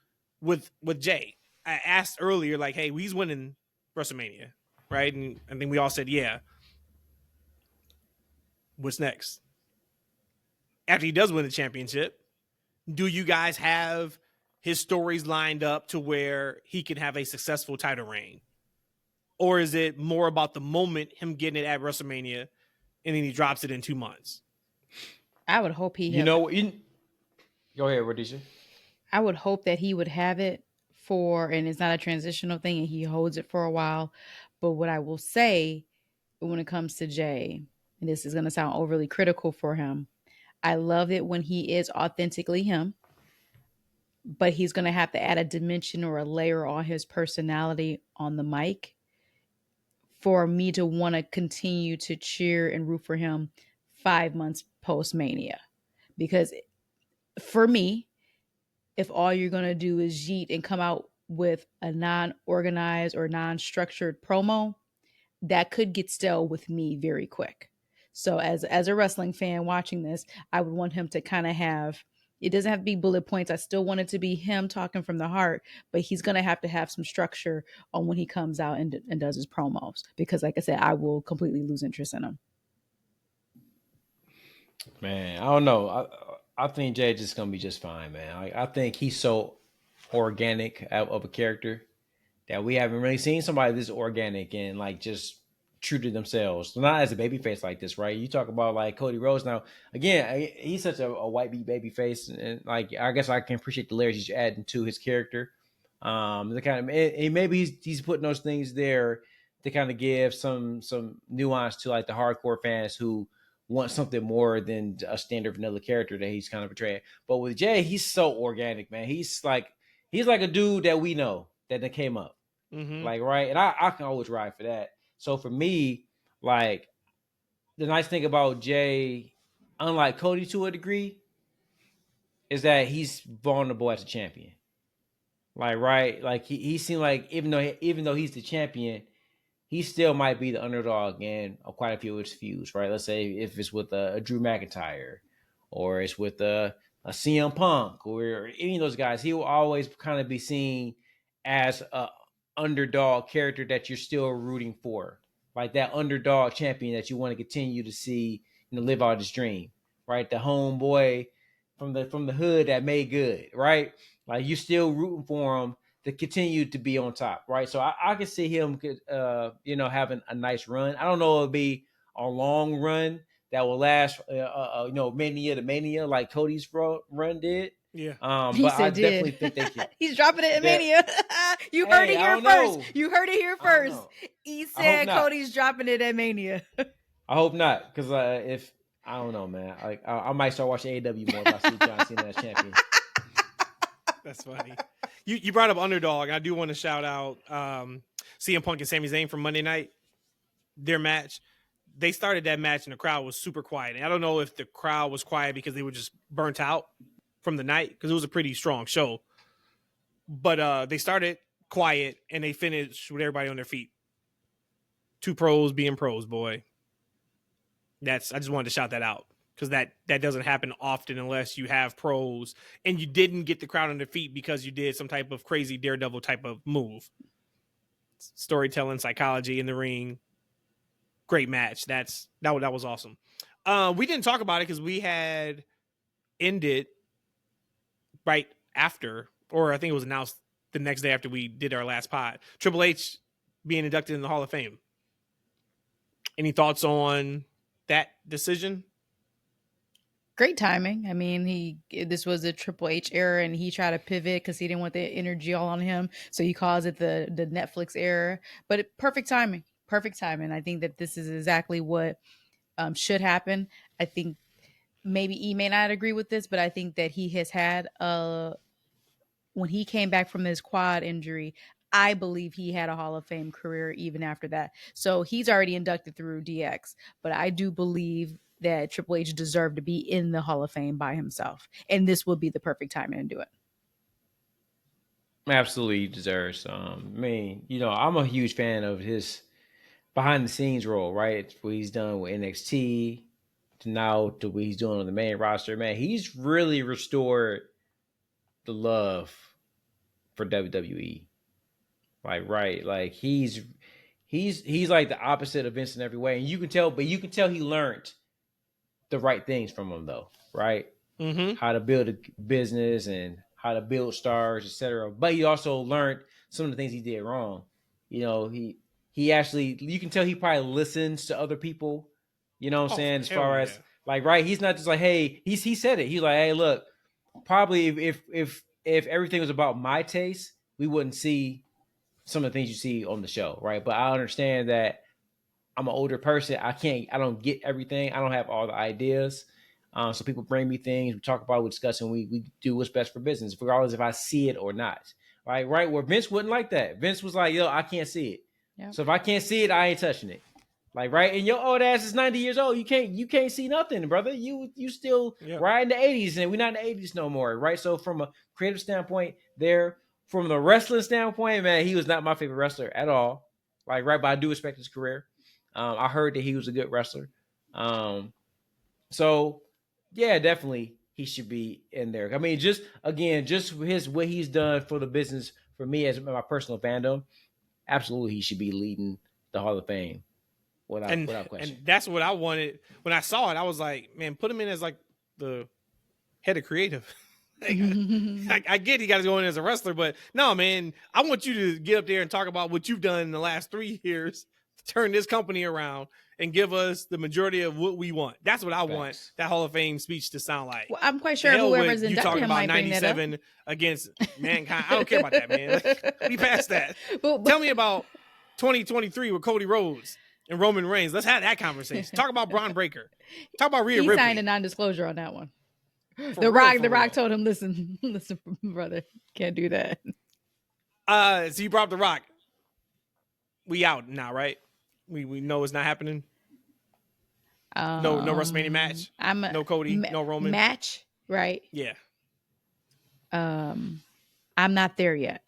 Speaker 1: with Jey. I asked earlier, hey, he's winning WrestleMania, right? And I think we all said, yeah. What's next? After he does win the championship, do you guys have his stories lined up to where he can have a successful title reign? Or is it more about the moment, him getting it at WrestleMania, and then he drops it in 2 months?
Speaker 2: I would hope he...
Speaker 3: Go ahead, Rhodesia.
Speaker 2: I would hope that he would have it and it's not a transitional thing, and he holds it for a while. But what I will say when it comes to Jey, and this is going to sound overly critical for him, I love it when he is authentically him, but he's going to have to add a dimension or a layer on his personality on the mic for me to want to continue to cheer and root for him 5 months post Mania. Because for me, if all you're going to do is yeet and come out with a non-organized or non-structured promo, that could get stale with me very quick. So as a wrestling fan watching this, I would want him to kind of have, it doesn't have to be bullet points. I still want it to be him talking from the heart, but he's going to have some structure on when he comes out and does his promos. Because like I said, I will completely lose interest in him.
Speaker 3: Man, I don't know. I think Jey just going to be just fine, man. I think he's so organic of a character that we haven't really seen somebody this organic and just true to themselves. Not as a babyface like this, right? You talk about Cody Rhodes. Now, again, he's such a white beat babyface, and I guess I can appreciate the layers he's adding to his character. The kind of, and maybe he's putting those things there to kind of give some nuance to the hardcore fans who want something more than a standard vanilla character that he's kind of portraying. But with Jey, he's so organic, man. He's like a dude that we know that came up, right? And I can always ride for that. So for me, the nice thing about Jey, unlike Cody to a degree, is that he's vulnerable as a champion. Like, right, like he seemed like even though he's the champion, he still might be the underdog in quite a few of his feuds, right? Let's say if it's with a Drew McIntyre, or it's with a CM Punk, or any of those guys, he will always kind of be seen as a underdog character that you're still rooting for, like that underdog champion that you want to continue to see, live out his dream, right? The homeboy from the hood that made good, right? Like you still rooting for him to continue to be on top, right? So I can see him, having a nice run. I don't know if it'll be a long run that will last, Mania to Mania like Cody's run did.
Speaker 1: Yeah.
Speaker 3: But I definitely think they can.
Speaker 2: He's dropping it in Mania. You heard it here first. You heard it here first. He said Cody's dropping it at Mania.
Speaker 3: I hope not, because if I don't know, man, I might start watching AEW more if I see John Cena as champion.
Speaker 1: That's funny. You brought up underdog. I do want to shout out CM Punk and Sami Zayn from Monday night. Their match. They started that match and the crowd was super quiet. And I don't know if the crowd was quiet because they were just burnt out from the night, because it was a pretty strong show. But they started quiet and they finished with everybody on their feet. Two pros being pros, boy. I just wanted to shout that out, because that doesn't happen often unless you have pros and you didn't get the crowd on their feet because you did some type of crazy daredevil type of move. Storytelling, psychology in the ring. Great match. That was awesome. We didn't talk about it because we had ended right after, or I think it was announced the next day after we did our last pod. Triple H being inducted in the Hall of Fame. Any thoughts on that decision?
Speaker 2: Great timing. I mean, this was a Triple H era, and he tried to pivot because he didn't want the energy all on him. So he calls it the Netflix era. But perfect timing. Perfect timing. I think that this is exactly what should happen. I think maybe he may not agree with this, but I think that he has had when he came back from his quad injury, I believe he had a Hall of Fame career even after that. So he's already inducted through DX, but I do believe that Triple H deserved to be in the Hall of Fame by himself. And this would be the perfect time to do it.
Speaker 3: Absolutely, he deserves. I'm a huge fan of his behind the scenes role, right? What he's done with NXT to now to what he's doing on the main roster. Man, he's really restored the love for WWE. Like, right, like he's like the opposite of Vince in every way, and you can tell he learned the right things from him, though, right?
Speaker 1: Mm-hmm.
Speaker 3: How to build a business and how to build stars, etc. But he also learned some of the things he did wrong. He actually, you can tell he probably listens to other people. You know what I'm saying? As far as like, right, he's not just like, hey, he said it. He's like, hey, look, probably if everything was about my taste, we wouldn't see some of the things you see on the show, right? But I understand that I'm an older person. I don't get everything. I don't have all the ideas. So people bring me things, we talk about, we discuss, and we do what's best for business, regardless if I see it or not. Right? Where Vince wouldn't like that. Vince was like, yo, I can't see it. Yep. So if I can't see it, I ain't touching it. Like, right? And your old ass is 90 years old. You can't see nothing, brother. You still right in the 80s, and we're not in the 80s no more, right? So from a creative standpoint there, from the wrestling standpoint, man, he was not my favorite wrestler at all. Like, right, but I do respect his career. I heard that he was a good wrestler. So yeah, definitely he should be in there. I mean, just what he's done for the business, for me as my personal fandom, absolutely he should be leading the Hall of Fame without question.
Speaker 1: And that's what I wanted. When I saw it, I was like, man, put him in as like the head of creative. I get he got to go in as a wrestler, but no, man, I want you to get up there and talk about what you've done in the last 3 years to turn this company around and give us the majority of what we want. That's what I want that Hall of Fame speech to sound like.
Speaker 2: Well, I'm quite sure whoever's inducted him might bring that up.
Speaker 1: 97 against Mankind. I don't care about that, man. We passed that. Tell me about 2023 with Cody Rhodes and Roman Reigns. Let's have that conversation. Talk about Braun Breaker. Talk about Rhea Ripley.
Speaker 2: He signed a non-disclosure on that one. The Rock told him, listen, brother, can't do that.
Speaker 1: So you brought up The Rock. We out now, right? We know it's not happening. No WrestleMania match. No Cody. No Roman
Speaker 2: match, right?
Speaker 1: Yeah.
Speaker 2: I'm not there yet.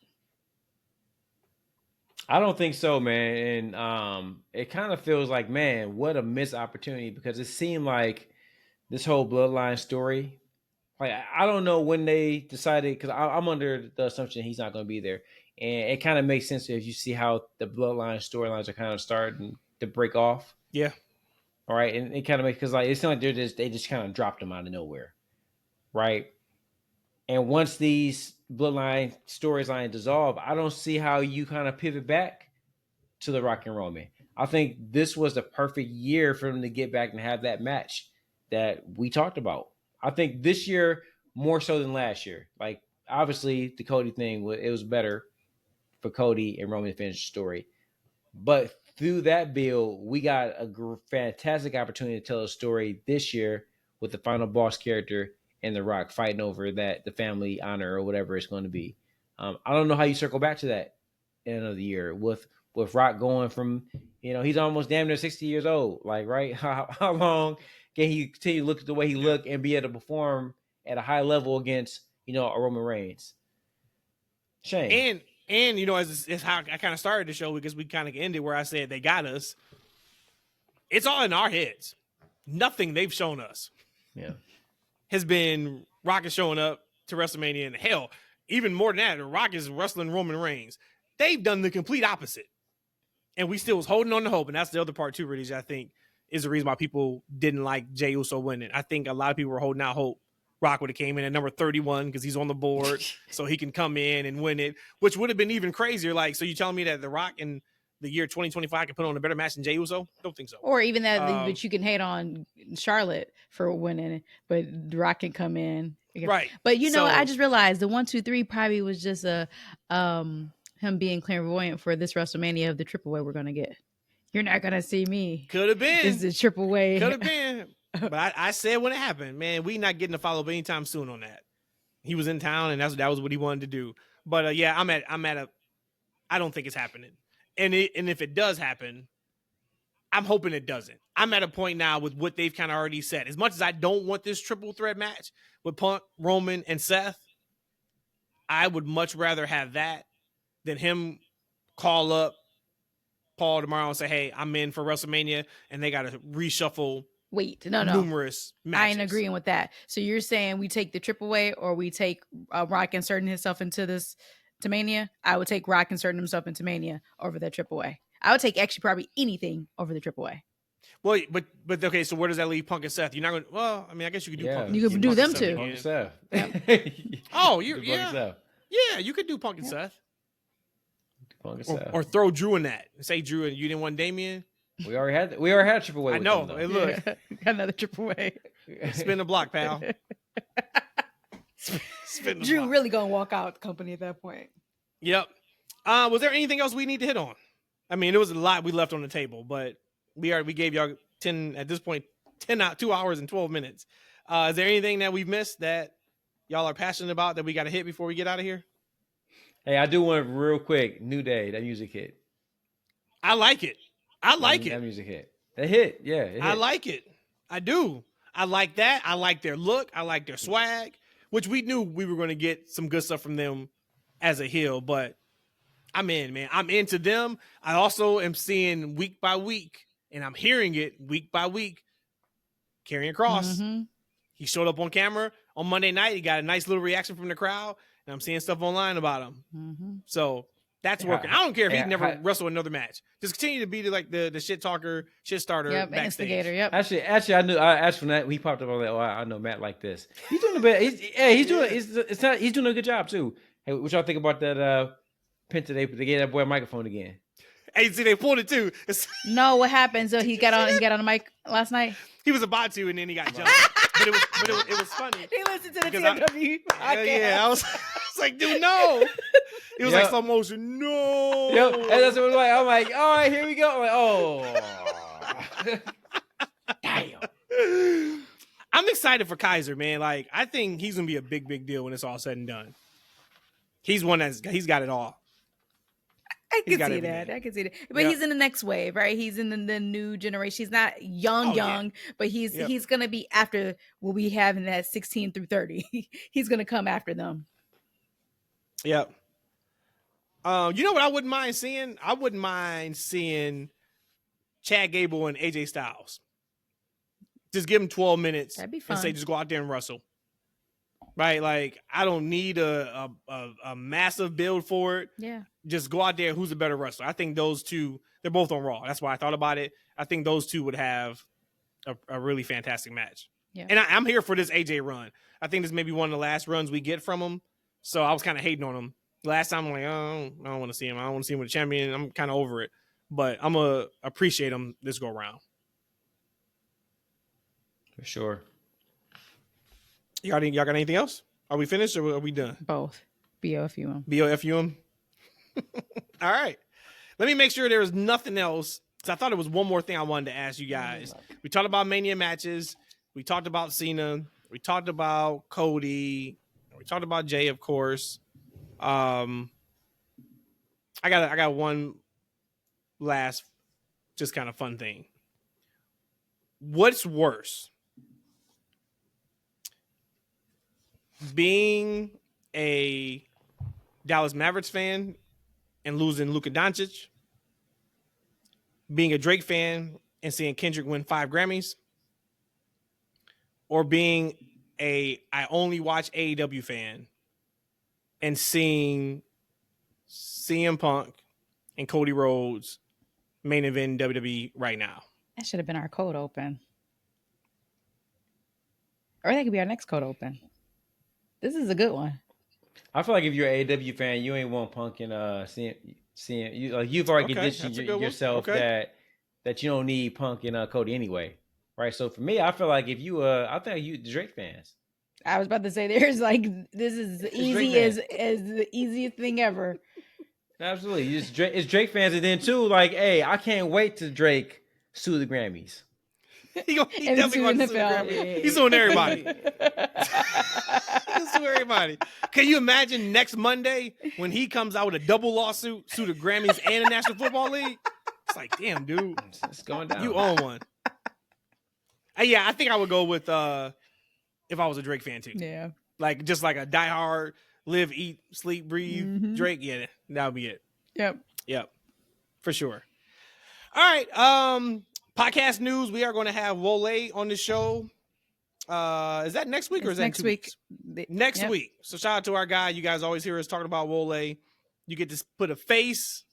Speaker 3: I don't think so, man. And it kind of feels like, man, what a missed opportunity, because it seemed like this whole bloodline story, like I don't know when they decided, because I'm under the assumption he's not going to be there, and it kind of makes sense if you see how the bloodline storylines are kind of starting to break off.
Speaker 1: Yeah.
Speaker 3: All right, and it kind of makes, because like it's not like they just kind of dropped him out of nowhere, right? And once these bloodline storylines dissolve, I don't see how you kind of pivot back to the Rock and Roman. I think this was the perfect year for them to get back and have that match that we talked about. I think this year more so than last year. Like, obviously the Cody thing, it was better for Cody and Roman to finish the story, but through that build, we got a fantastic opportunity to tell a story this year with the final boss character and The Rock fighting over that, the family honor or whatever it's going to be. I don't know how you circle back to that end of the year with Rock going from, he's almost damn near 60 years old. Like, right? How long can he continue to look the way he look and be able to perform at a high level against, a Roman Reigns? Shame.
Speaker 1: And as how I kind of started the show, because we kind of ended where I said they got us. It's all in our heads. Nothing they've shown us has been Rock is showing up to WrestleMania, and hell, even more than that, Rock is wrestling Roman Reigns. They've done the complete opposite. And we still was holding on to hope. And that's the other part too, Rhodesia, I think, is the reason why people didn't like Jey Uso winning. I think a lot of people were holding out hope Rock would have came in at number 31 because he's on the board, so he can come in and win it, which would have been even crazier. Like, so you telling me that The Rock in the year 2025 can put on a better match than Jey Uso? Don't think so.
Speaker 2: Or even that, but you can hate on Charlotte for winning, but The Rock can come in,
Speaker 1: right?
Speaker 2: But I just realized the 1, 2, 3 probably was just a him being clairvoyant for this WrestleMania of the triple way we're gonna get. You're not gonna see me.
Speaker 1: Could have been.
Speaker 2: This is the triple way.
Speaker 1: Could have been. But I said when it happened, man, we not getting a follow-up anytime soon on that. He was in town, and that was what he wanted to do. But yeah, I don't think it's happening. And if it does happen, I'm hoping it doesn't. I'm at a point now with what they've kind of already said. As much as I don't want this triple threat match with Punk, Roman, and Seth, I would much rather have that than him call up Paul tomorrow and say, "Hey, I'm in for WrestleMania," and they got to reshuffle.
Speaker 2: Wait, no.
Speaker 1: Numerous matches.
Speaker 2: I ain't agreeing with that. So you're saying we take the triple way, or we take Rock inserting himself into this to Mania? I would take Rock inserting himself into Mania over the triple way. I would take actually probably anything over the triple way.
Speaker 1: Well, but okay. So where does that leave Punk and Seth? You're not going. Well, I mean, I guess you could do. Punk.
Speaker 2: You could do them too.
Speaker 3: Punk and Seth.
Speaker 1: Oh, yeah. You could do Punk and Seth.
Speaker 3: Punk and Seth.
Speaker 1: Or throw Drew in that. Say Drew and you didn't want Damian.
Speaker 3: We already had triple way.
Speaker 1: I know. Hey, look,
Speaker 2: another triple way.
Speaker 1: Spin the block, pal. Spin the
Speaker 2: Drew
Speaker 1: block.
Speaker 2: really gonna walk out the company at that point.
Speaker 1: Yep. Was there anything else we need to hit on? I mean, there was a lot we left on the table, but we gave y'all 10 at this point, 2 hours and 12 minutes. Is there anything that we've missed that y'all are passionate about that we got to hit before we get out of here?
Speaker 3: Hey, I do want real quick. New Day, that music hit.
Speaker 1: I like it.
Speaker 3: That music hit. It hit. Yeah. It hit.
Speaker 1: I like it. I do. I like that. I like their look. I like their swag, which we knew we were going to get some good stuff from them as a heel, but I'm in, man. I'm into them. I also am seeing week by week, and I'm hearing it week by week. Karrion Kross.
Speaker 2: Mm-hmm.
Speaker 1: He showed up on camera on Monday night. He got a nice little reaction from the crowd, and I'm seeing stuff online about him.
Speaker 2: Mm-hmm.
Speaker 1: So that's working. I don't care if he never wrestled another match. Just continue to be the shit talker, shit starter, backstage.
Speaker 2: Instigator. Yep.
Speaker 3: Actually, I knew. I asked from that. He popped up on that. Oh, I know Matt like this. He's doing a bit. He's doing a good job too. Hey, what y'all think about that? Penta, they gave that boy a microphone again.
Speaker 1: Hey, see, they pulled it too.
Speaker 2: No, what happened? So he got on the mic last night.
Speaker 1: He was about to, and then he got jumped. but it was funny.
Speaker 2: He listened to the TMW podcast.
Speaker 1: Yeah, I was like, dude, no. It was like slow motion. No.
Speaker 3: Yep. And that's what it was like. I'm like, all right, here we go. I'm like, oh. Damn.
Speaker 1: I'm excited for Kaiser, man. Like, I think he's gonna be a big deal when it's all said and done. He's he's got it all.
Speaker 2: I can see that. But he's in the next wave, right? He's in the new generation. He's not young, but he's going to be after what we have in that 16 through 30. He's going to come after them.
Speaker 1: Yep. You know what I wouldn't mind seeing? I wouldn't mind seeing Chad Gable and AJ Styles. Just give them 12 minutes
Speaker 2: That'd be
Speaker 1: and
Speaker 2: fun.
Speaker 1: say, just go out there and wrestle. Right? Like, I don't need a massive build for it.
Speaker 2: Yeah.
Speaker 1: Just go out there. Who's a better wrestler? I think those two, they're both on Raw. That's why I thought about it. I think those two would have a really fantastic match.
Speaker 2: Yeah.
Speaker 1: And I'm here for this AJ run. I think this may be one of the last runs we get from him. So I was kind of hating on him. Last time I'm like, oh, I don't want to see him. I don't want to see him with a champion. I'm kind of over it. But I'm going to appreciate him this go around.
Speaker 3: For sure.
Speaker 1: Y'all got anything else? Are we finished or are we done?
Speaker 2: Both. BOFUM.
Speaker 1: BOFUM? All right. Let me make sure there is nothing else. Because I thought it was one more thing I wanted to ask you guys. We talked about Mania matches. We talked about Cena. We talked about Cody. We talked about Jey, of course. I got one last just kind of fun thing. What's worse? Being a Dallas Mavericks fan and losing Luka Doncic, being a Drake fan and seeing Kendrick win 5 Grammys, or being I only watch AEW fan and seeing CM Punk and Cody Rhodes main event in WWE right now.
Speaker 2: That should have been our code open. Or that could be our next code open. This is a good one.
Speaker 3: I feel like if you're an AEW fan, you ain't want Punk and seeing you, like, you've already conditioned yourself that you don't need Punk and Cody anyway, right? So for me, I feel like if you I think you the Drake fans.
Speaker 2: I was about to say this is easy as the easiest thing ever.
Speaker 3: Absolutely, it's Drake fans, and then too, like, hey, I can't wait to Drake sue the Grammys.
Speaker 1: He definitely going to sue the Grammys. He's suing everybody. He'll sue everybody. Can you imagine next Monday when he comes out with a double lawsuit, sue the Grammys and the National Football League? It's like, damn, dude,
Speaker 3: it's going down.
Speaker 1: You own one. Yeah, I think I would go with if I was a Drake fan too.
Speaker 2: Yeah,
Speaker 1: like just like a diehard, live, eat, sleep, breathe Drake. Yeah, that would be it. Yep, for sure. All right. Podcast news. We are going to have Wole on the show. Is that next week or is that
Speaker 2: next
Speaker 1: 2
Speaker 2: week?
Speaker 1: weeks? Next week. So shout out to our guy. You guys always hear us talking about Wole. You get to put a face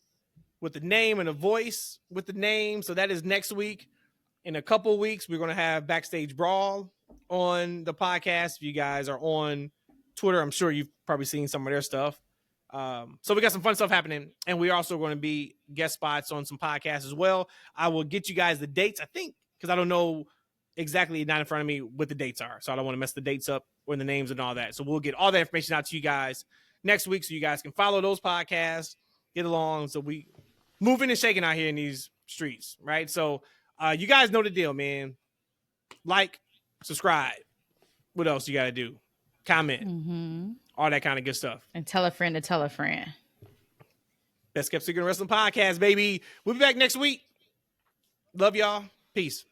Speaker 1: with the name and a voice with the name. So that is next week. In a couple weeks, we're going to have Backstage Brawl on the podcast. If you guys are on Twitter, I'm sure you've probably seen some of their stuff. So we got some fun stuff happening, and we're also going to be guest spots on some podcasts as well. I will get you guys the dates, I think, because I don't know exactly, not in front of me, what the dates are. So I don't want to mess the dates up or the names and all that. So we'll get all that information out to you guys next week so you guys can follow those podcasts, get along. So we moving and shaking out here in these streets, right? So you guys know the deal, man. Like, subscribe. What else you got to do? Comment. All that kind of good stuff.
Speaker 2: And tell a friend to tell a friend.
Speaker 1: Best Kept Secret Wrestling Podcast, baby. We'll be back next week. Love y'all. Peace.